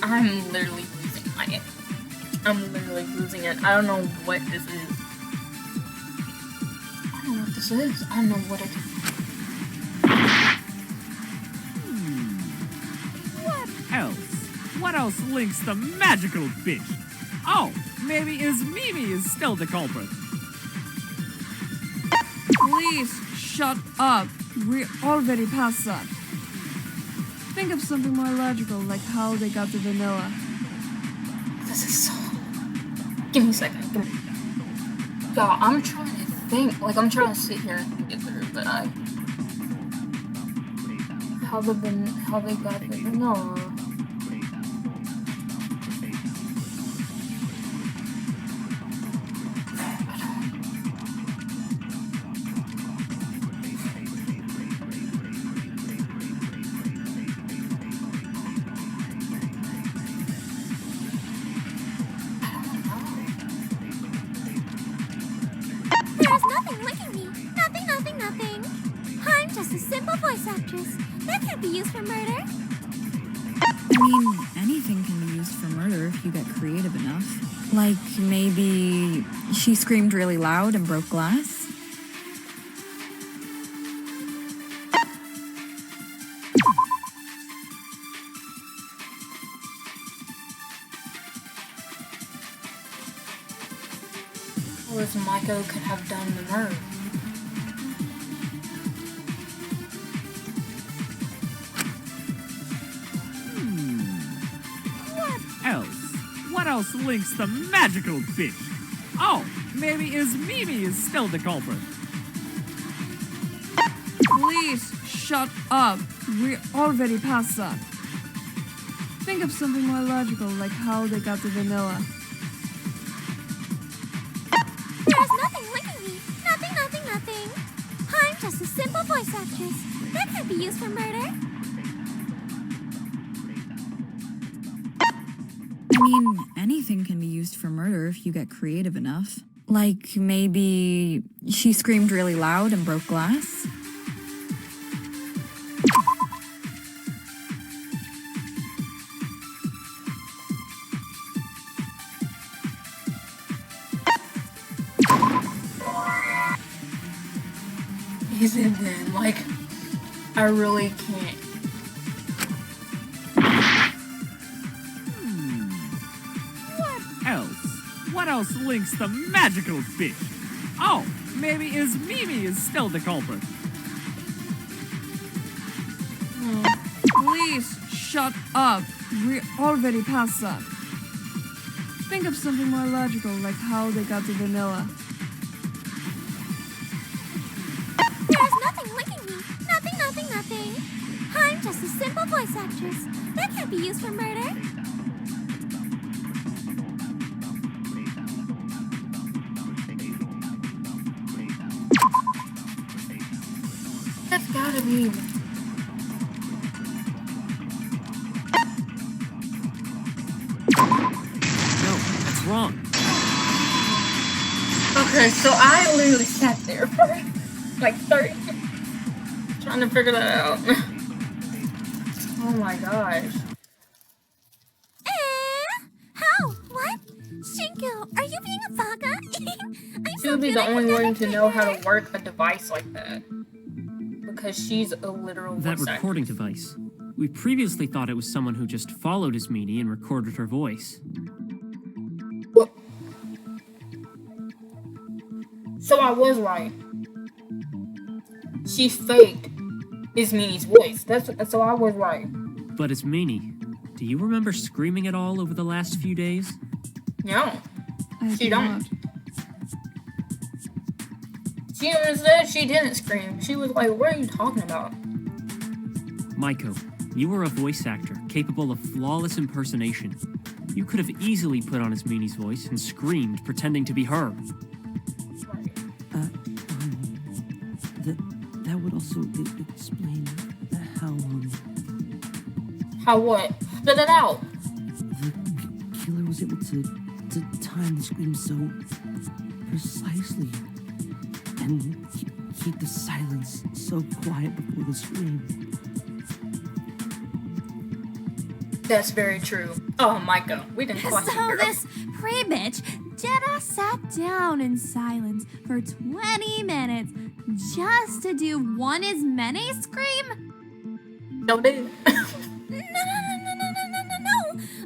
I'm literally losing my... I'm literally losing it. I don't know what this is. I don't know what this is. I don't know what it is. What else links the magical bitch? Oh, maybe Mimi is still the culprit. Please shut up. We're already past that. Think of something more logical, like how they got the vanilla. This is so... Give me a second. Y'all, I'm trying to think. Like, I'm trying to sit here and think it through, but I... How they got the vanilla... There's nothing linking me. Nothing, nothing, nothing. I'm just a simple voice actress. That can't be used for murder. I mean, anything can be used for murder if you get creative enough. Like, maybe she screamed really loud and broke glass? As Maiko could have done the murder. What else links the magical bitch? Oh, maybe Mimi is still the culprit. Please shut up. We're already past that. Think of something more logical, like how they got the vanilla. There's nothing linking me. Nothing, nothing, nothing. I'm just a simple voice actress. That can't be used for murder. I mean, anything can be used for murder if you get creative enough. Like, maybe she screamed really loud and broke glass? Is it then? Like, I really can't. What else links the magical fish? Oh, maybe Mimi is still the culprit. Please shut up. We already passed that. Think of something more logical, like how they got to vanilla. There's nothing linking me. Nothing. I'm just a simple voice actress. That can't be used for murder. That's gotta be. No, that's wrong. Okay, so I literally sat there for like 30 trying to figure that out. Oh my gosh. How? What? Shinku, are you being a baka? She would be the only one to know how to work a device like that. Because she's a literal That voice recording device. We previously thought it was someone who just followed Ismini and recorded her voice. What? So I was right. She faked Ismini's voice. So I was right. But Ismini, do you remember screaming at all over the last few days? No. She don't. She even said she didn't scream. She was like, what are you talking about? Maiko, you were a voice actor capable of flawless impersonation. You could have easily put on Ismini's voice and screamed, pretending to be her. That would also explain how. How what? Spit it out. The killer was able to time the scream so precisely and keep the silence so quiet before the scream. That's very true. Oh, Micah, we didn't question So girl. this pre-bitch Jenna sat down in silence for 20 minutes just to do one Ismene scream? No, dude. No.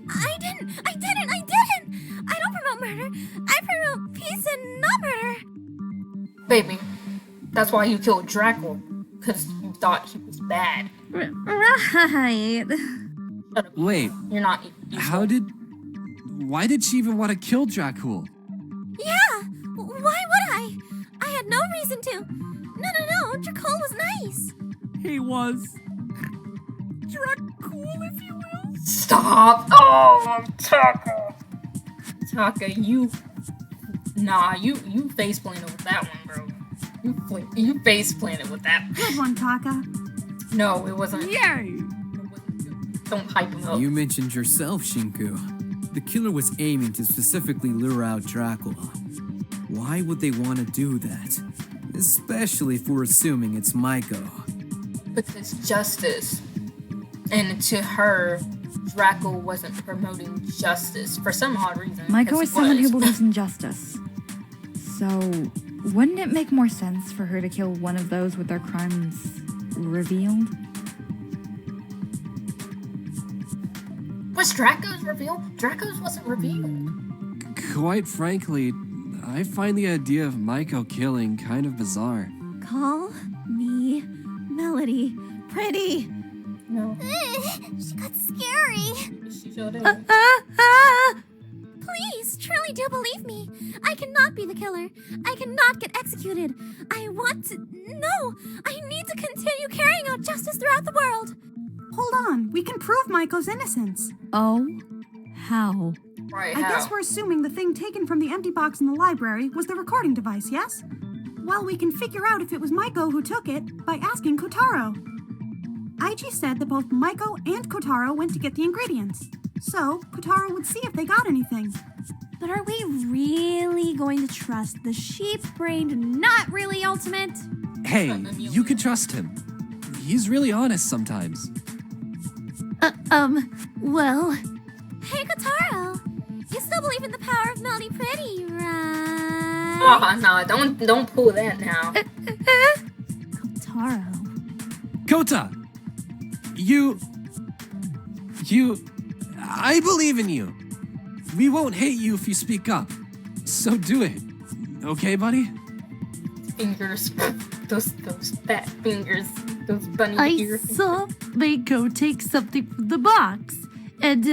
I didn't. I don't promote murder. I promote peace and not murder. Baby, that's why you killed Draco. Because you thought he was bad. Right. Wait, You're not. why did she even want to kill Dracul? Yeah, why would I? I had no reason to. No, Dracul was nice. He was Dracul, if you will. Stop! Oh, Taka. Taka, you face planted with that one, bro. You face planted with that. Good one, Taka. No, it wasn't. Yay! Don't hype him up. You mentioned yourself, Shinku. The killer was aiming to specifically lure out Dracula. Why would they want to do that? Especially if we're assuming it's Maiko. Because justice. And to her, Draco wasn't promoting justice for some odd reason. Maiko is someone who was. believes in justice. So, wouldn't it make more sense for her to kill one of those with their crimes revealed? Was Draco's revealed? Draco's wasn't revealed. Quite frankly, I find the idea of Maiko killing kind of bizarre. Call me Melody. Pretty. No. She got scary. She sure did. Please, truly do believe me. I cannot be the killer. I cannot get executed. I want to. No! I need to continue carrying out justice throughout the world. Hold on, we can prove Maiko's innocence. Oh? How? Right, I how? guess we're assuming the thing taken from the empty box in the library was the recording device, yes? Well, we can figure out if it was Maiko who took it by asking Kotaro. Aiji said that both Maiko and Kotaro went to get the ingredients. So, Kotaro would see if they got anything. But are we really going to trust the sheep-brained, not really ultimate? Hey, you can trust him. He's really honest sometimes. Well. Hey, Kotaro. You still believe in the power of Melody Pretty, right? Oh, no, don't pull that now. Kotaro. Kota! I believe in you. We won't hate you if you speak up. So do it. Okay, buddy? Fingers. Those fat fingers. Those bunny I ear saw Mako take something from the box, and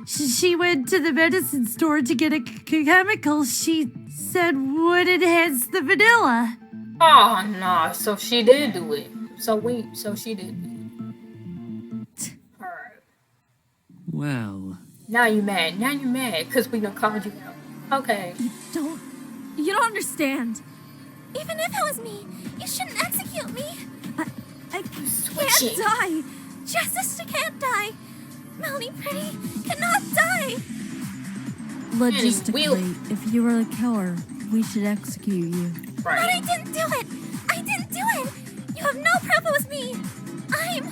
she went to the medicine store to get a chemical she said would enhance the vanilla. Oh no, so she did do it. So she did. Alright. Well, Now you mad. Now you mad because we done called you out. Okay. You don't understand. Even if it was me, you shouldn't execute me. I can't die. Justice can't die. Melanie Pretty cannot die. Logistically, if you were the killer, we should execute you. Right. But I didn't do it. I didn't do it. You have no proof it was me. I'm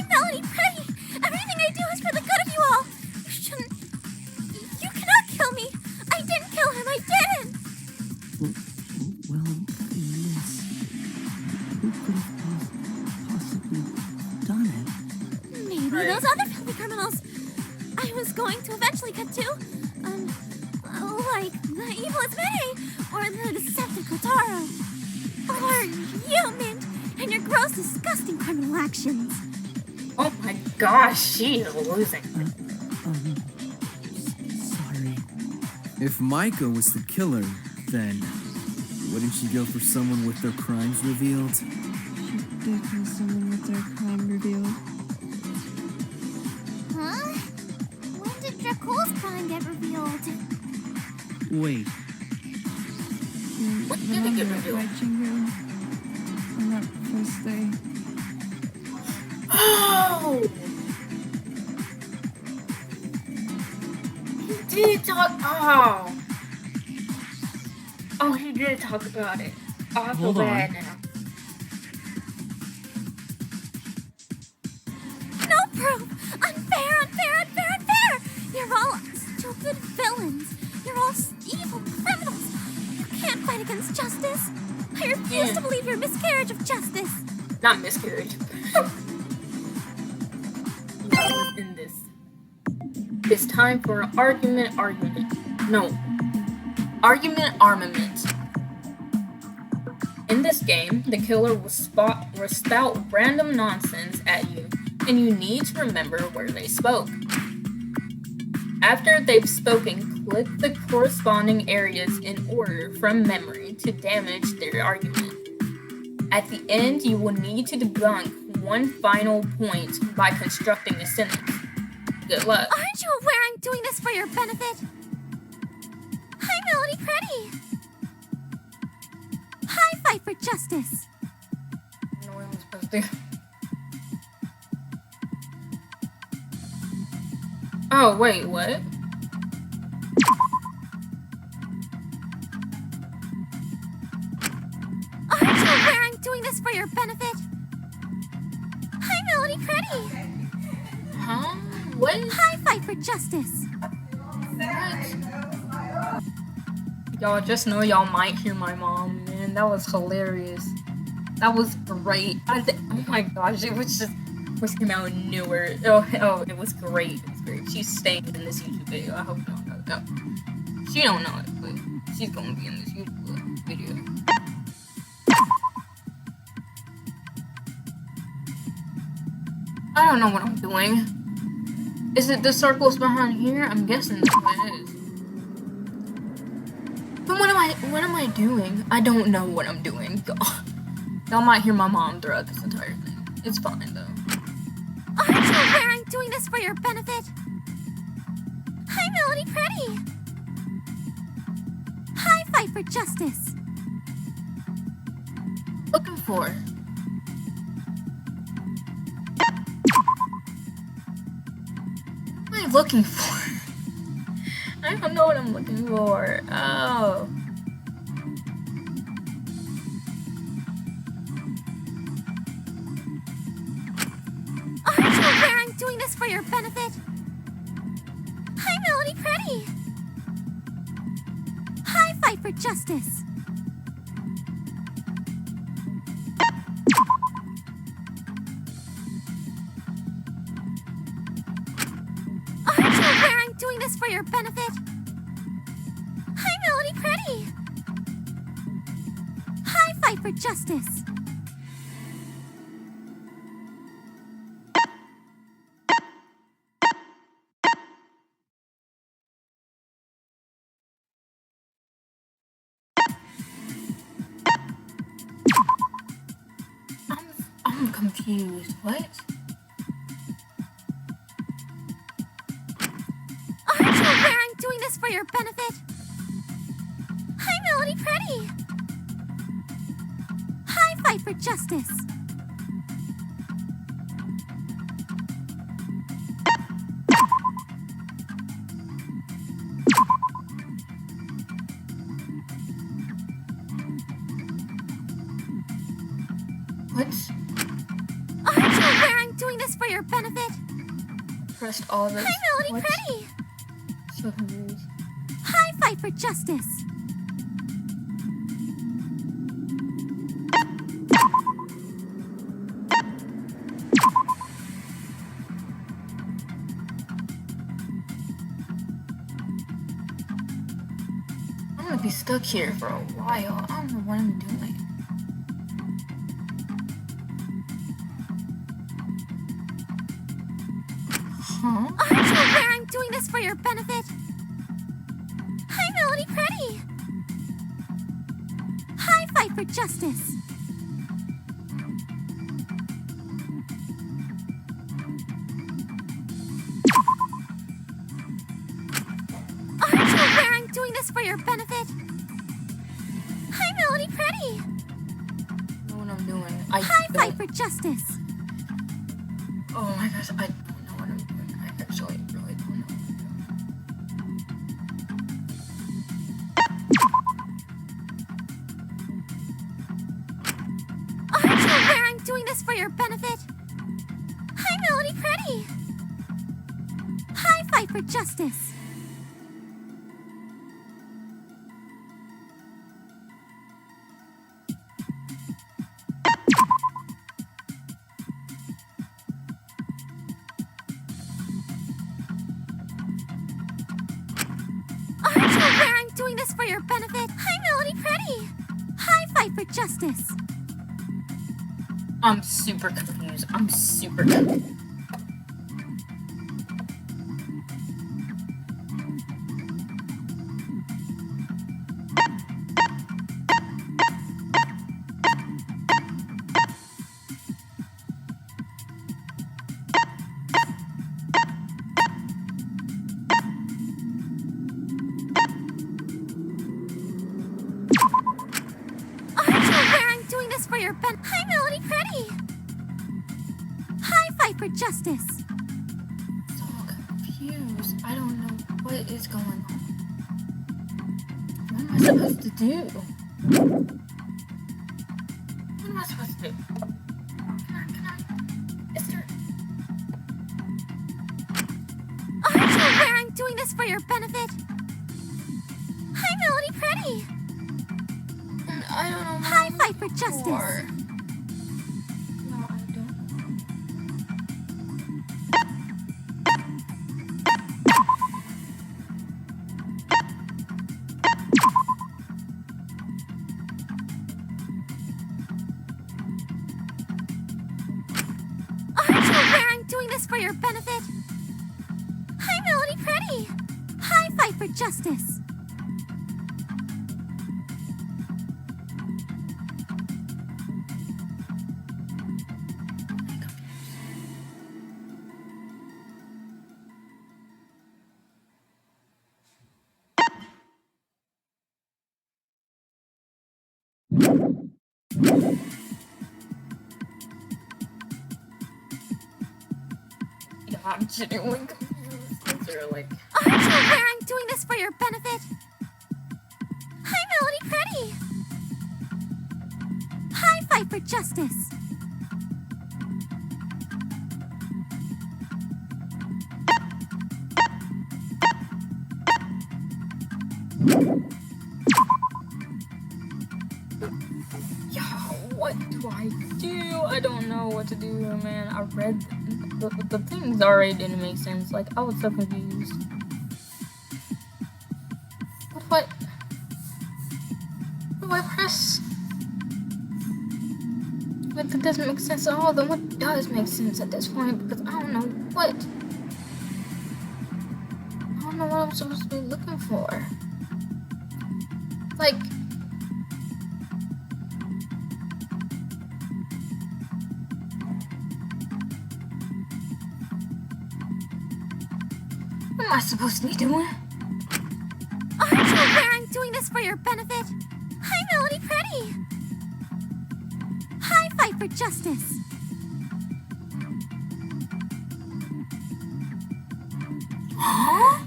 Melanie Pretty. Everything I do is for the good of you all. You shouldn't. You cannot kill me. I didn't kill him. I didn't. Well, miss, who could have possibly done it? Maybe those other filthy criminals I was going to eventually cut to. Like the evil Ismene or the deceptive Kotaro. Or you, Mint, and your gross, disgusting criminal actions. Oh my gosh, she is losing. Sorry. if Micah was the killer, then wouldn't she go for someone with their crimes revealed? She did kill someone with their crime revealed. Huh? When did Dracul's crime get revealed? Wait, What did it get revealed? Right, Jingu? On that first day. Oh! He did talk. Oh! Oh, he did talk about it. Oh, I feel Hold on. bad now. No proof! Unfair, unfair, unfair, unfair! You're all stupid villains. You're all evil criminals. You can't fight against justice. I refuse to believe your miscarriage of justice. Not miscarriage. In this. It's time for an argument. No. Argument armament. In this game, the killer will spout random nonsense at you, and you need to remember where they spoke. After they've spoken, click the corresponding areas in order from memory to damage their argument. At the end, you will need to debunk one final point by constructing a sentence. Good luck. Aren't you aware I'm doing this for your benefit? Hi, Melanie Pretty. High fight for justice. I don't know what I'm supposed to do. Oh, wait, what? Aren't you aware I'm doing this for your benefit? Hi, Melanie Pretty. Huh? What? High fight for justice. Y'all just know y'all might hear my mom, man. That was hilarious. That was great. Oh my gosh, it was just came out newer. Oh, it was great. It was great. She's staying in this YouTube video. I hope y'all know that. She don't know it, but she's gonna be in this YouTube video. I don't know what I'm doing. Is it the circles behind here? I'm guessing that's what it is. But what am I doing? I don't know what I'm doing. Y'all might hear my mom throughout this entire thing. It's fine though. Aren't you aware I'm doing this for your benefit? Hi, Melanie Pretty. High fight for justice. Looking for. What am I looking for? I don't know what I'm looking for. Oh. Aren't you aware I'm doing this for your benefit? Hi, Melanie Pretty. High fight for justice. I'm doing this for your benefit. Hi, Melody Pretty. Hi, Fight for Justice. I'm confused. What? Aren't you aware I'm doing this for your benefit? Hi, Melody Pretty. Hi, Fight for Justice. What? Aren't you aware I'm doing this for your benefit? Pressed all this. Hi, Melody What? Pretty. So confused. Hi, Fight for Justice. I'm gonna be stuck here for a while. I don't know what I'm doing. Huh? Aren't you aware I'm doing this for your benefit? Hi, Melody Pretty. Hi, Fight for Justice. Aren't you aware I'm doing this for your benefit? Hi, Melody Pretty. I don't know what I'm doing. I Hi, don't. Fight for Justice. Oh my gosh, I don't know what I'm doing. I actually really don't know what I'm doing. Aren't you aware I'm doing this for your benefit? Hi, Melody Pretty. Hi, Fight for Justice. Aren't you aware I'm doing this for your benefit? Hi, Melody Pretty. Hi, Fight for Justice. I'm super confused. I'm super confused. Aren't you aware I'm doing this for your benefit? Hi, Melody Pretty. Hi, Fight for Justice. So confused. I don't know what is going on. What am I supposed to do? What am I supposed to do? Can I? Is there... Aren't you aware I'm doing this for your benefit? Hi, Melody Pretty. I don't know. Hi, Fight for Justice. No, I don't. Aren't you aware I'm doing this for your benefit? Hi, Melody Pretty. Hi, Fight for Justice. Yeah, I'm genuinely confused. They're like... Aren't you aware I'm doing this for your benefit? Hi, Melody Pretty. Hi, Fight for Justice. Yeah, what do I do? I don't know what to do, man. I read the things already didn't make sense. Like, I was so confused. what do I press? Like, that doesn't make sense at all. Then what does make sense at this point? Because I don't know what I'm supposed to be looking for. Like, what am I supposed to be doing? Aren't you aware I'm doing this for your benefit? Hi, Melody Pretty! Hi, Fight for Justice! Huh?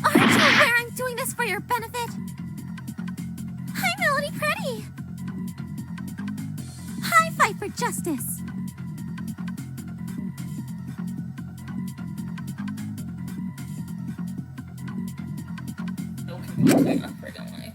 Aren't you aware I'm doing this for your benefit? Hi, Melody Pretty! Hi, Fight for Justice! So confused in my freaking life.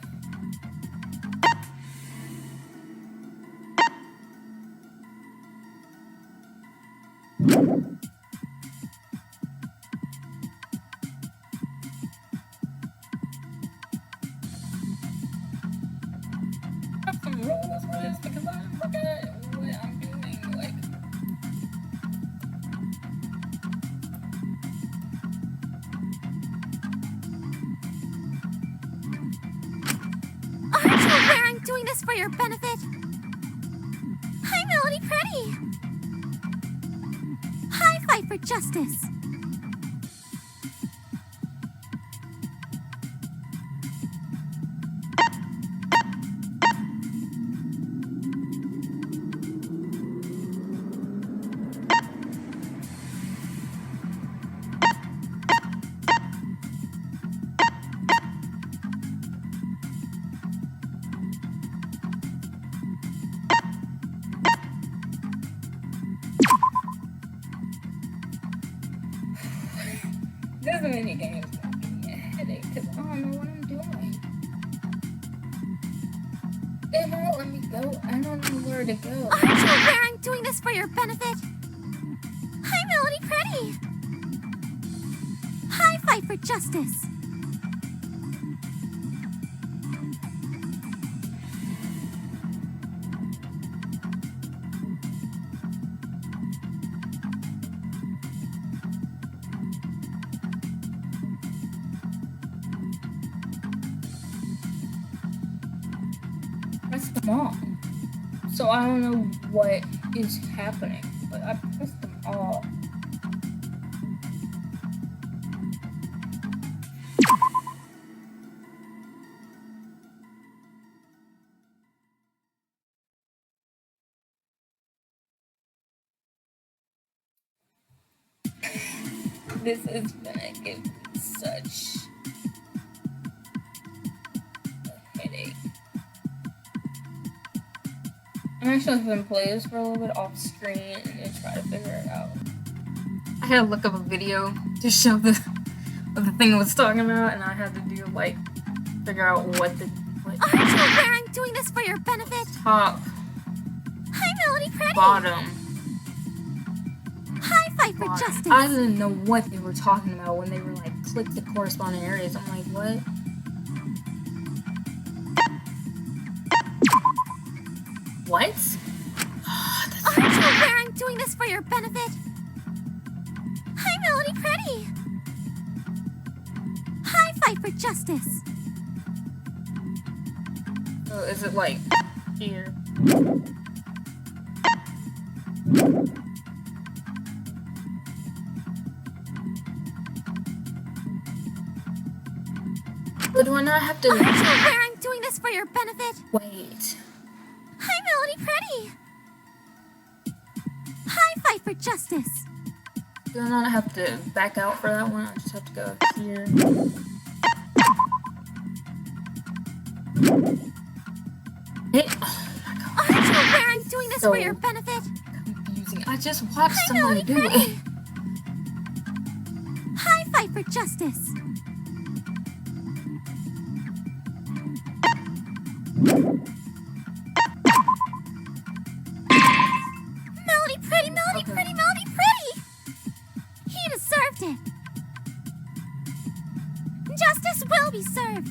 I have some rules for this because I forget what I'm doing. Like, Aren't you aware I'm doing this for your benefit? Hi, Melody Pretty! Hi, Fight for Justice! this mini game is giving me a headache because I don't know what I'm doing. It won't let me go. I don't know where to go. Aren't you aware I'm doing this for your benefit? Hi, Melody Pretty! Hi, Fight for Justice! Pressed them all. So I don't know what is happening, but I pressed them all. This is gonna give me such a headache. I'm actually gonna play this for a little bit off screen and try to figure it out. I had to look up a video to show what the thing was talking about, and I had to do like figure out what Aren't you aware I'm doing this for your benefit? top, Hi, Melody Pretty! bottom. Hi, Fight for Justice! I didn't know what they were talking about when they were like click the corresponding areas. I'm like, what? What? Aren't you aware I'm doing this for your benefit? Hi, Melody Pretty! Hi, Fight for Justice! So is it like here? But do I not have to? Aren't you aware I'm doing this for your benefit? Wait. Hi, Melody Pretty! Hi, Fight for Justice! Do I not have to back out for that one? I just have to go here. Aren't you aware I'm doing this for your benefit? Confusing. I just watched Hi, somebody Melody do it. Pretty! Hi, Fight for Justice! Justice will be served.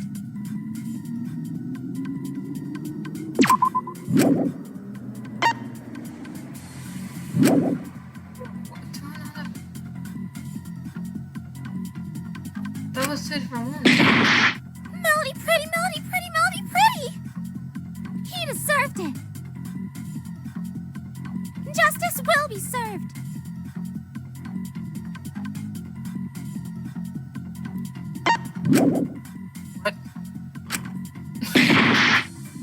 That was 2 different ones. Melody Pretty, Melody Pretty, Melody Pretty! He deserved it. Justice will be served. What?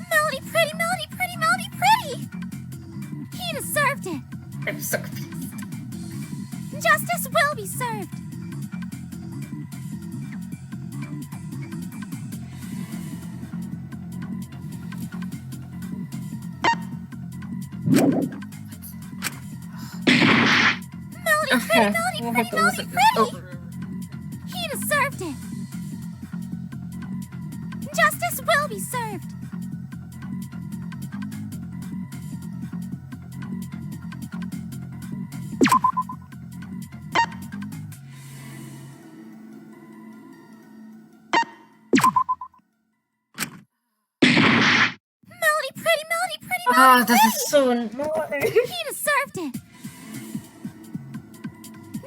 Melody Pretty, Melody Pretty, Melody Pretty! He deserved it. I'm so confused. Justice will be served. Melody Pretty, Melody We'll Pretty, have to Melody listen to this Pretty! over. He deserved it. Justice will be served. Melody Pretty, Melody Pretty, Melody Ah, this Pretty! is so annoying. He deserved it.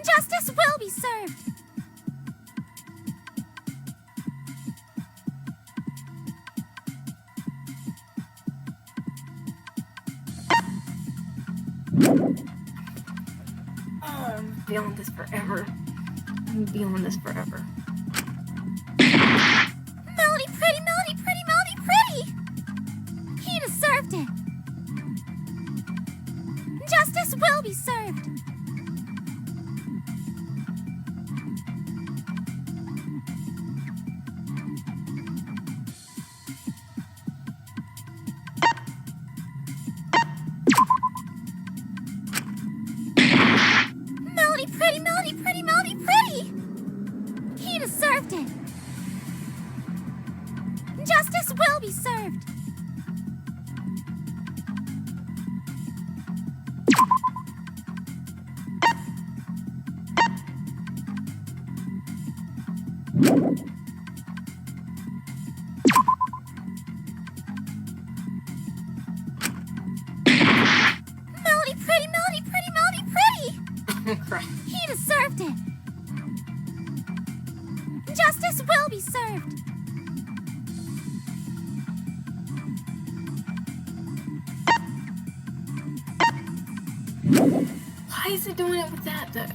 Justice will be served. Oh, I'm gonna be on this forever. I'm gonna be on this forever. Melody Pretty, Melody Pretty, Melody Pretty! He deserved it. Justice will be served. Melody Pretty, Melody Pretty, Melody Pretty! He deserved it. Justice will be served. Melody Pretty, Melody Pretty, Melody Pretty! Crap. He deserved it. Justice will be served. Why is it doing it with that though?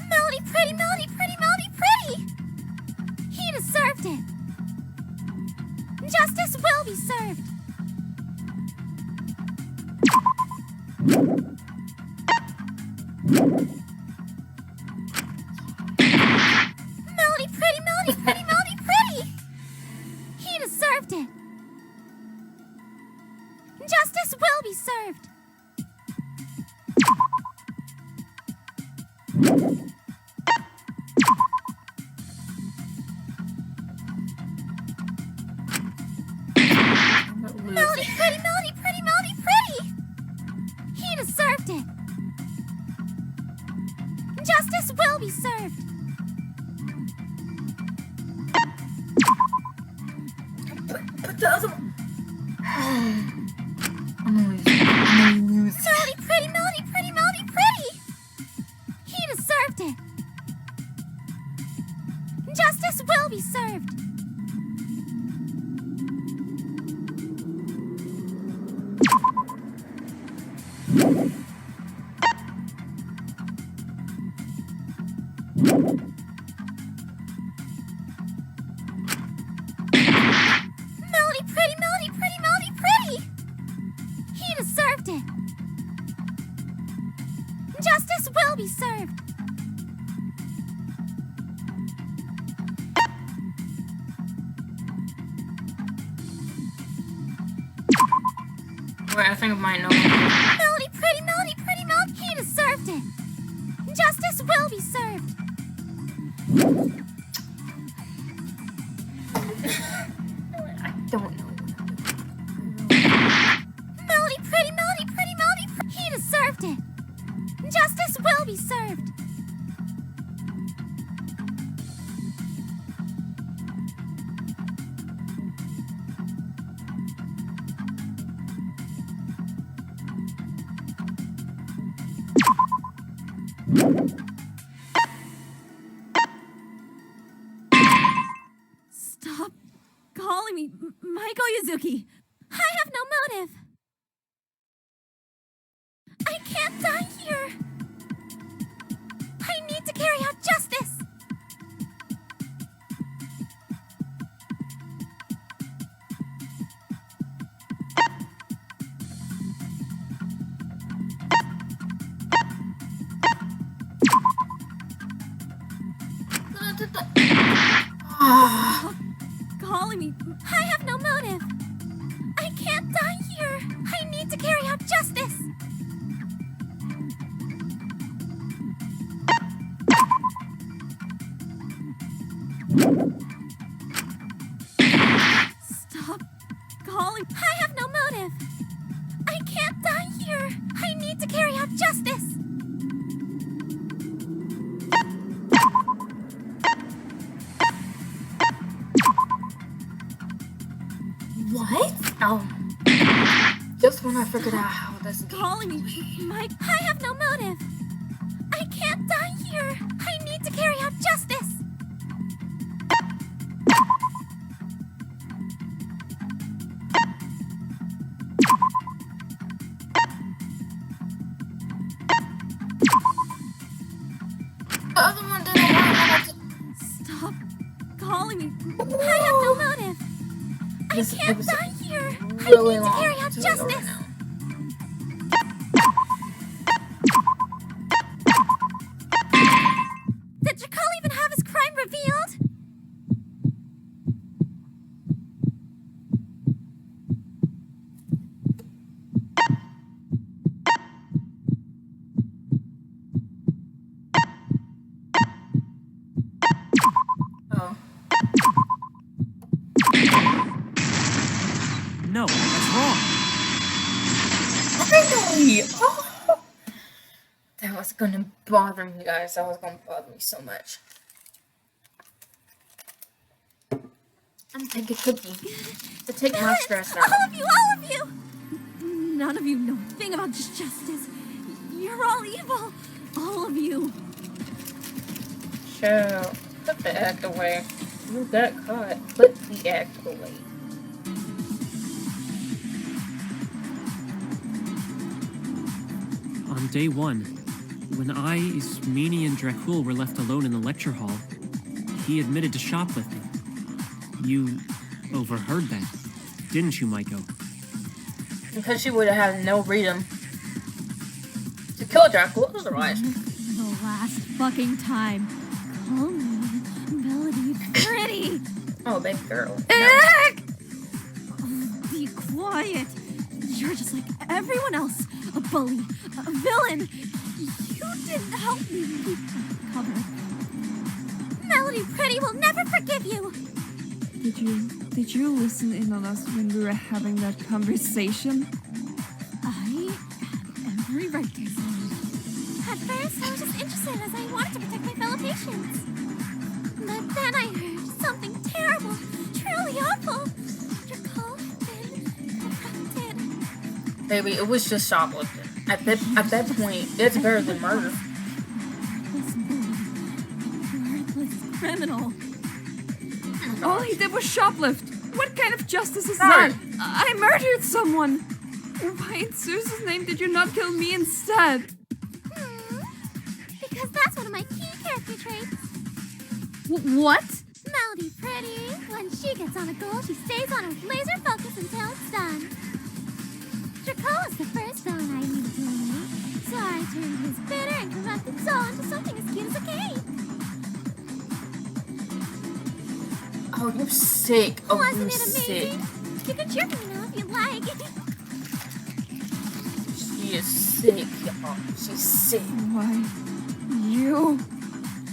Melody Pretty, Melody Pretty, Melody Pretty! He deserved it. Justice will be served. Melody Pretty, Melody Pretty, Melody Pretty! He deserved it. Justice will be served. Melody Pretty, Melody Pretty, Melody Pretty! He deserved it. Justice will be served. But the other one. I'm gonna lose. Melody Pretty, Melody Pretty, Melody Pretty! He deserved it. Justice will be served. Melody Pretty, Melody Pretty, Melody Pretty! He deserved it. Justice will be served. Wait, I think I might know. Melody Pretty, Melody Pretty, Melody. He deserved it. Justice will be served. I don't know. Melody Pretty, Melody Pretty, Melody Pretty. He deserved it. Justice will be served. me Maiko Yuzuki. I have no motive. I can't die here. I need to carry out justice. Stop calling me. I have no motive. I can't die here. I need to carry out justice. Stop calling. I have no motive. I can't die here. I need to carry out justice. What? Oh. Just when I figured out how this calling me, Mike. I have no motive. I can't die here. I need to carry out justice. The other one didn't want to. Stop calling me. I have no motive. I can't die here. Really I need to carry out justice. Right now. Did Jakal even have his crime revealed? Oh. No, that's wrong. Finally! Oh. That was gonna bother me, guys. That was gonna bother me so much. I'm taking a cookie to take my stress out. All of you! None of you know a thing about justice. You're all evil. All of you. Chill. Put the act away. You got caught. Put the act away. On day one, when I, Ismini, and Dracul were left alone in the lecture hall, he admitted to shoplifting. You overheard that, didn't you, Maiko? Because she would have had no reason to kill Dracul otherwise. The last fucking time. Call me Melody Pretty. Oh, big girl. Oh, be quiet. You're just like everyone else. A bully. A villain. You didn't help me keep that cover. Melody Pretty will never forgive you. Did you listen in on us when we were having that conversation? I had every right to listen. At first, I was just interested as I wanted to protect my fellow patients. But then I heard something terrible, truly awful. Dracul had been corrupted. Baby, it was just shoplifting. At that point, it's better than murder. This bully, worthless criminal. All he did was shoplift. What kind of justice is that? I murdered someone. Why in Zeus's name did you not kill me instead? Because that's one of my key character traits. What? Melody Pretty. When she gets on a goal, she stays on her laser focus until it's done. Dracul is the first villain I needed to eliminate, so I turned his bitter and corrupted soul into something as cute as a cake. Oh, you're sick. Oh, Wasn't you're it amazing? sick. You can cheer for me now if you'd like. She is sick, y'all. She's sick. Why? You?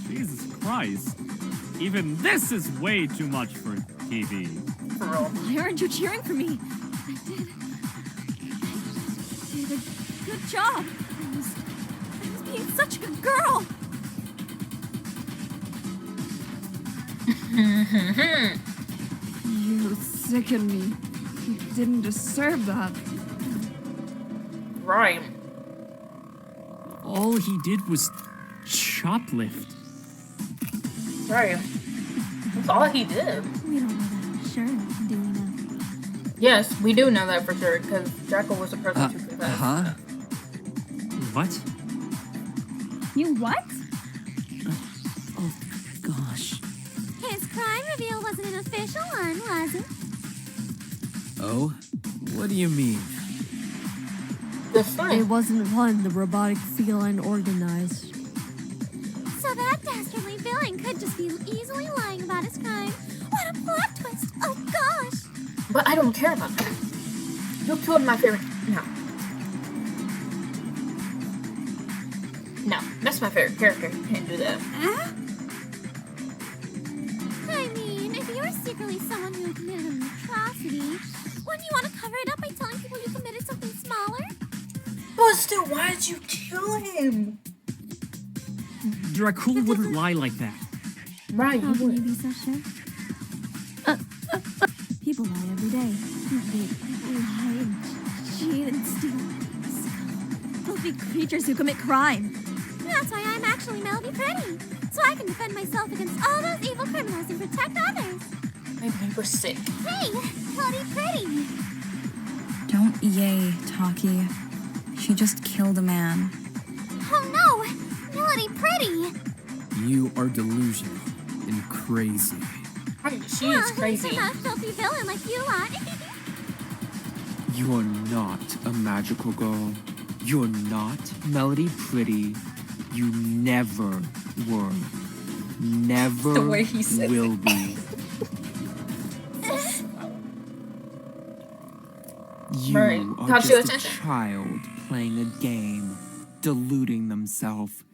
Jesus Christ. Even this is way too much for TV. Why aren't you cheering for me? I did a good job. I was being such a good girl. You sicken me. You didn't deserve that. Right. All he did was shoplift. Right. That's all he did. We don't know that for sure, do we now? Yes, we do know that for sure, because Draco was the person to confess. Huh? What? You what? Oh, gosh. His crime reveal wasn't an official one, was it? Oh? What do you mean? It wasn't one the robotic feline organized. So that dastardly villain could just be easily lying about his crime. What a plot twist! Oh gosh! But I don't care about that. You killed my favorite. No. No, that's my favorite character. You can't do that. I mean, if you're secretly someone who committed an atrocity, wouldn't you want to cover it up by telling people you committed something smaller? But still, why did you kill him? Dracul wouldn't lie like that. Right, How can you be so sure? People lie every day. They lie and cheat and steal. Filthy creatures who commit crime. That's why I'm actually Melody Pretty. So I can defend myself against all those evil criminals and protect others. Maybe you were sick. Hey, Melody Pretty. Don't yay, Taki. She just killed a man. Oh no, Melody Pretty. You are delusional and crazy. She is crazy. I'm a filthy villain like you are. You are not a magical girl. You're not Melody Pretty. You never were. Never The way he said will it. be. You Right. are Got you just a attention. child playing a game, deluding themselves.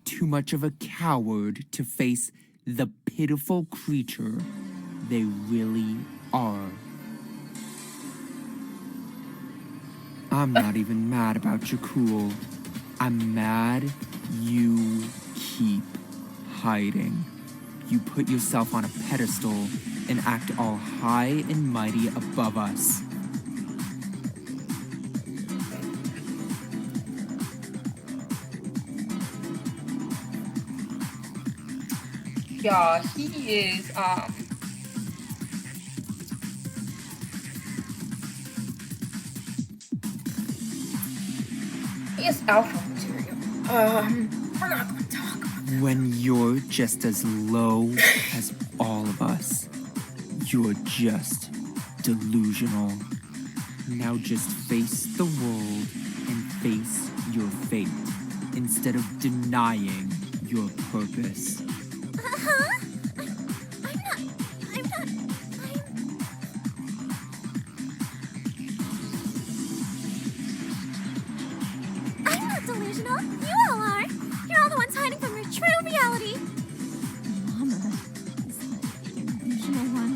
Too much of a coward to face the pitiful creature they really are. I'm not even mad about Jakul. I'm mad you keep hiding. You put yourself on a pedestal and act all high and mighty above us. Yeah, he is, he is alpha material. We're not going to talk about that. When you're just as low as all of us, you're just delusional. Now just face the world and face your fate instead of denying your purpose. I'm not delusional. You all are. You're all the ones hiding from your true reality. Mama is the delusional one.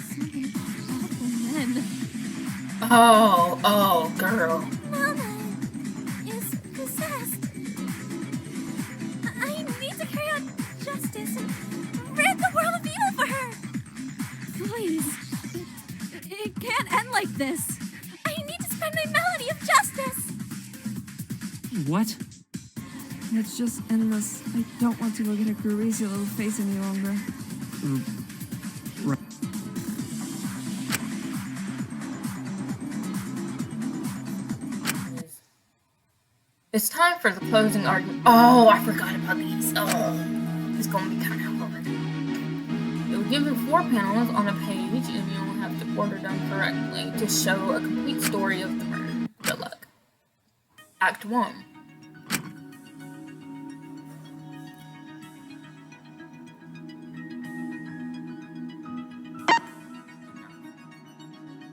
Something awful men. Oh, girl. Mama is possessed. I need to carry out justice and rid the world of evil for her. Please. It can't end like this. I need to spread my melody of justice. What? It's just endless. I don't want to look at her greasy little face any longer. Right. It's time for the closing argument. Oh, I forgot about these. Oh, it's going to be kind of hard. It will give you 4 panels on a page, and you will have to order them correctly to show a complete story of the murder. Good luck. Act 1.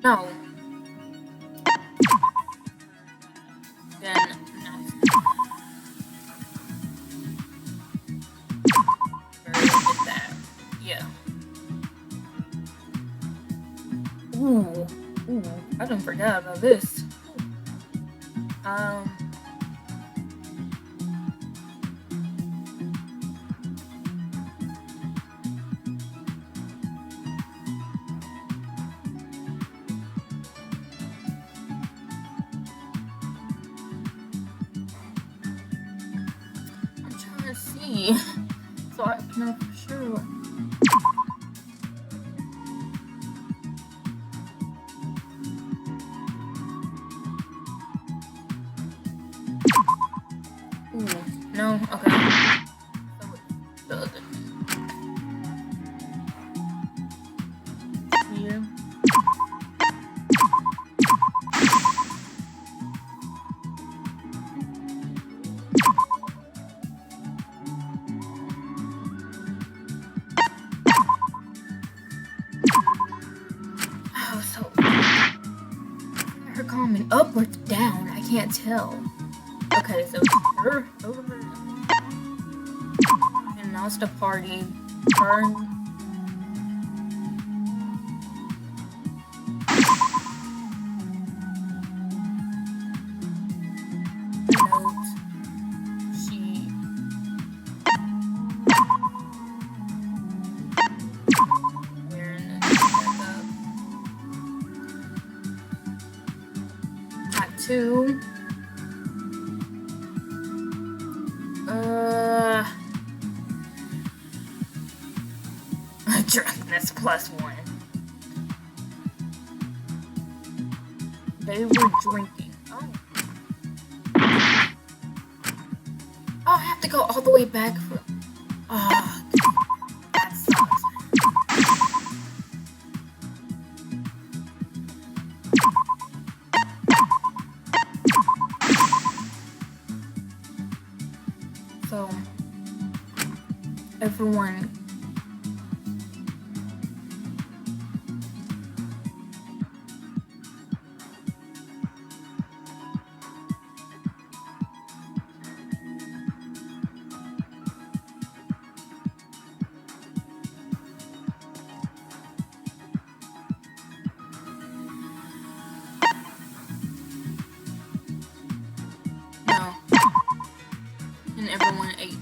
No. Then, no. Did that. Yeah. Ooh. I didn't forget about this. I'm trying to see so I know for sure. Ooh, no? Okay. So it's the other. Here. Oh, so her coming up or down? I can't tell. Okay, so it's her over her. And now it's the party. Turn. Note. She. Act 2. Drunkenness +1. They were drinking. Oh. Oh, I have to go all the way back for. Oh, that sucks. So, everyone. No. And everyone ate.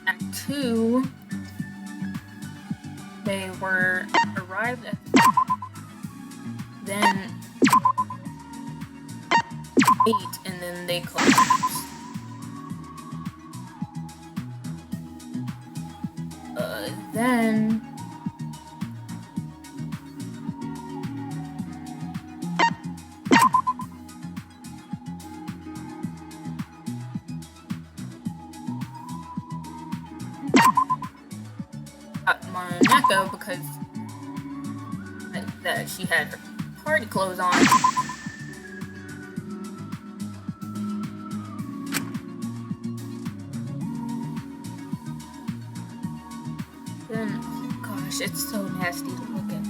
Act 2, they were arrived at then ate and then they collapsed. Then Monaco because that she had her party clothes on. Then, gosh, it's so nasty to look at.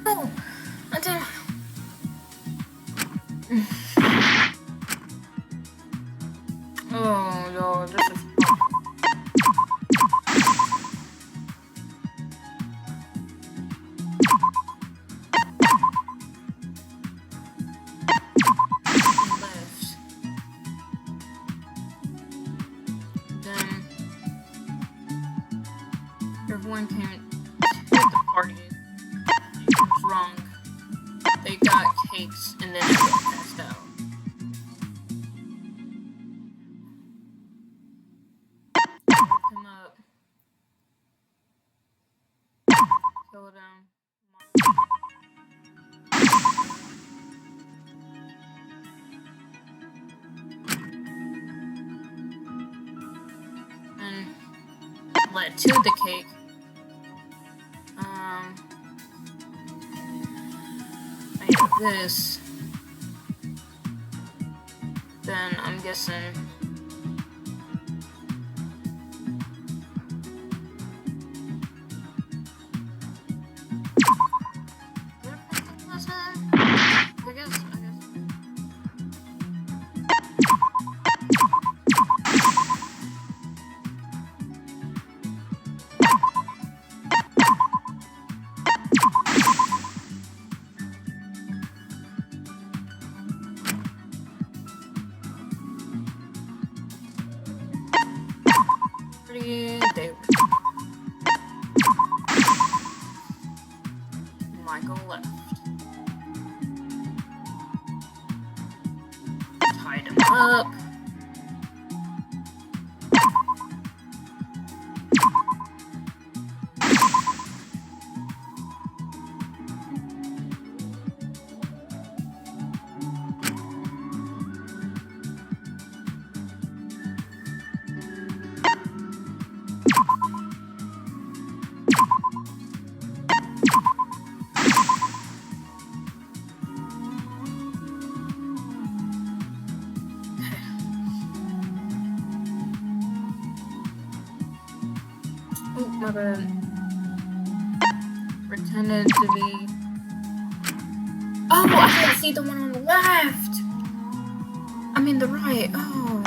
Oh, I didn't. Oh, no, this is. Left. Then everyone came to the party. They were drunk. They got cakes and then everyone passed out. Picked him up. Killed him. And led to the cake. I have this. Then I'm guessing. property. Michael left. Tied him up. Oh, my bad. Pretended to be. Oh, I didn't see the one on the left. I mean the right. Oh.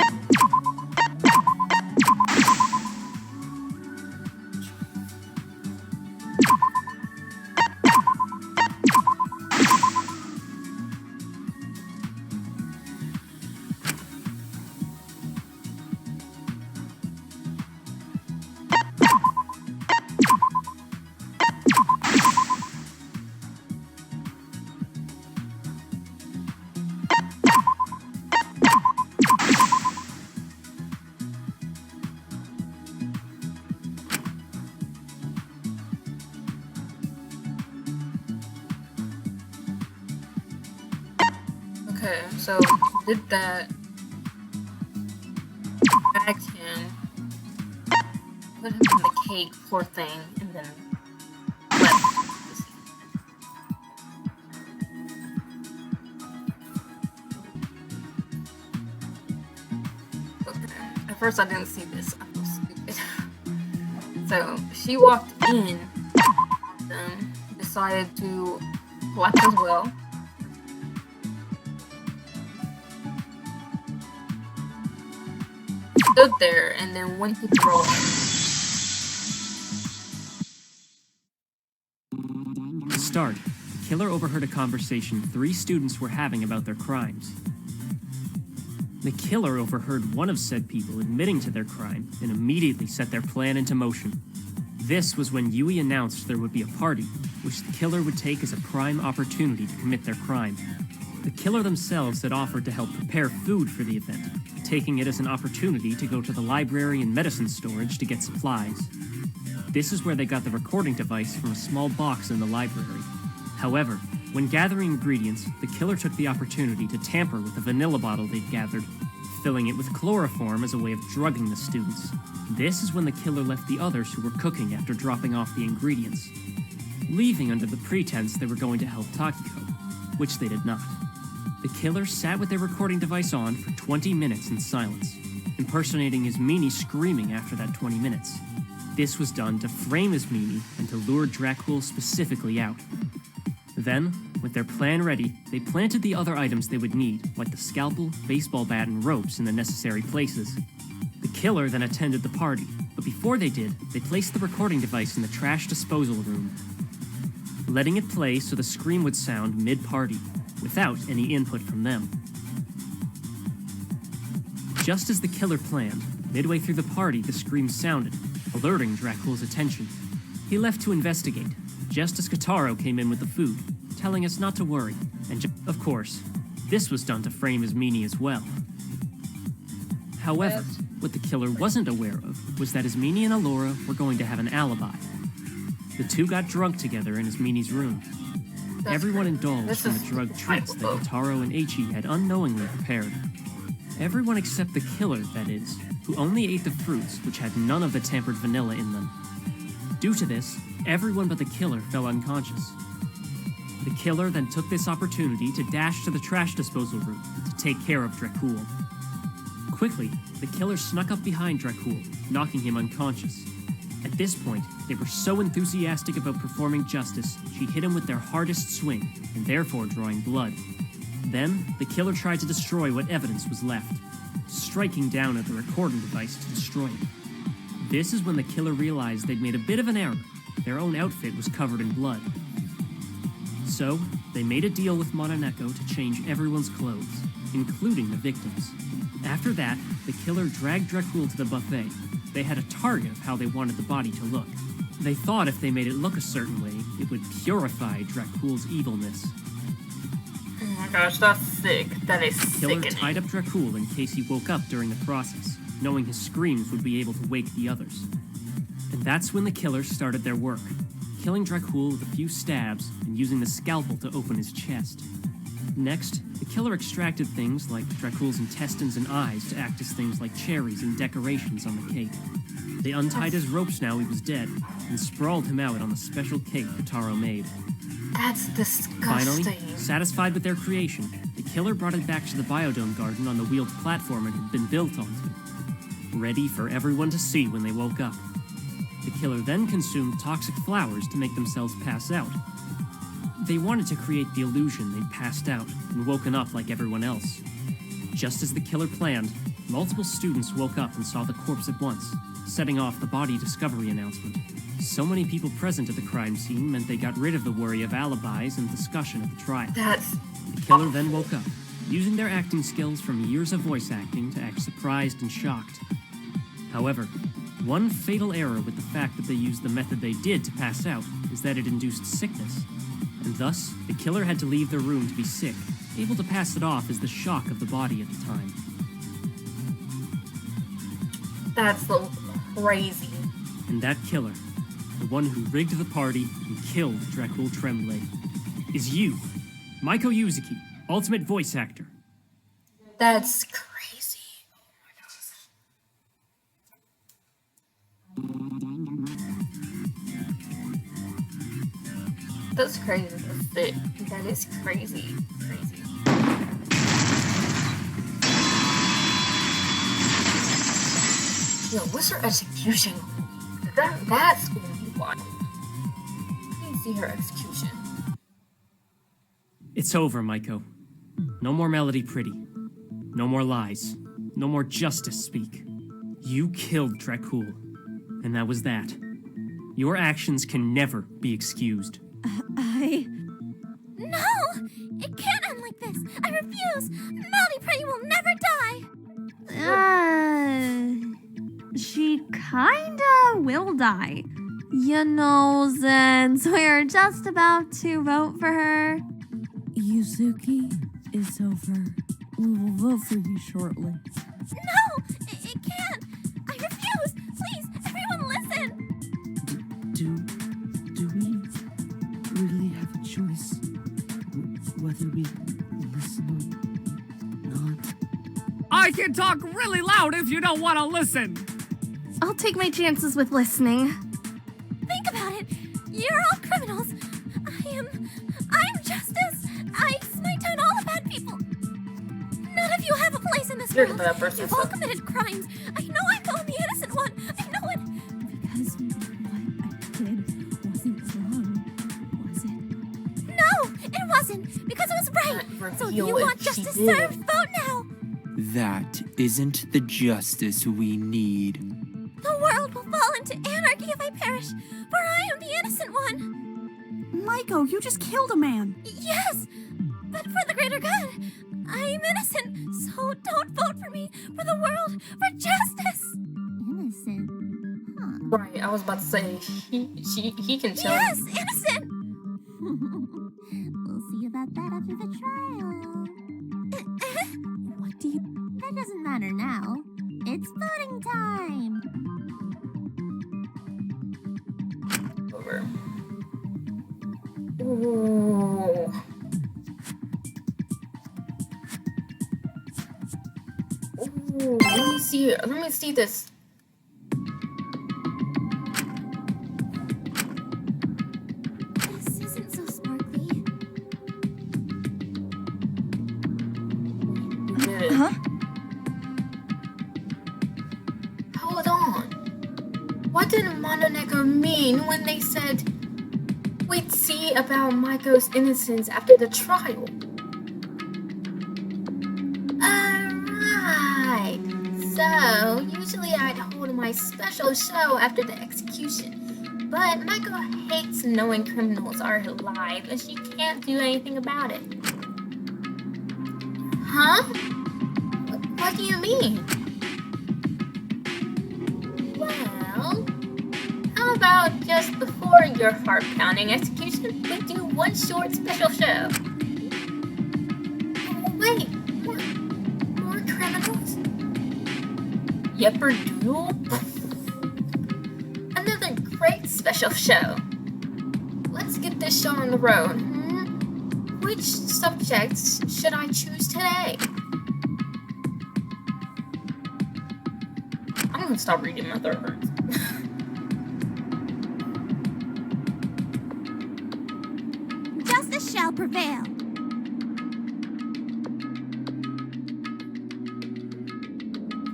Okay, so did that, bagged him, put him in the cake, poor thing, and then left. Okay, at first I didn't see this, I was stupid. So she walked in, decided to collect as well. Stood there and then went to throw up. To start, the killer overheard a conversation 3 students were having about their crimes. The killer overheard one of said people admitting to their crime and immediately set their plan into motion. This was when Yui announced there would be a party, which the killer would take as a prime opportunity to commit their crime. The killer themselves had offered to help prepare food for the event, taking it as an opportunity to go to the library and medicine storage to get supplies. This is where they got the recording device from a small box in the library. However, when gathering ingredients, the killer took the opportunity to tamper with the vanilla bottle they'd gathered, filling it with chloroform as a way of drugging the students. This is when the killer left the others who were cooking after dropping off the ingredients, leaving under the pretense they were going to help Takiko, which they did not. The killer sat with their recording device on for 20 minutes in silence, impersonating Ismini screaming after that 20 minutes. This was done to frame Ismini and to lure Dracul specifically out. Then, with their plan ready, they planted the other items they would need, like the scalpel, baseball bat, and ropes in the necessary places. The killer then attended the party, but before they did, they placed the recording device in the trash disposal room, letting it play so the scream would sound mid-party, without any input from them. Just as the killer planned, midway through the party the scream sounded, alerting Dracul's attention. He left to investigate, just as Kotaro came in with the food, telling us not to worry, and of course, this was done to frame Ismini as well. However, what the killer wasn't aware of was that Ismini and Alora were going to have an alibi. The two got drunk together in Ismini's room. Everyone indulged in the drug treats that Kotaro and Eiichi had unknowingly prepared. Everyone except the killer, that is, who only ate the fruits which had none of the tampered vanilla in them. Due to this, everyone but the killer fell unconscious. The killer then took this opportunity to dash to the trash disposal room to take care of Dracul. Quickly, the killer snuck up behind Dracul, knocking him unconscious. At this point, they were so enthusiastic about performing justice, she hit him with their hardest swing, and therefore drawing blood. Then, the killer tried to destroy what evidence was left, striking down at the recording device to destroy it. This is when the killer realized they'd made a bit of an error. Their own outfit was covered in blood. So, they made a deal with Mononeko to change everyone's clothes, including the victims. After that, the killer dragged Dracul to the buffet. They had a target of how they wanted the body to look. They thought if they made it look a certain way, it would purify Dracul's evilness. Oh my gosh, that's sick. That is The killer sickening. tied up Dracul in case he woke up during the process, knowing his screams would be able to wake the others. And that's when the killers started their work, killing Dracul with a few stabs and using the scalpel to open his chest. Next, the killer extracted things like Dracul's intestines and eyes to act as things like cherries and decorations on the cake. They untied his ropes now he was dead, and sprawled him out on the special cake Kotaro made. That's disgusting. Finally, satisfied with their creation, the killer brought it back to the biodome garden on the wheeled platform it had been built onto, ready for everyone to see when they woke up. The killer then consumed toxic flowers to make themselves pass out. They wanted to create the illusion they'd passed out and woken up like everyone else. Just as the killer planned, multiple students woke up and saw the corpse at once, setting off the body discovery announcement. So many people present at the crime scene meant they got rid of the worry of alibis and discussion at the trial. The killer then woke up, using their acting skills from years of voice acting to act surprised and shocked. However, one fatal error with the fact that they used the method they did to pass out is that it induced sickness, and thus the killer had to leave the room to be sick, able to pass it off as the shock of the body at the time. That's so crazy. And that killer, the one who rigged the party and killed Dracul Tremblay, is you, Maiko Yuzuki, ultimate voice actor. That's crazy. That's crazy. That's sick. That is crazy. Crazy. Yo, what's her execution? That's gonna be wild. Let me see her execution. It's over, Maiko. No more Melody Pretty. No more lies. No more justice speak. You killed Dracul, and that was that. Your actions can never be excused. No! It can't end like this! I refuse! Melody Pretty will never die! She kinda will die. You know, since we're just about to vote for her. Yuzuki, it's over. We will vote for you shortly. No! It can't! I refuse! Please, everyone listen! Do we really have a choice? Whether we listen or not? I can talk really loud if you don't want to listen. I'll take my chances with listening. Think about it! You're all criminals! I'm justice! I smite down all the bad people! None of you have a place in this You're world! the bad person, You've all so- committed crimes! I know I'm the only innocent one! I know it! Because what I did wasn't wrong, was it? No! It wasn't! Because it was right! So if you want justice served, vote now! That isn't the justice we need. The world will fall into anarchy if I perish, for I am the innocent one! Maiko, you just killed a man. Yes! But for the greater good! I'm innocent, so don't vote for me, for the world, for justice! Innocent? Right, I was about to say, he can tell. Yes, innocent! We'll see about that after the trial. What do you... That doesn't matter now. It's voting time. Over. Ooh. Ooh, let me see it. Let me see this. This isn't so sparkly. Huh? Hold on. What did Mononeko mean when they said we'd see about Maiko's innocence after the trial? Alright. So, usually I'd hold my special show after the execution. But Michael hates knowing criminals are alive, and she can't do anything about it. Huh? What do you mean? Well, how about just before your heart-pounding execution, we do one short special show? Wait, more criminals? Yepper duel? Another great special show. Let's get this show on the road. Which subjects should I choose today? I'm gonna stop reading my third words. Justice shall prevail.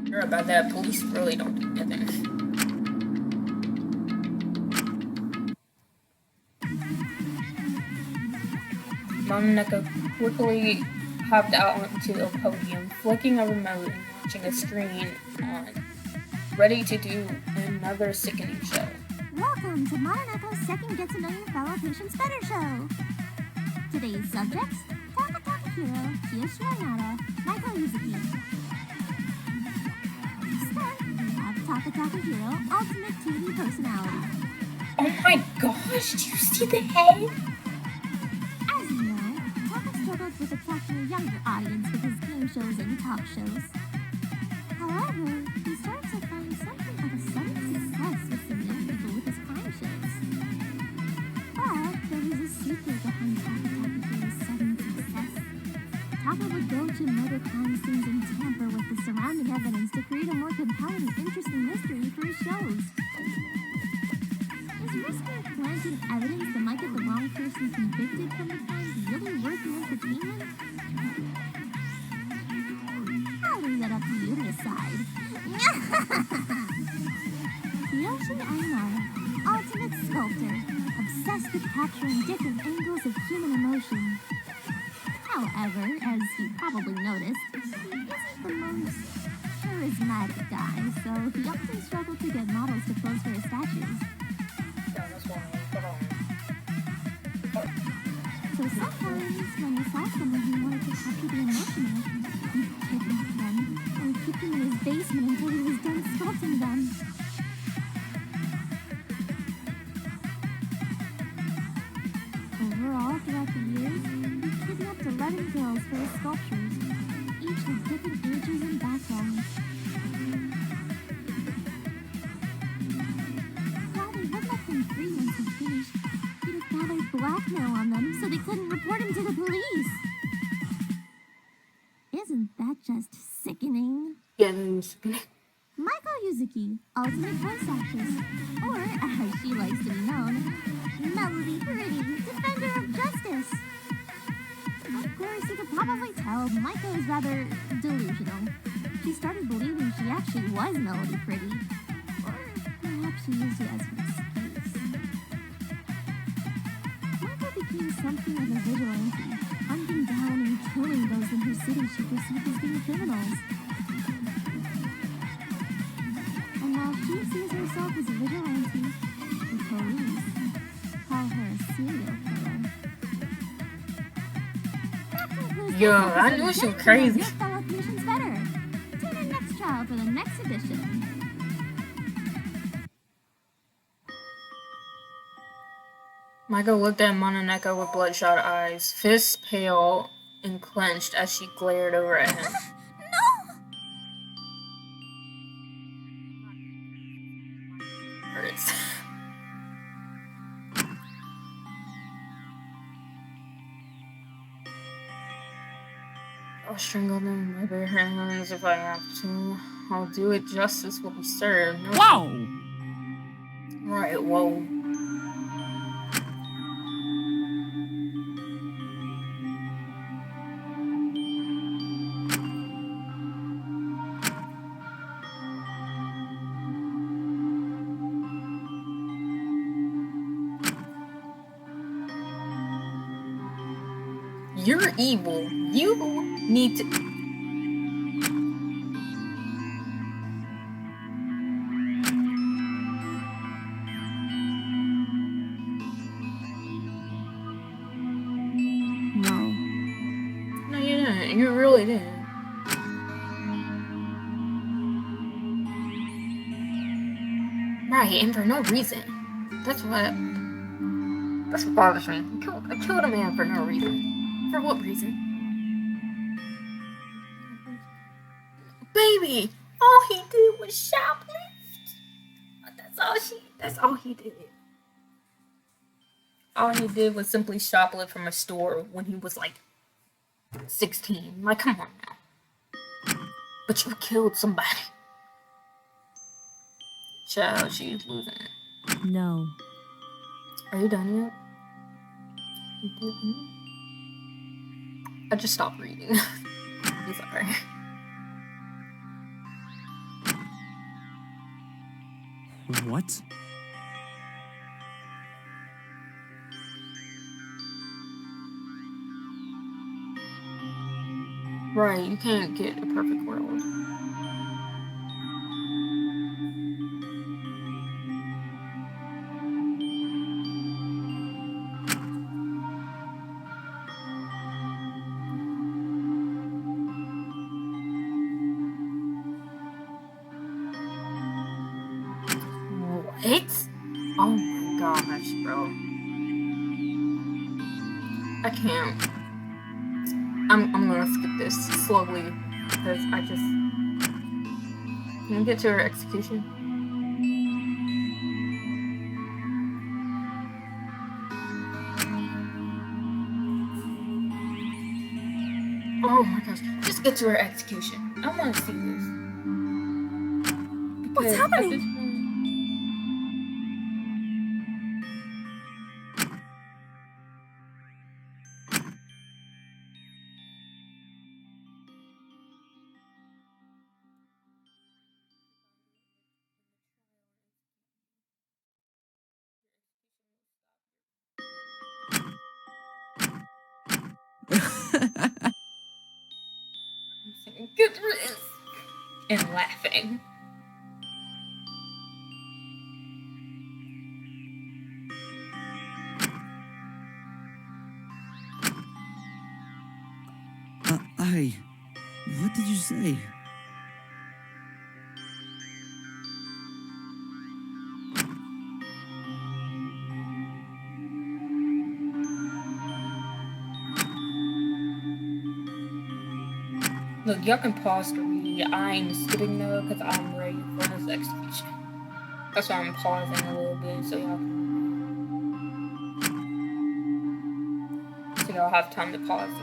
Sure about that, police really don't do anything. Monica quickly hopped out onto a podium, flicking a remote and watching a screen on, ready to do another sickening show. Welcome to Monaco's second Get to Know Your Fellow Patients Better show. Today's subjects, Taka Hero, Kia Shionada, Michael Yuzuki. Start, we have Taka Hero, Ultimate TV Personality. Oh my gosh, do you see the head? As you know, Taka struggled with attracting a younger audience with his game shows and talk shows. However, he started to find something of a sudden success with some young people with his crime shows. But there was a secret behind Hero's sudden success. Taka would go to murder crime scenes and tamper with the surrounding evidence to create a more compelling and interesting mystery for his shows. Is risking planting evidence that might get the wrong person convicted from the crime really worth the entertainment? I'll leave that up to you to decide. Yoshi Ainara, ultimate sculptor, obsessed with capturing different angles of human emotion. However, as you probably noticed, he isn't the most charismatic guy, so he often struggled to get models to pose for his statues. So sometimes, when he saw someone who wanted to capture the emotional, he'd kidnap them and keep them in his basement until he was done sculpting them. Overall, throughout the years, he kidnapped 11 girls for his sculptures, each with different ages and backgrounds. While they would let them free once he finished, he'd have gathered blackmail on them so they couldn't report him to the police. Isn't that just sickening? Yeah, sickening. Michael Yuzuki, ultimate voice actress, or as she likes to be known, Melody Pretty, defender of justice. Of course, you could probably tell Michael is rather delusional. She started believing she actually was Melody Pretty, or perhaps she used it as an excuse. Michael became something of a vigilante, hunting down and killing those in her city she perceived as being criminals. And while she sees herself as a vigilante, the police call her a serial killer. Yo, I knew she was crazy. Your fellow patients better. Tune in next trial for the next edition. Michael looked at Monaco with bloodshot eyes, fists pale and clenched as she glared over at him. Hurts. I'll strangle them with my bare hands if I have to. I'll do it. Justice will be served. No. Whoa! Right, whoa. You're evil. You need to... You really didn't. Right, and for no reason. That's what bothers me. I killed a man for no reason. For what reason? Baby, all he did was shoplift. That's all he did. All he did was simply shoplift from a store when he was like 16. Like, come on now. But you killed somebody. Child, she's losing it. No. Are you done yet? I just stopped reading. I'm sorry. What? Right, you can't get a perfect world. What? Oh my gosh, bro. I can't. I'm gonna skip this slowly because I just. Can we get to her execution? Oh my gosh. Just get to her execution. I want to see this. What's happening? Good riddance. And laughing. What did you say? Look, y'all can pause to read. I'm skipping though because I'm ready for his execution. That's why I'm pausing a little bit so y'all have time to pause it.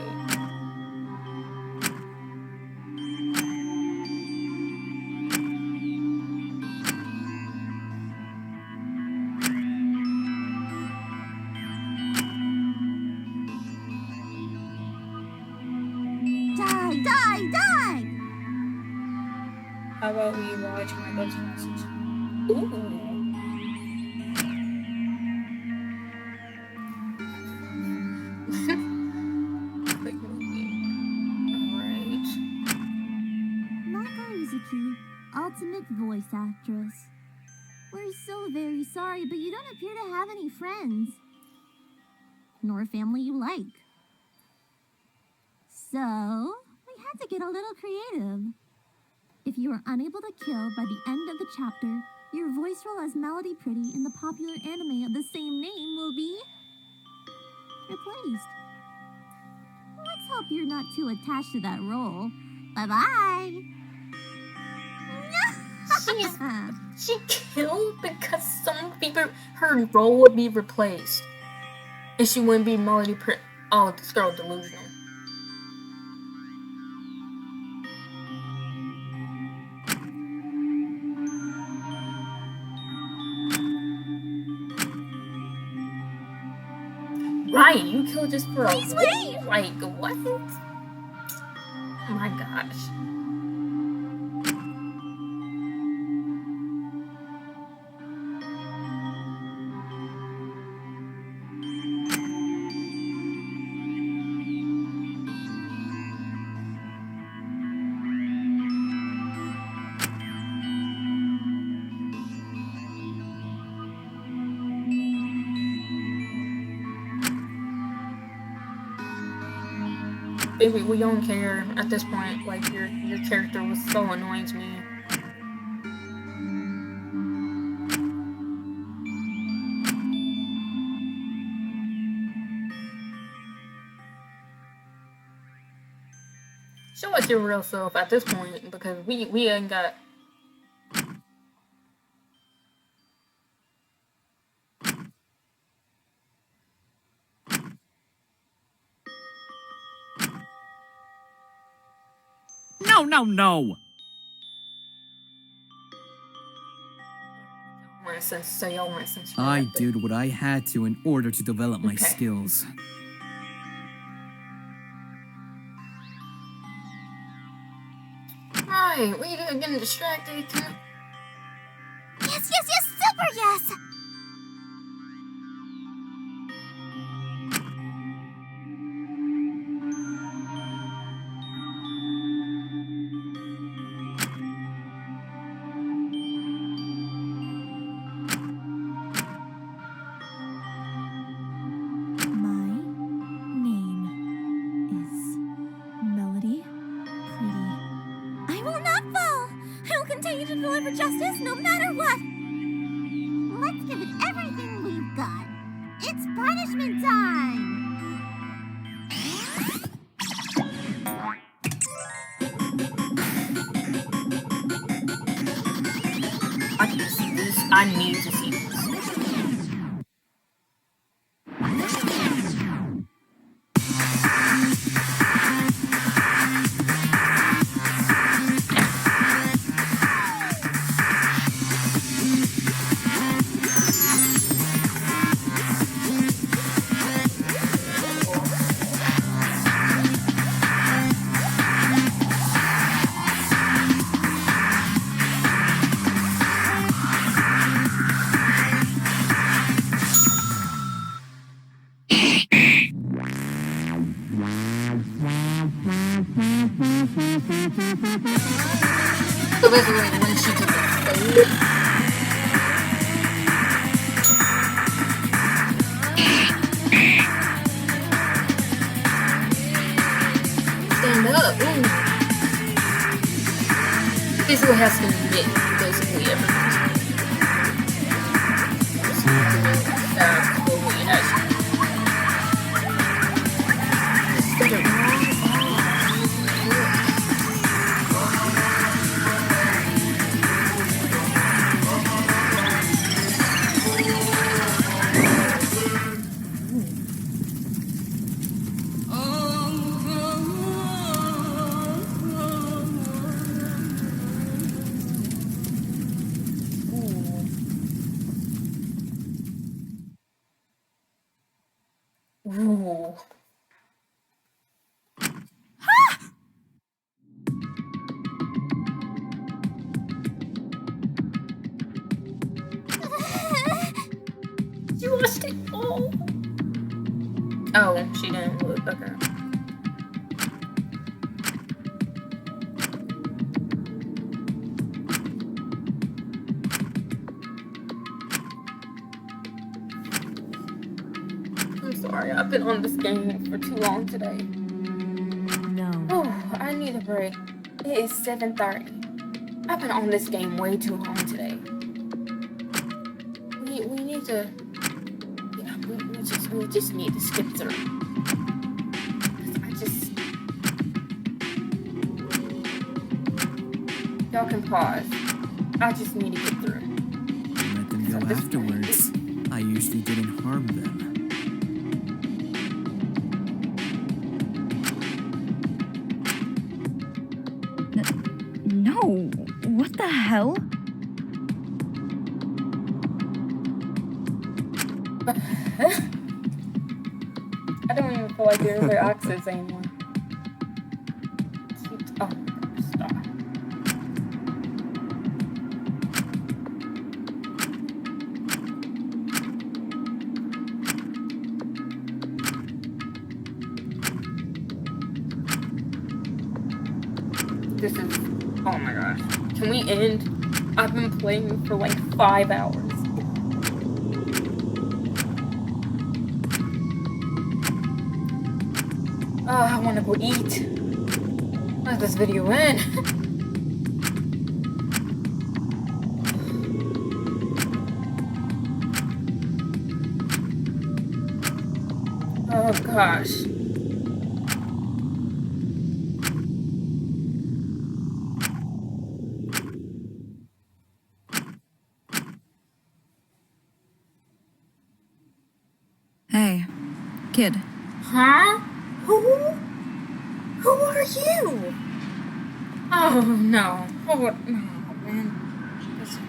Die! How about we watch my best message? Ooh. Quick movie. Alright. Mako Izuki, ultimate voice actress. We're so very sorry, but you don't appear to have any friends. Nor family you like. So, we had to get a little creative. If you are unable to kill by the end of the chapter, your voice role as Melody Pretty in the popular anime of the same name will be replaced. Let's hope you're not too attached to that role. Bye-bye! She killed because some people, her role would be replaced. And she wouldn't be Melody Pretty. Oh, this girl delusional. Right, you killed just for Please wait! Like, what? Oh my gosh. Baby, we don't care at this point. Like, your character was so annoying to me. Show us your real self at this point, because we ain't got. No, no, no! I did what I had to in order to develop my skills. Right, we getting distracted. Yes, super yes! For justice, no matter what. Let's give it everything we've got. It's punishment time. I can see this. I need to see this. So basically, when she took the stage, stand up. Ooh. Basically, has to admit basically everything. Ooh. You lost it. Oh. Oh, she didn't look. Okay. I'm sorry, I've been on this game for too long today. No. Oh, I need a break. It is 7:30. I've been on this game way too long today. We need to. Yeah, we just need to skip through. Y'all can pause. I just need to get through. Let them go afterwards. I usually didn't harm them. No, what the hell? I don't even feel like doing their accents anymore. Oh, stop. This is, oh my gosh. Can we end? I've been playing for like 5 hours. I want to go eat. Let this video end. Oh gosh. Hey, kid. Huh? Who are you? Oh no. Oh man.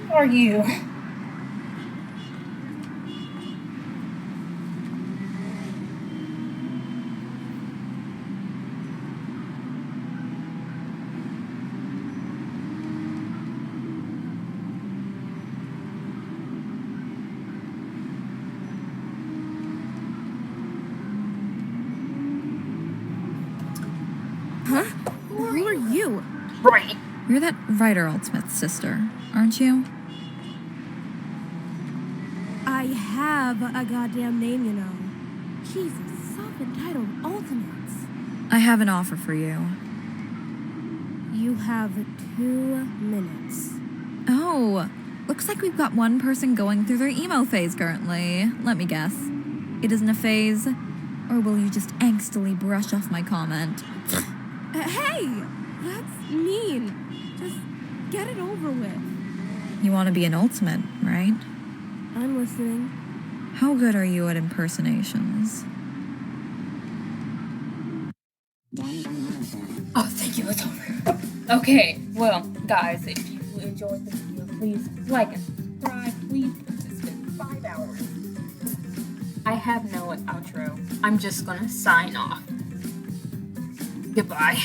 Who are you? Huh? Who are you? Right. You're that writer Ultimate's sister, aren't you? I have a goddamn name, you know. Jesus, self-entitled Ultimates. I have an offer for you. You have 2 minutes. Oh, looks like we've got one person going through their emo phase currently. Let me guess. It isn't a phase? Or will you just angstily brush off my comment? Hey! That's mean. Just get it over with. You want to be an ultimate, right? I'm listening. How good are you at impersonations? Oh, thank you, it's over. Okay, well, guys, if you enjoyed the video, please like and subscribe. Please, it's been 5 hours. I have no outro. I'm just gonna sign off. Goodbye.